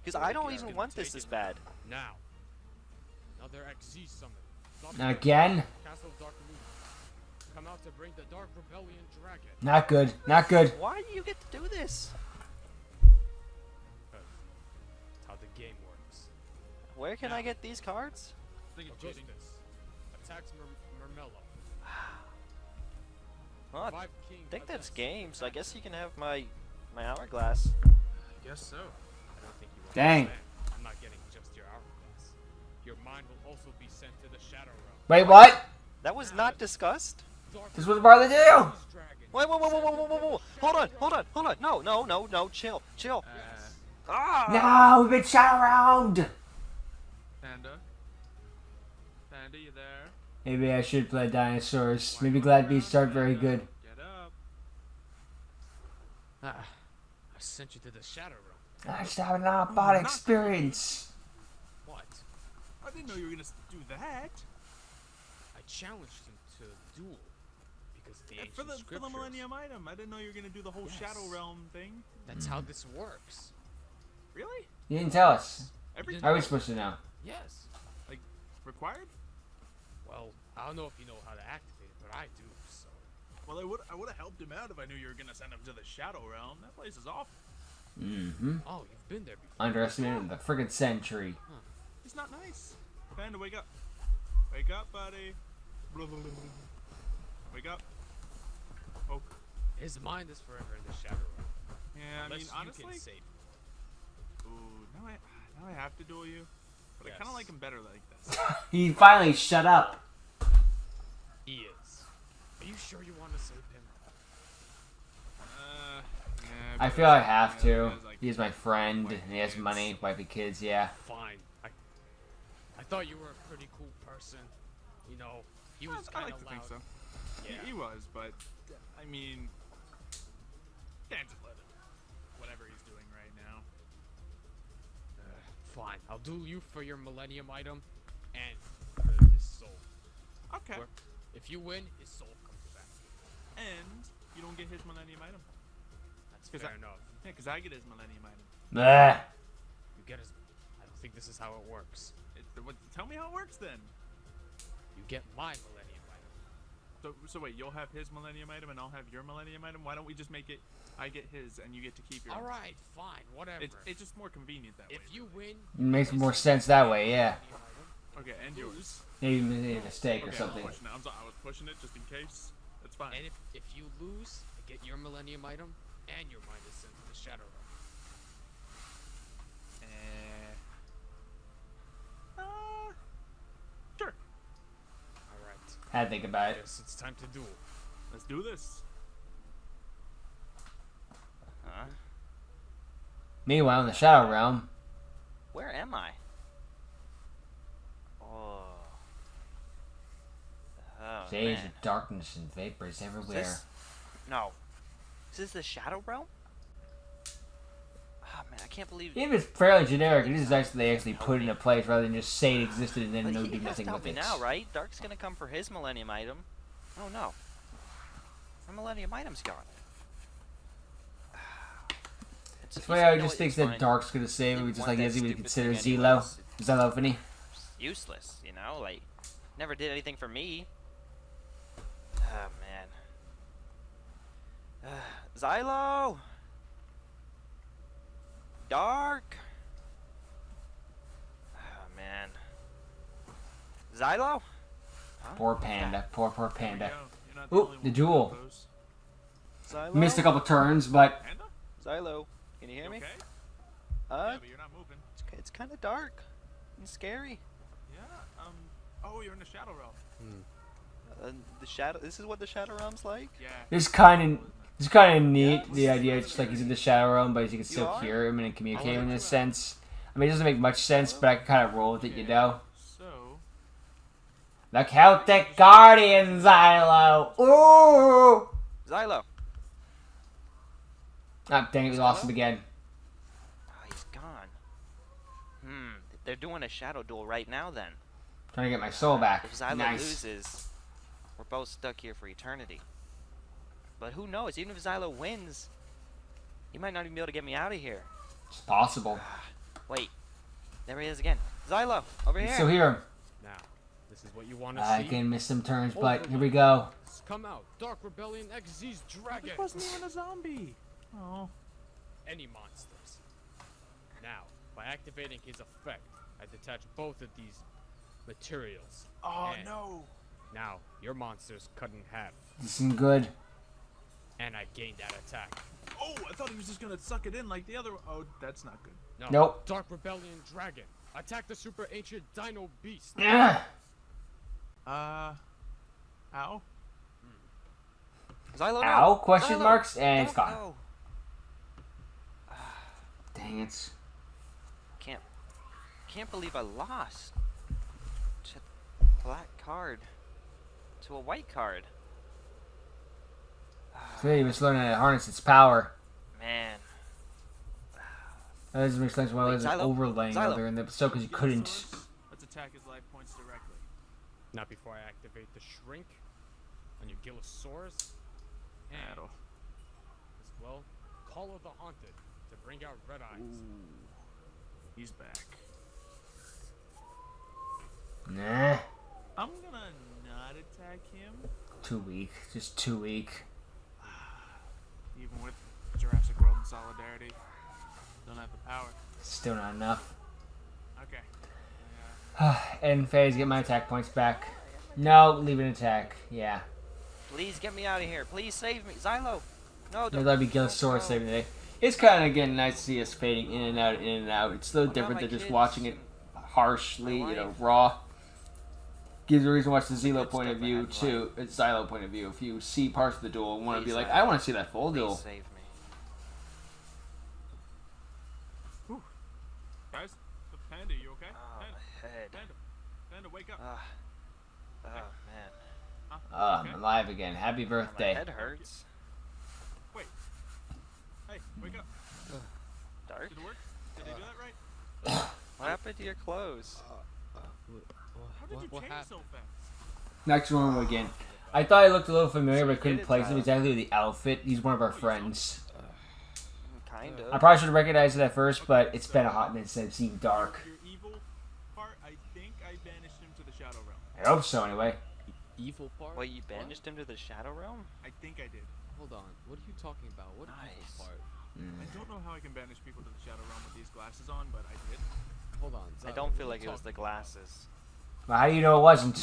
Speaker 2: Because I don't even want this
Speaker 4: Take
Speaker 2: as
Speaker 4: it.
Speaker 2: bad.
Speaker 4: Now. Another XZ summon. Zombie
Speaker 1: Again?
Speaker 4: Castle of Dark Illusions. Come out to bring the Dark Rebellion Dragon.
Speaker 1: Not good. Not good.
Speaker 2: Why do you get to do this?
Speaker 4: That's how the game works.
Speaker 2: Where can I get these cards?
Speaker 3: I think it's cheating.
Speaker 4: Augustus attacks Murmello.
Speaker 2: Well, I
Speaker 4: Revive King
Speaker 2: think that's
Speaker 4: possessed.
Speaker 2: game, so I guess you can have my hourglass.
Speaker 3: I guess so.
Speaker 4: I don't think you will
Speaker 1: Dang.
Speaker 4: understand. I'm not getting just your hourglass. Your mind will also be sent to the Shadow Realm.
Speaker 1: Wait, what?
Speaker 2: That was not discussed.
Speaker 4: Dark
Speaker 1: This was part of the deal.
Speaker 4: Dragon.
Speaker 2: Wait, whoa, whoa, whoa, whoa, whoa, whoa, whoa! Hold on, hold on, hold on! No, no, no, no! Chill, chill! Ah!
Speaker 1: No, we've been shot around.
Speaker 3: Panda. Panda, you there?
Speaker 1: Maybe I should play dinosaurs. Maybe Glad Beasts aren't very good.
Speaker 3: Get up.
Speaker 4: I sent you to the Shadow Realm.
Speaker 1: I just have an out-of-body experience.
Speaker 4: What?
Speaker 3: I didn't know you were gonna do that.
Speaker 4: I challenged him to a duel because the ancient
Speaker 3: For the
Speaker 4: scriptures.
Speaker 3: Millennium item. I didn't know you were gonna do the whole
Speaker 4: Yes.
Speaker 3: Shadow Realm thing.
Speaker 4: That's how this works.
Speaker 3: Really?
Speaker 1: You didn't tell us.
Speaker 3: Every
Speaker 1: How are we supposed to know?
Speaker 4: Yes.
Speaker 3: required?
Speaker 4: Well, I don't know if you know how to activate it, but I do. So.
Speaker 3: Well, I would have helped him out if I knew you were gonna send him to the Shadow Realm. That place is awful.
Speaker 1: Mm-hmm.
Speaker 4: Oh, you've been there before.
Speaker 1: Underestimated the friggin' century.
Speaker 3: He's not nice. Panda, wake up. Wake up, buddy. Wake up. Oh.
Speaker 4: His mind is forever in the Shadow Realm.
Speaker 3: Yeah, I mean,
Speaker 4: Unless
Speaker 3: honestly.
Speaker 4: you can save him.
Speaker 3: Ooh, now I have to duel you. But I kind
Speaker 4: Yes.
Speaker 3: of like him better like this.
Speaker 1: He finally shut up.
Speaker 4: He is. Are you sure you want to save him?
Speaker 3: Yeah,
Speaker 1: I feel I have to.
Speaker 3: because I
Speaker 1: He's my friend, and he has money, wife and kids, yeah.
Speaker 4: Fine. I thought you were a pretty cool person. You know, he was
Speaker 3: I
Speaker 4: kind
Speaker 3: like
Speaker 4: of
Speaker 3: to
Speaker 4: loud.
Speaker 3: think so.
Speaker 4: Yeah.
Speaker 3: He was, but I mean, can't just let him. Whatever he's doing right now.
Speaker 4: Fine. I'll duel you for your Millennium item and for his soul.
Speaker 3: Okay.
Speaker 4: If you win, his soul comes back.
Speaker 3: And you don't get his Millennium item.
Speaker 4: That's
Speaker 3: 'Cause
Speaker 4: fair enough.
Speaker 3: Yeah, because I get his Millennium item.
Speaker 1: Bleh.
Speaker 4: You get his. I don't think this is how it works.
Speaker 3: Tell me how it works then.
Speaker 4: You get my Millennium item.
Speaker 3: So wait, you'll have his Millennium item and I'll have your Millennium item? Why don't we just make it, I get his and you get to keep yours?
Speaker 4: Alright, fine, whatever.
Speaker 3: It's just more convenient that way.
Speaker 4: If you win,
Speaker 1: It makes more sense that way, yeah.
Speaker 3: Okay, and yours.
Speaker 1: Maybe you made a mistake or
Speaker 3: Okay,
Speaker 1: something.
Speaker 3: I was pushing it just in case. That's fine.
Speaker 4: And if you lose, I get your Millennium item and your mind is sent to the Shadow Realm.
Speaker 3: Sure.
Speaker 4: Alright.
Speaker 1: Had to think about it.
Speaker 4: Yes, it's time to duel.
Speaker 3: Let's do this.
Speaker 2: Huh?
Speaker 1: Meanwhile, in the Shadow Realm,
Speaker 2: Where am I? Oh. Oh,
Speaker 1: days
Speaker 2: man.
Speaker 1: of darkness and vapors
Speaker 2: Is
Speaker 1: everywhere.
Speaker 2: this... No. Is this the Shadow Realm? Oh, man, I can't believe...
Speaker 1: Even if it's fairly generic, it is nice that they actually put it in a place rather than just say it existed and then
Speaker 2: But
Speaker 1: no
Speaker 2: he
Speaker 1: do
Speaker 2: has
Speaker 1: nothing
Speaker 2: to help
Speaker 1: with
Speaker 2: me
Speaker 1: it.
Speaker 2: now, right? Dark's gonna come for his Millennium item. Oh, no. My Millennium item's gone.
Speaker 1: That's why I just think that Dark's gonna save him, just like he doesn't even consider Zelo. Zelophaeny.
Speaker 2: Useless, you know? Like, never did anything for me. Oh, man. Xylo! Dark! Oh, man. Xylo? Huh?
Speaker 1: Poor Panda. Poor
Speaker 3: There we
Speaker 1: Panda.
Speaker 3: go. You're not the
Speaker 1: Oop,
Speaker 3: only
Speaker 1: the
Speaker 3: one
Speaker 1: duel.
Speaker 3: who knows.
Speaker 2: Xylo?
Speaker 1: Missed a couple turns, but
Speaker 3: Panda?
Speaker 2: Xylo, can you hear
Speaker 3: You
Speaker 2: me?
Speaker 3: okay? Yeah,
Speaker 2: Uh,
Speaker 3: but you're not moving.
Speaker 2: it's kind of dark and scary.
Speaker 3: Yeah, oh, you're in the Shadow Realm.
Speaker 2: The shadow. This is what the Shadow Realm's like.
Speaker 3: Yeah.
Speaker 1: it's kind of neat. The idea, it's just like he's in the Shadow Realm, but you can still
Speaker 2: are?
Speaker 1: hear him and communicate with him in a sense. I mean, it doesn't make much sense, but I can kind of roll with it, you know.
Speaker 3: So,
Speaker 1: The Celtic Guardian, Xylo. Ooh!
Speaker 2: Xylo.
Speaker 1: Ah, dang it, we lost him again.
Speaker 2: Oh, he's gone. They're doing a shadow duel right now. Then,
Speaker 1: Trying to get my soul back.
Speaker 2: if Xylo
Speaker 1: Nice.
Speaker 2: loses, we're both stuck here for eternity. But who knows? Even if Xylo wins, he might not even be able to get me out of here.
Speaker 1: It's possible.
Speaker 2: Wait, there he is again. Xylo, over
Speaker 1: You
Speaker 2: here.
Speaker 1: still hear him.
Speaker 4: Now, this is what you want to
Speaker 1: I
Speaker 4: see.
Speaker 1: can miss some turns, but here we go.
Speaker 4: Come out, Dark Rebellion XZ's Dragon.
Speaker 3: it wasn't even a zombie. Oh.
Speaker 4: Any monsters. Now, by activating his effect, I detach both of these materials.
Speaker 3: Oh
Speaker 4: And
Speaker 3: no.
Speaker 4: Now, your monster's cut in half,
Speaker 1: This isn't good.
Speaker 4: and I gain that attack.
Speaker 3: Oh, I thought he was just gonna suck it in like the other one. Oh, that's not good.
Speaker 4: No,
Speaker 1: Nope.
Speaker 4: Dark Rebellion Dragon. Attack the super ancient Dino Beast.
Speaker 1: Ugh.
Speaker 3: Ow.
Speaker 2: Xylo, no.
Speaker 1: Ow? Question
Speaker 2: Xylo,
Speaker 1: marks? And it's
Speaker 2: don't
Speaker 1: gone.
Speaker 2: go.
Speaker 1: Dang it.
Speaker 2: Can't believe I lost. To a black card. To a white card.
Speaker 1: So he was learning how to harness its power.
Speaker 2: Man.
Speaker 1: That doesn't make sense why
Speaker 2: Wait,
Speaker 1: there's an
Speaker 2: Xylo?
Speaker 1: overlaying
Speaker 2: Xylo.
Speaker 1: other in the episode because you couldn't.
Speaker 3: Let's attack his life points directly.
Speaker 4: Not before I activate the Shrink on your Gillosaurus. And
Speaker 3: That'll.
Speaker 4: as well, Call of the Haunted to bring out Red Eyes.
Speaker 3: He's back.
Speaker 1: Nah.
Speaker 3: I'm gonna not attack him,
Speaker 1: Too weak. Just too weak.
Speaker 3: even with Jurassic World and Solidarity. Don't have the power.
Speaker 1: Still not enough.
Speaker 3: Okay.
Speaker 1: End phase, get my attack points back. No, leave an attack. Yeah.
Speaker 2: Please get me out of here. Please save me. Xylo. No,
Speaker 1: Maybe that'd be Gillosaurus saving the day. It's kind of, again, nice to see us fading in and out, in and out. It's so different than just watching it harshly, you know, raw. Gives a reason to watch the Zelo point of view, too. It's Xylo point of view. If you see parts of the duel and want to be like, I want to see that full
Speaker 2: Please
Speaker 1: duel.
Speaker 2: save me.
Speaker 3: Guys, Panda, you okay?
Speaker 2: Oh,
Speaker 3: Panda,
Speaker 2: my head.
Speaker 3: Panda, wake up.
Speaker 2: Oh, man.
Speaker 3: Huh?
Speaker 1: I'm alive again. Happy
Speaker 2: My
Speaker 1: birthday.
Speaker 2: head hurts.
Speaker 3: Wait. Hey, wake up.
Speaker 2: Dark?
Speaker 3: Did it work? Did they do that right?
Speaker 2: What happened to your clothes?
Speaker 3: How did you change so fast?
Speaker 1: Next one again. I thought he looked a little familiar,
Speaker 2: So
Speaker 1: but I
Speaker 2: you
Speaker 1: couldn't
Speaker 2: did it,
Speaker 1: place him
Speaker 2: Tyler.
Speaker 1: exactly with the outfit. He's one of our friends.
Speaker 2: Kind
Speaker 1: I
Speaker 2: of.
Speaker 1: probably should have recognized it at first, but it's been a hot minute since I've seen Dark.
Speaker 3: Your evil part, I think I banished him to the Shadow Realm.
Speaker 1: I hope so, anyway.
Speaker 4: Evil part?
Speaker 2: Wait, you banished him to the Shadow Realm?
Speaker 3: I think I did.
Speaker 4: Hold on. What are you talking about? What
Speaker 2: Nice.
Speaker 4: evil part?
Speaker 3: I don't know how I can banish people to the Shadow Realm with these glasses on, but I did.
Speaker 4: Hold on.
Speaker 2: I
Speaker 4: Zylo,
Speaker 2: don't
Speaker 4: what
Speaker 2: feel
Speaker 4: are
Speaker 2: like
Speaker 4: you
Speaker 2: it was the
Speaker 4: talking about?
Speaker 2: glasses.
Speaker 1: Well, how do you know it wasn't?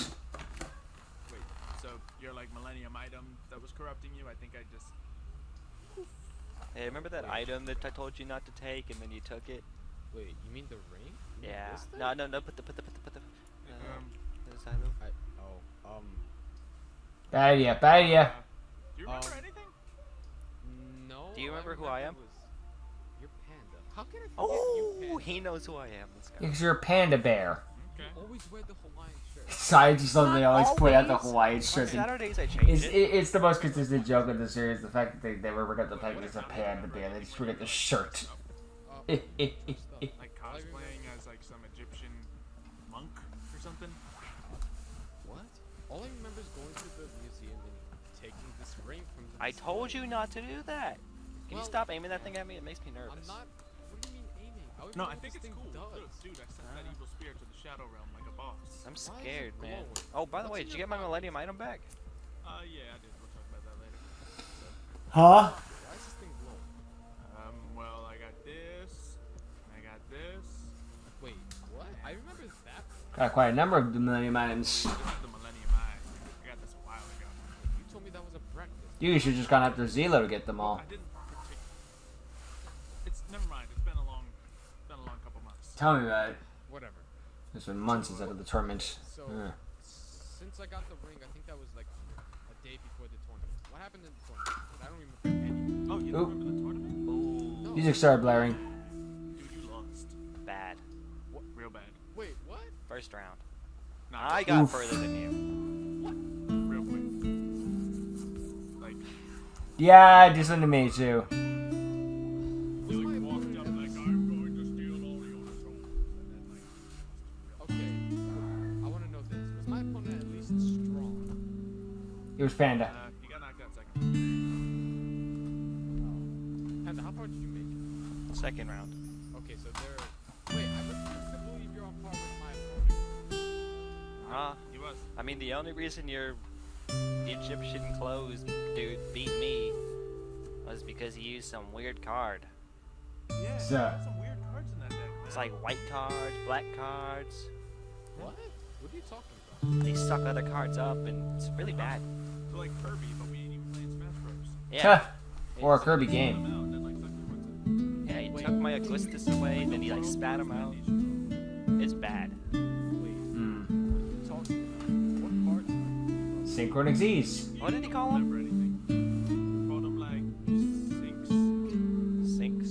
Speaker 3: Wait, so you're like Millennium Item that was corrupting you? I think I just...
Speaker 2: Hey, remember that item that I told you not to take and then you took it?
Speaker 4: Wait, you mean the ring? You mean
Speaker 2: Yeah.
Speaker 4: this thing?
Speaker 2: No, put the silo.
Speaker 1: Bad idea, bad idea.
Speaker 3: Do you remember anything?
Speaker 4: No.
Speaker 2: Do you remember who
Speaker 4: remember
Speaker 2: I am?
Speaker 4: was your Panda. How can I forget
Speaker 2: Oh,
Speaker 4: you, Panda?
Speaker 2: he knows who I am, this guy.
Speaker 1: Because you're a panda bear.
Speaker 3: Okay.
Speaker 4: You always wear the Hawaiian shirt.
Speaker 1: So I just love they always point out the
Speaker 2: always.
Speaker 1: Hawaiian
Speaker 2: On
Speaker 1: shirt. thing.
Speaker 2: Saturdays I change it.
Speaker 1: It's the most consistent joke of the series. The fact that they never forget the fact that it's a panda bear. They just forget the shirt.
Speaker 3: Like cosplaying as like some Egyptian monk or something?
Speaker 4: What? All I remember is going to the museum and taking this ring from the
Speaker 2: I told you not to do that. Can you
Speaker 4: Well,
Speaker 2: stop aiming that thing at me? It makes me nervous.
Speaker 4: I'm not. What do you mean aiming? I
Speaker 3: No,
Speaker 4: know
Speaker 3: I
Speaker 4: what
Speaker 3: think
Speaker 4: this
Speaker 3: it's
Speaker 4: thing
Speaker 3: cool.
Speaker 4: does.
Speaker 3: Dude, I sent that evil spirit to the Shadow Realm like a boss.
Speaker 2: I'm
Speaker 4: Why is it
Speaker 2: scared, man.
Speaker 4: glowing?
Speaker 2: Oh, by the
Speaker 4: What's
Speaker 2: way,
Speaker 4: in
Speaker 2: did you
Speaker 4: your
Speaker 2: get my
Speaker 4: pocket?
Speaker 2: Millennium item back?
Speaker 3: Yeah, I did. We'll talk about that later.
Speaker 1: Huh?
Speaker 4: Why is this thing glowing?
Speaker 3: Well, I got this, and I got this.
Speaker 4: Wait, what? I remember that.
Speaker 1: Got quite a number of the Millennium Items.
Speaker 3: I have the Millennium Eye. I got this a while ago.
Speaker 4: You told me that was a breakfast.
Speaker 1: You should just gone after Zelo to get them all.
Speaker 3: I didn't It's never mind. It's been a long couple months.
Speaker 1: Tell me about it.
Speaker 4: Whatever.
Speaker 1: It's been months since I did the tournament.
Speaker 4: So, since I got the ring, I think that was like a day before the tournament. What happened in the tournament? 'Cause I don't remember anything.
Speaker 3: Oh, you don't remember the tournament?
Speaker 2: Ooh,
Speaker 1: Music started blaring.
Speaker 3: Dude, you lost.
Speaker 2: bad.
Speaker 3: Real bad.
Speaker 4: Wait, what?
Speaker 2: First round.
Speaker 3: Nah,
Speaker 2: I got
Speaker 1: Oof.
Speaker 2: further than you.
Speaker 3: real quick. Like,
Speaker 1: Yeah, just into me too.
Speaker 3: you like walked up like, I'm going to steal all your souls. And then like,
Speaker 4: Okay, I want to know this. Was my opponent at least strong?
Speaker 1: It was Panda.
Speaker 3: he got knocked out second.
Speaker 4: Panda, how far did you make it?
Speaker 2: Second round.
Speaker 4: Okay, so there. Wait, I refuse to believe you're on par with my opponent.
Speaker 3: He was.
Speaker 2: I mean, the only reason your Egyptian clothes dude beat me was because he used some weird card.
Speaker 3: Yeah,
Speaker 1: So-
Speaker 3: he had some weird cards in that deck. Man.
Speaker 2: It's like white cards, black cards.
Speaker 4: What? What are you talking about?
Speaker 2: They suck other cards up, and it's really bad.
Speaker 3: So like Kirby, but we ain't even playing Smash Bros.
Speaker 2: Yeah.
Speaker 1: Or a Kirby
Speaker 3: Put
Speaker 1: game.
Speaker 3: him out and then like suck their ones
Speaker 2: Yeah, he took my Augustus away, then he like spat him out. It's bad.
Speaker 4: Wait,
Speaker 1: Hmm.
Speaker 4: what are you talking about? What cards are you talking
Speaker 1: Synchronic Z's.
Speaker 2: What did he call
Speaker 3: in.
Speaker 2: him?
Speaker 3: Remember anything? Called him like Sinks.
Speaker 2: Sinks?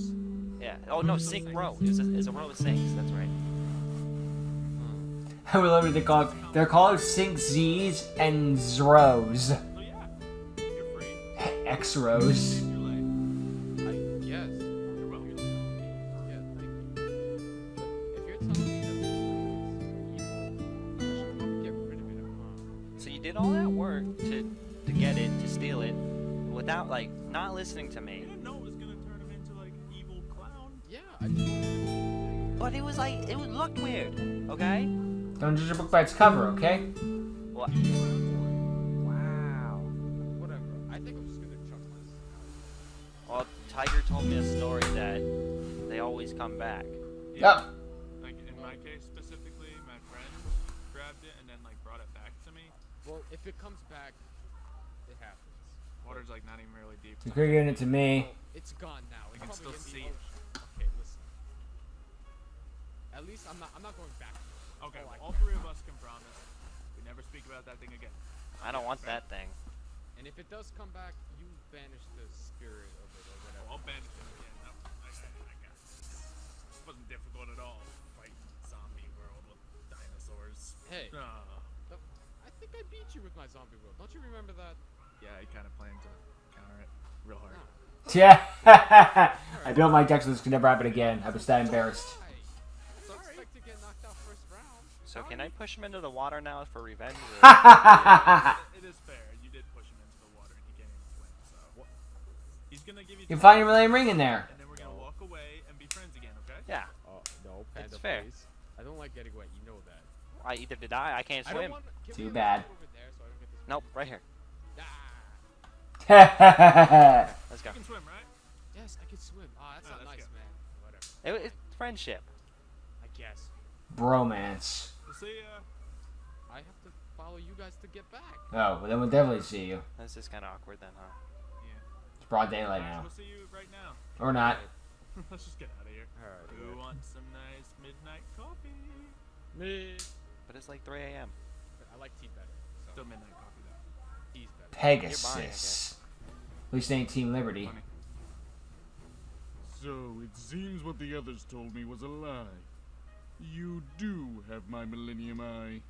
Speaker 2: Yeah. Oh no, Sink Row. It's a row of sinks, that's right.
Speaker 1: I would love it. They're called Sync Z's and Zros.
Speaker 3: So yeah, you're free.
Speaker 1: X-Ros.
Speaker 3: Your life.
Speaker 4: about? I guess.
Speaker 3: You're welcome.
Speaker 4: Yeah, thank you. But if you're telling me that this thing is evil, I should probably get rid of it, huh?
Speaker 2: So you did all that work to get it, to steal it, without like not listening to
Speaker 3: You
Speaker 2: me.
Speaker 3: didn't know it was gonna turn him into like an evil clown.
Speaker 4: Yeah, I just.
Speaker 2: But it was like it would look weird, okay?
Speaker 1: Don't judge a book by its cover, okay?
Speaker 2: Well, wow.
Speaker 4: Whatever. I think I'm just gonna chuck this.
Speaker 2: Well, Tiger told me a story that they always come back.
Speaker 1: Yep.
Speaker 3: Like in my case specifically, my friend grabbed it and then like brought it back to me.
Speaker 4: Well, if it comes back, it happens.
Speaker 3: Water's like not even really deep.
Speaker 1: So you're giving it to me.
Speaker 4: It's gone now.
Speaker 3: I can
Speaker 4: It's
Speaker 3: still
Speaker 4: probably
Speaker 3: see
Speaker 4: in
Speaker 3: it.
Speaker 4: the ocean. Okay, listen. At least I'm not going back.
Speaker 3: Okay,
Speaker 4: Oh, I
Speaker 3: well, all three of us can promise we never speak about that thing again.
Speaker 2: I don't want that thing.
Speaker 4: And if it does come back, you banish the spirit of it or
Speaker 3: Oh,
Speaker 4: whatever.
Speaker 3: I'll banish it again. No, I got it. wasn't difficult at all. Fighting zombie world with dinosaurs.
Speaker 4: Hey.
Speaker 3: Ah.
Speaker 4: I think I beat you with my zombie world. Don't you remember that?
Speaker 3: Yeah, I kind of planned to counter it real hard.
Speaker 1: Yeah. I built my deck so this could never happen again. I was that embarrassed.
Speaker 4: So expect to get knocked out first round.
Speaker 2: So can I push him into the water now for revenge?
Speaker 3: It is fair. You did push him into the water and he can't even swim, so... He's gonna give you...
Speaker 1: You find your Millennium Ring in there.
Speaker 3: And then we're gonna walk away and be friends again, okay?
Speaker 2: Yeah.
Speaker 4: Oh, no, Panda,
Speaker 2: It's fair.
Speaker 4: please. I don't like getting wet, you know that.
Speaker 2: Either did I can't
Speaker 4: I don't
Speaker 2: swim.
Speaker 4: want...
Speaker 1: Too bad.
Speaker 4: Over there so I don't get this
Speaker 2: Nope, right here.
Speaker 4: Ah.
Speaker 2: Let's go.
Speaker 3: You can swim, right?
Speaker 4: Yes, I can swim. Ah, that's not
Speaker 3: that's
Speaker 4: nice,
Speaker 3: good.
Speaker 4: man. Whatever.
Speaker 2: It's friendship.
Speaker 4: I guess.
Speaker 1: Bromance.
Speaker 3: We'll see ya.
Speaker 4: I have to follow you guys to get back.
Speaker 1: Oh, well then we'll definitely see you.
Speaker 2: This is kind of awkward then, huh?
Speaker 3: Yeah.
Speaker 1: It's broad daylight now.
Speaker 3: We'll see you right now.
Speaker 1: Or not.
Speaker 3: Let's just get out of here.
Speaker 4: Alright.
Speaker 3: Who wants some nice midnight coffee?
Speaker 4: Me.
Speaker 2: But it's like 3 a.m.
Speaker 4: I like tea better. So
Speaker 3: Still midnight coffee though.
Speaker 4: tea's better.
Speaker 1: Pegasus. At least it ain't Team Liberty.
Speaker 3: Funny.
Speaker 5: So, it seems what the others told me was a lie. You do have my Millennium Eye.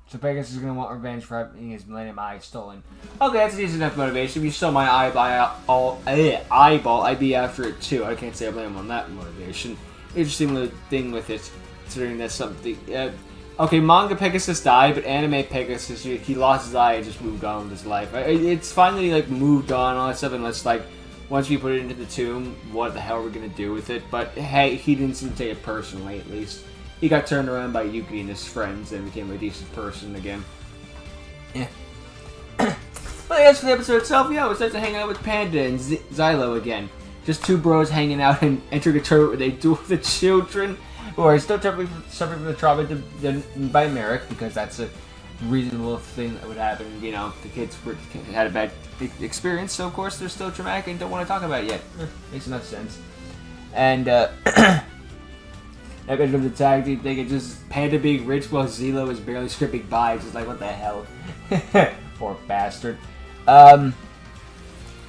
Speaker 1: So Pegasus is gonna want revenge for having his Millennium Eye stolen. Okay, that's decent enough motivation. If you stole my eyeball, I'd be after it too. I can't say I blame him on that motivation. Interesting little thing with it, considering that's something. Okay, manga Pegasus died, but anime Pegasus, he lost his eye and just moved on with his life. It's finally like moved on, all that stuff, unless like once we put it into the tomb, what the hell are we gonna do with it? But hey, he didn't seem to take it personally, at least. He got turned around by Yuki and his friends and became a decent person again. Yeah. Well, as for the episode itself, yeah, we start to hang out with Panda and Xylo again. Just two bros hanging out and entering a tournament where they duel the children, who are still suffering from the trauma by Merrick, because that's a reasonable thing that would happen. You know, the kids had a bad experience, so of course they're still traumatic and don't want to talk about it yet. Makes enough sense. And, that bit of the tag team thing, it's just Panda being rich while Zelo is barely scraping by. It's just like, what the hell? Poor bastard. What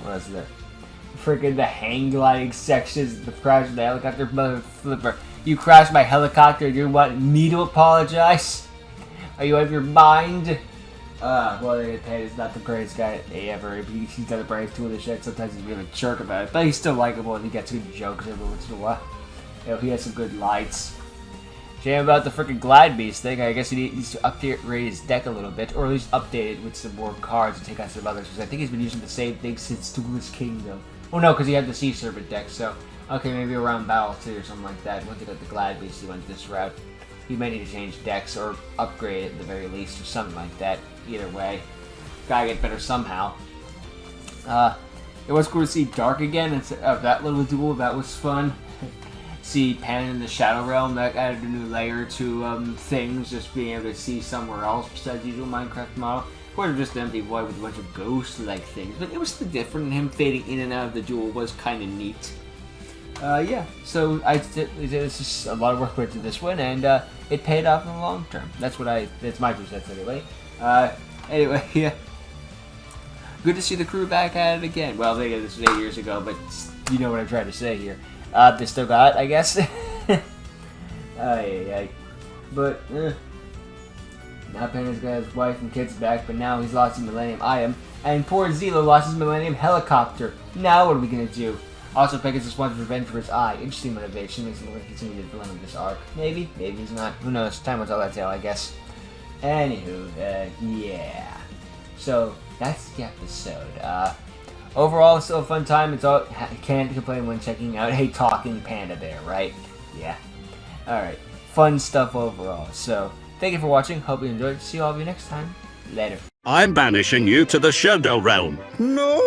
Speaker 1: else is there? Freaking the hang gliding sections, the crash of the helicopter, mother flipper. You crashed my helicopter, you want me to apologize? Are you out of your mind? Well, Panda's not the greatest guy ever. He's got the brains to the shit. Sometimes he's really a jerk about it, but he's still likable and he gets good jokes every once in a while. You know, he has some good lights. Shame about the freaking Glide Beast thing. I guess he needs to upgrade his deck a little bit, or at least update it with some more cards and take out some others, because I think he's been using the same thing since Duelist Kingdom. Well, no, because he had the Sea Serpent deck, so okay, maybe around Battle 2 or something like that. Once he got the Glide Beast, he went this route. He may need to change decks or upgrade it at the very least, or something like that. Either way, gotta get better somehow. It was cool to see Dark again instead of that little duel. That was fun. See Pan in the Shadow Realm, that added a new layer to things, just being able to see somewhere else besides the usual Minecraft model. Or just an empty void with a bunch of ghost-like things, but it was still different, and him fading in and out of the duel was kind of neat. Yeah, so it's just a lot of work went into this one, and it paid off in the long term. That's my 2 cents anyway. Anyway, yeah. Good to see the crew back at it again. Well, this was 8 years ago, but you know what I'm trying to say here. They still got it, I guess. But, now Panda's got his wife and kids back, but now he's lost his Millennium Item. And poor Zelo lost his Millennium Helicopter. Now what are we gonna do? Also, Pegasus wants revenge for his eye. Interesting motivation. Makes him look like he's gonna be the villain of this arc. Maybe, maybe he's not. Who knows? Time will tell that tale, I guess. Anywho, yeah. So, that's the episode. Overall, still a fun time. Can't complain when checking out a talking panda bear, right? Yeah. Alright. Fun stuff overall. So, thank you for watching. Hope you enjoyed. See all of you next time. Later.
Speaker 6: I'm banishing you to the Shadow Realm.
Speaker 5: No!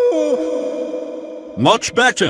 Speaker 6: Much better.